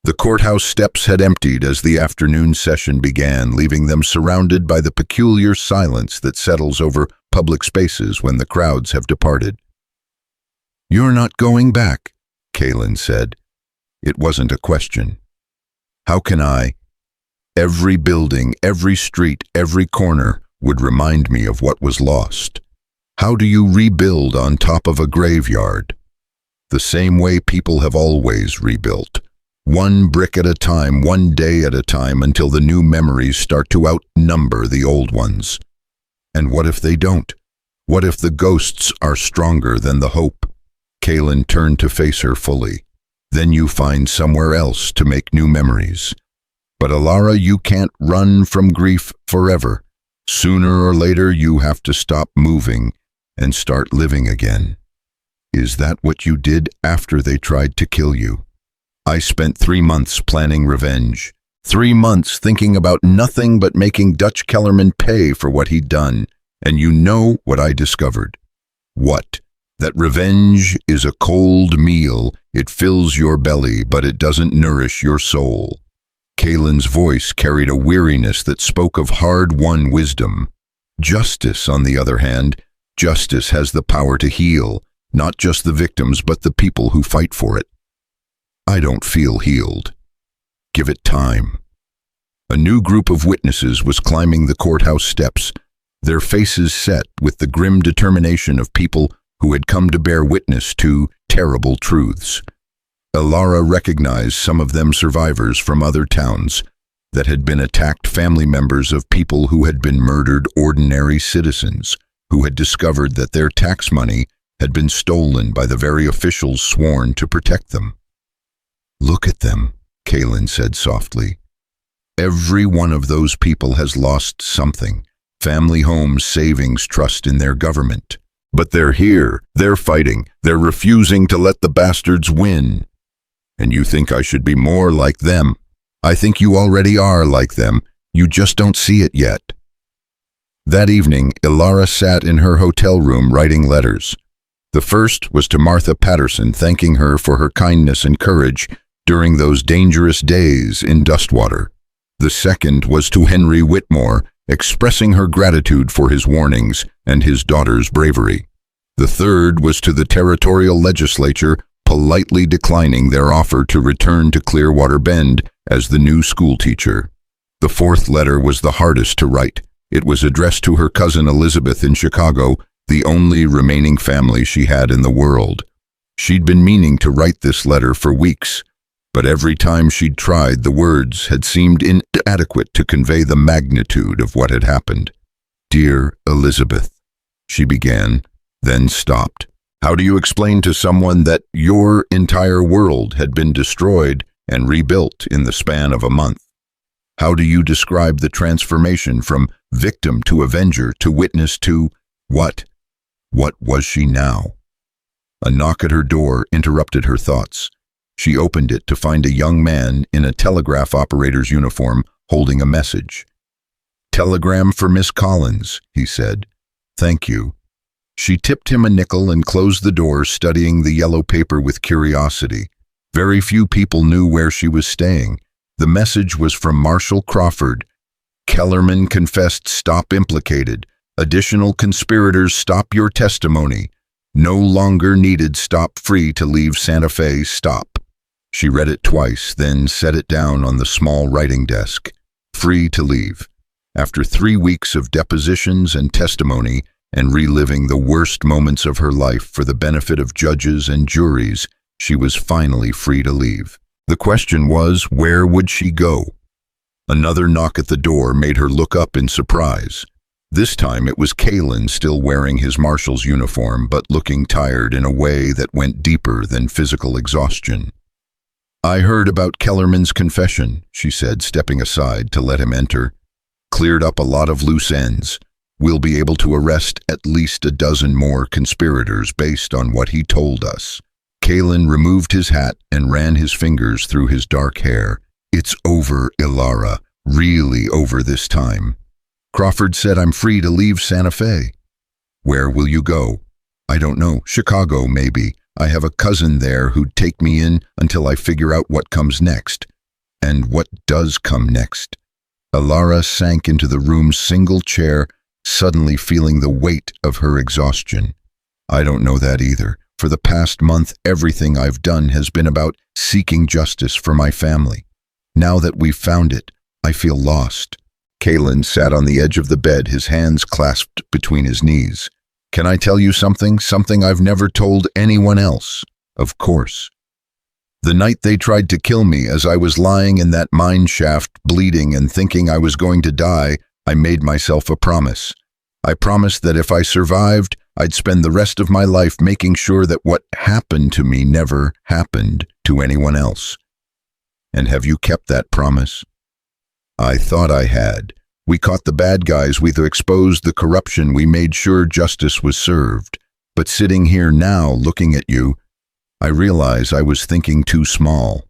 The courthouse steps had emptied as the afternoon session began, leaving them surrounded by the peculiar silence that settles over public spaces when the crowds have departed. "You're not going back," Kaelen said. It wasn't a question. "How can I? Every building, every street, every corner would remind me of what was lost. How do you rebuild on top of a graveyard? The same way people have always rebuilt, One brick at a time, one day at a time, until the new memories start to outnumber the old ones. And what if they don't? What if the ghosts are stronger than the hope? Kaelen turned to face her fully. Then you find somewhere else to make new memories. But Elara, you can't run from grief forever. Sooner or later you have to stop moving and start living again. Is that what you did after they tried to kill you? I spent 3 months planning revenge. 3 months thinking about nothing but making Dutch Kellerman pay for what he'd done. And you know what I discovered? What? That revenge is a cold meal. It fills your belly, but it doesn't nourish your soul. Kaelen's voice carried a weariness that spoke of hard-won wisdom. Justice, on the other hand, justice has the power to heal, not just the victims, but the people who fight for it. I don't feel healed. Give it time. A new group of witnesses was climbing the courthouse steps, their faces set with the grim determination of people who had come to bear witness to terrible truths. Elara recognized some of them survivors from other towns that had been attacked, family members of people who had been murdered, ordinary citizens who had discovered that their tax money had been stolen by the very officials sworn to protect them. Look at them, Kaelen said softly. Every one of those people has lost something. Family, homes, savings, trust in their government. But they're here, they're fighting, they're refusing to let the bastards win. And you think I should be more like them? I think you already are like them, you just don't see it yet. That evening, Elara sat in her hotel room writing letters. The first was to Martha Patterson, thanking her for her kindness and courage during those dangerous days in Dustwater. The second was to Henry Whitmore, expressing her gratitude for his warnings and his daughter's bravery. The third was to the territorial legislature, politely declining their offer to return to Clearwater Bend as the new schoolteacher. The fourth letter was the hardest to write. It was addressed to her cousin Elizabeth in Chicago, the only remaining family she had in the world. She'd been meaning to write this letter for weeks, but every time she'd tried, the words had seemed inadequate to convey the magnitude of what had happened. "Dear Elizabeth," she began, then stopped. "How do you explain to someone that your entire world had been destroyed and rebuilt in the span of a month? How do you describe the transformation from victim to avenger to witness to what? What was she now?" A knock at her door interrupted her thoughts. She opened it to find a young man in a telegraph operator's uniform holding a message. "Telegram for Miss Collins," he said. "Thank you." She tipped him a nickel and closed the door, studying the yellow paper with curiosity. Very few people knew where she was staying. The message was from Marshall Crawford. "Kellerman confessed, stop implicated. Additional conspirators, stop your testimony. No longer needed, stop, free to leave Santa Fe, stop." She read it twice, then set it down on the small writing desk. Free to leave. After 3 weeks of depositions and testimony, and reliving the worst moments of her life for the benefit of judges and juries, she was finally free to leave. The question was, where would she go? Another knock at the door made her look up in surprise. This time it was Kaelen, still wearing his marshal's uniform, but looking tired in a way that went deeper than physical exhaustion. "I heard about Kellerman's confession," she said, stepping aside to let him enter. "Cleared up a lot of loose ends. We'll be able to arrest at least a dozen more conspirators based on what he told us." Kaelen removed his hat and ran his fingers through his dark hair. "It's over, Elara. Really over this time. Crawford said I'm free to leave Santa Fe." "Where will you go?" "I don't know. Chicago, maybe. I have a cousin there who'd take me in until I figure out what comes next." "And what does come next?" Elara sank into the room's single chair, suddenly feeling the weight of her exhaustion. "I don't know that either. For the past month, everything I've done has been about seeking justice for my family. Now that we've found it, I feel lost." Kaelen sat on the edge of the bed, his hands clasped between his knees. "Can I tell you something? Something I've never told anyone else?" "Of course." The night they tried to kill me, as I was lying in that mine shaft, bleeding and thinking I was going to die, I made myself a promise. I promised that if I survived, I'd spend the rest of my life making sure that what happened to me never happened to anyone else. And have you kept that promise? I thought I had. We caught the bad guys, we exposed the corruption, we made sure justice was served. But sitting here now, looking at you, I realize I was thinking too small.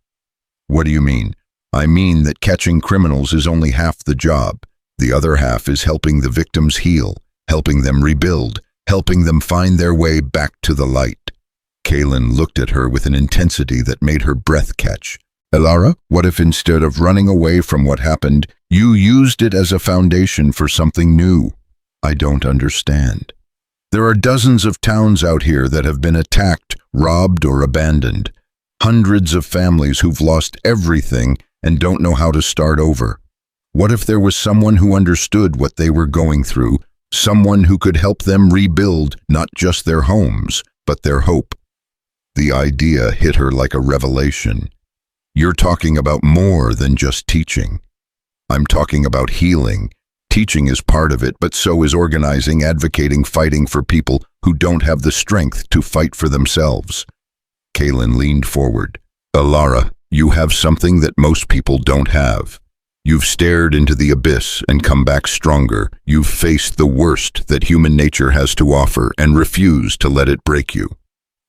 What do you mean? I mean that catching criminals is only half the job. The other half is helping the victims heal, helping them rebuild, helping them find their way back to the light. Kaelen looked at her with an intensity that made her breath catch. Elara, what if instead of running away from what happened, you used it as a foundation for something new? I don't understand. There are dozens of towns out here that have been attacked, robbed, or abandoned. Hundreds of families who've lost everything and don't know how to start over. What if there was someone who understood what they were going through, someone who could help them rebuild not just their homes, but their hope? The idea hit her like a revelation. You're talking about more than just teaching. I'm talking about healing. Teaching is part of it, but so is organizing, advocating, fighting for people who don't have the strength to fight for themselves. Kaelen leaned forward. Elara, you have something that most people don't have. You've stared into the abyss and come back stronger. You've faced the worst that human nature has to offer and refused to let it break you.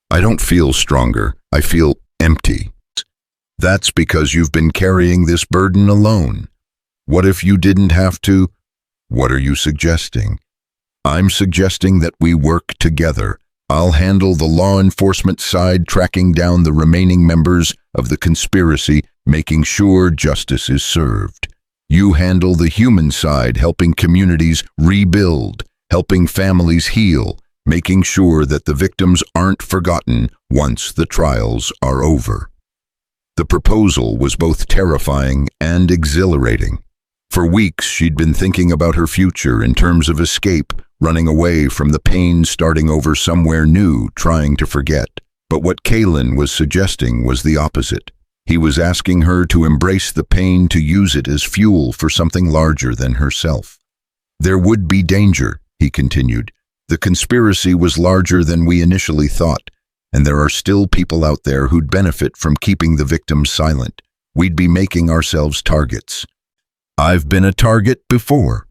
I don't feel stronger. I feel empty. That's because you've been carrying this burden alone. What if you didn't have to? What are you suggesting? I'm suggesting that we work together. I'll handle the law enforcement side, tracking down the remaining members of the conspiracy, making sure justice is served. You handle the human side, helping communities rebuild, helping families heal, making sure that the victims aren't forgotten once the trials are over. The proposal was both terrifying and exhilarating. For weeks, she'd been thinking about her future in terms of escape, running away from the pain, starting over somewhere new, trying to forget. But what Kaelen was suggesting was the opposite. He was asking her to embrace the pain, to use it as fuel for something larger than herself. There would be danger, he continued. The conspiracy was larger than we initially thought, and there are still people out there who'd benefit from keeping the victims silent. We'd be making ourselves targets. I've been a target before.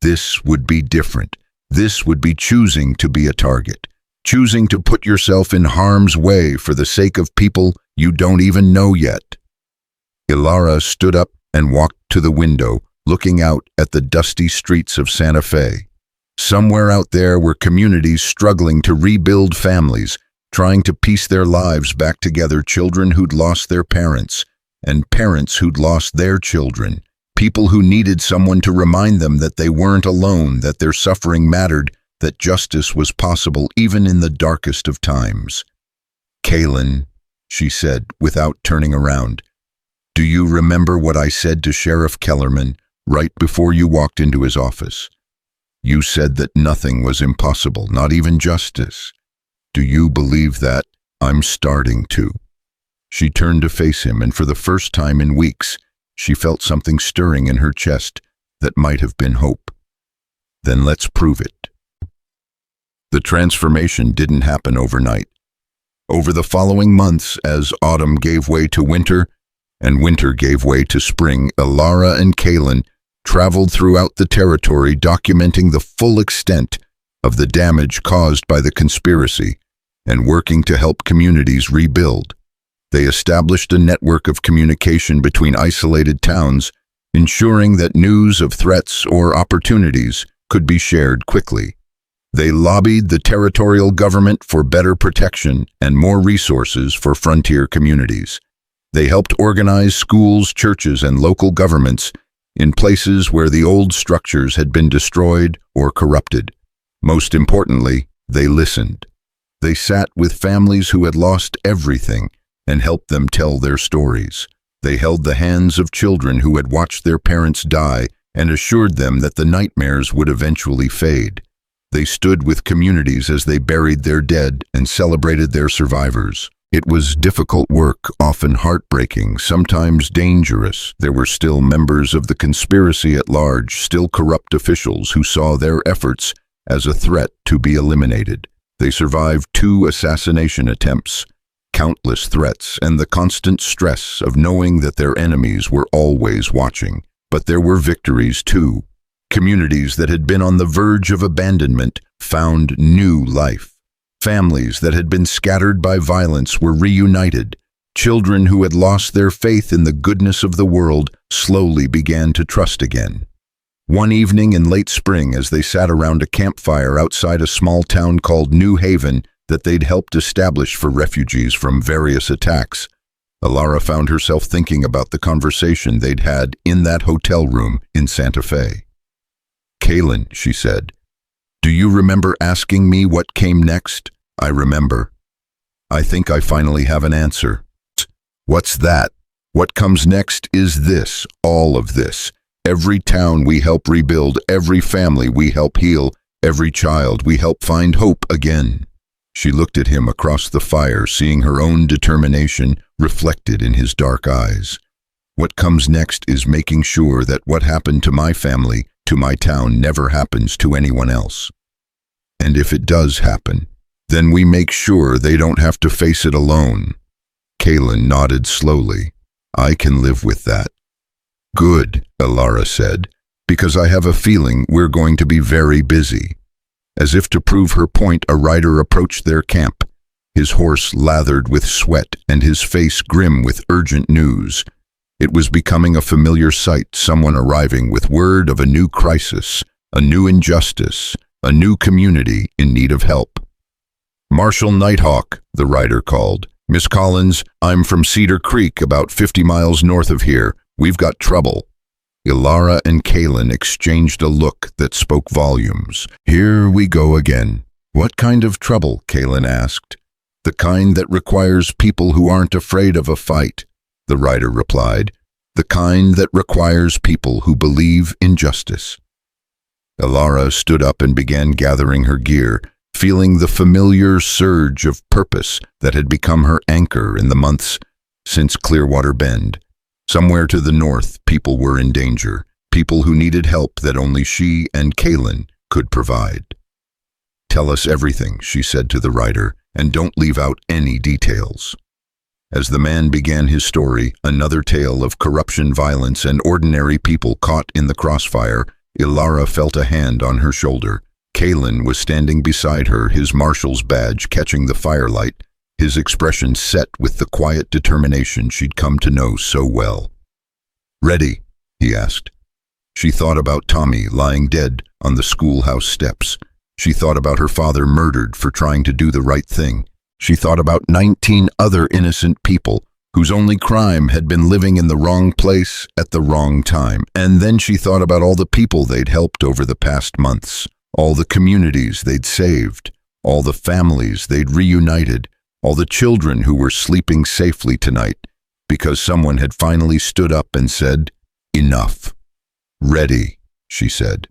This would be different. This would be choosing to be a target, choosing to put yourself in harm's way for the sake of people you don't even know yet. Elara stood up and walked to the window, looking out at the dusty streets of Santa Fe. Somewhere out there were communities struggling to rebuild, families trying to piece their lives back together, children who'd lost their parents, and parents who'd lost their children. People who needed someone to remind them that they weren't alone, that their suffering mattered, that justice was possible even in the darkest of times. Kaelen, she said, without turning around, do you remember what I said to Sheriff Kellerman right before you walked into his office? You said that nothing was impossible, not even justice. Do you believe that? I'm starting to. She turned to face him, and for the first time in weeks, she felt something stirring in her chest that might have been hope. Then let's prove it. The transformation didn't happen overnight. Over the following months, as autumn gave way to winter, and winter gave way to spring, Elara and Kaelen traveled throughout the territory, documenting the full extent of the damage caused by the conspiracy and working to help communities rebuild. They established a network of communication between isolated towns, ensuring that news of threats or opportunities could be shared quickly. They lobbied the territorial government for better protection and more resources for frontier communities. They helped organize schools, churches, and local governments in places where the old structures had been destroyed or corrupted. Most importantly, they listened. They sat with families who had lost everything and helped them tell their stories. They held the hands of children who had watched their parents die and assured them that the nightmares would eventually fade. They stood with communities as they buried their dead and celebrated their survivors. It was difficult work, often heartbreaking, sometimes dangerous. There were still members of the conspiracy at large, still corrupt officials who saw their efforts as a threat to be eliminated. They survived 2 assassination attempts, countless threats, and the constant stress of knowing that their enemies were always watching. But there were victories too. Communities that had been on the verge of abandonment found new life. Families that had been scattered by violence were reunited. Children who had lost their faith in the goodness of the world slowly began to trust again. One evening in late spring, as they sat around a campfire outside a small town called New Haven that they'd helped establish for refugees from various attacks, Elara found herself thinking about the conversation they'd had in that hotel room in Santa Fe. "Kaelen," she said, "do you remember asking me what came next?" "I remember. I think I finally have an answer." "What's that?" "What comes next is this, all of this. Every town we help rebuild, every family we help heal, every child we help find hope again." She looked at him across the fire, seeing her own determination reflected in his dark eyes. "What comes next is making sure that what happened to my family, to my town, never happens to anyone else. And if it does happen, then we make sure they don't have to face it alone." Kaelen nodded slowly. "I can live with that." "Good," Elara said, "because I have a feeling we're going to be very busy." As if to prove her point, a rider approached their camp, his horse lathered with sweat and his face grim with urgent news. It was becoming a familiar sight, someone arriving with word of a new crisis, a new injustice, a new community in need of help. "Marshal Nighthawk," the rider called. "Miss Collins, I'm from Cedar Creek, about 50 miles north of here. We've got trouble." Elara and Kaelen exchanged a look that spoke volumes. "Here we go again." "What kind of trouble?" Kaelen asked. "The kind that requires people who aren't afraid of a fight," the rider replied. "The kind that requires people who believe in justice." Elara stood up and began gathering her gear, feeling the familiar surge of purpose that had become her anchor in the months since Clearwater Bend. Somewhere to the north, people were in danger, people who needed help that only she and Kaelen could provide. "Tell us everything," she said to the rider, "and don't leave out any details." As the man began his story, another tale of corruption, violence, and ordinary people caught in the crossfire, Elara felt a hand on her shoulder. Kaelen was standing beside her, his marshal's badge catching the firelight, his expression set with the quiet determination she'd come to know so well. "Ready?" he asked. She thought about Tommy lying dead on the schoolhouse steps. She thought about her father murdered for trying to do the right thing. She thought about 19 other innocent people whose only crime had been living in the wrong place at the wrong time. And then she thought about all the people they'd helped over the past months, all the communities they'd saved, all the families they'd reunited, all the children who were sleeping safely tonight because someone had finally stood up and said, "Enough." "Ready," she said.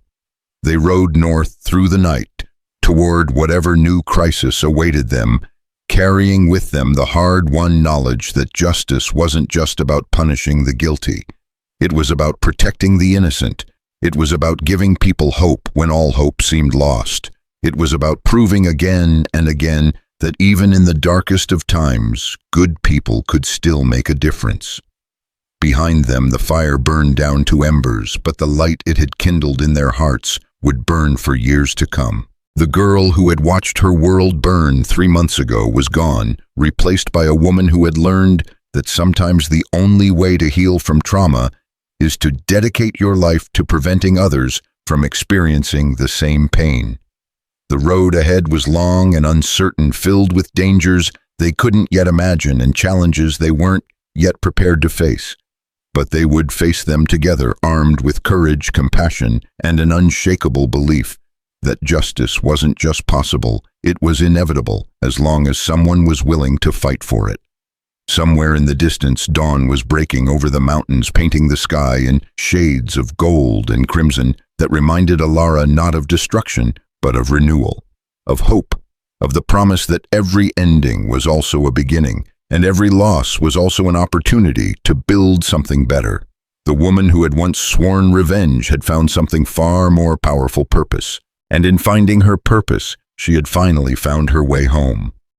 They rode north through the night toward whatever new crisis awaited them, carrying with them the hard-won knowledge that justice wasn't just about punishing the guilty. It was about protecting the innocent. It was about giving people hope when all hope seemed lost. It was about proving again and again that even in the darkest of times, good people could still make a difference. Behind them, the fire burned down to embers, but the light it had kindled in their hearts would burn for years to come. The girl who had watched her world burn 3 months ago was gone, replaced by a woman who had learned that sometimes the only way to heal from trauma is to dedicate your life to preventing others from experiencing the same pain. The road ahead was long and uncertain, filled with dangers they couldn't yet imagine and challenges they weren't yet prepared to face. But they would face them together, armed with courage, compassion, and an unshakable belief that justice wasn't just possible, it was inevitable as long as someone was willing to fight for it. Somewhere in the distance, dawn was breaking over the mountains, painting the sky in shades of gold and crimson that reminded Elara not of destruction, but of renewal, of hope, of the promise that every ending was also a beginning, And every loss was also an opportunity to build something better. The woman who had once sworn revenge had found something far more powerful: purpose. And in finding her purpose, she had finally found her way home.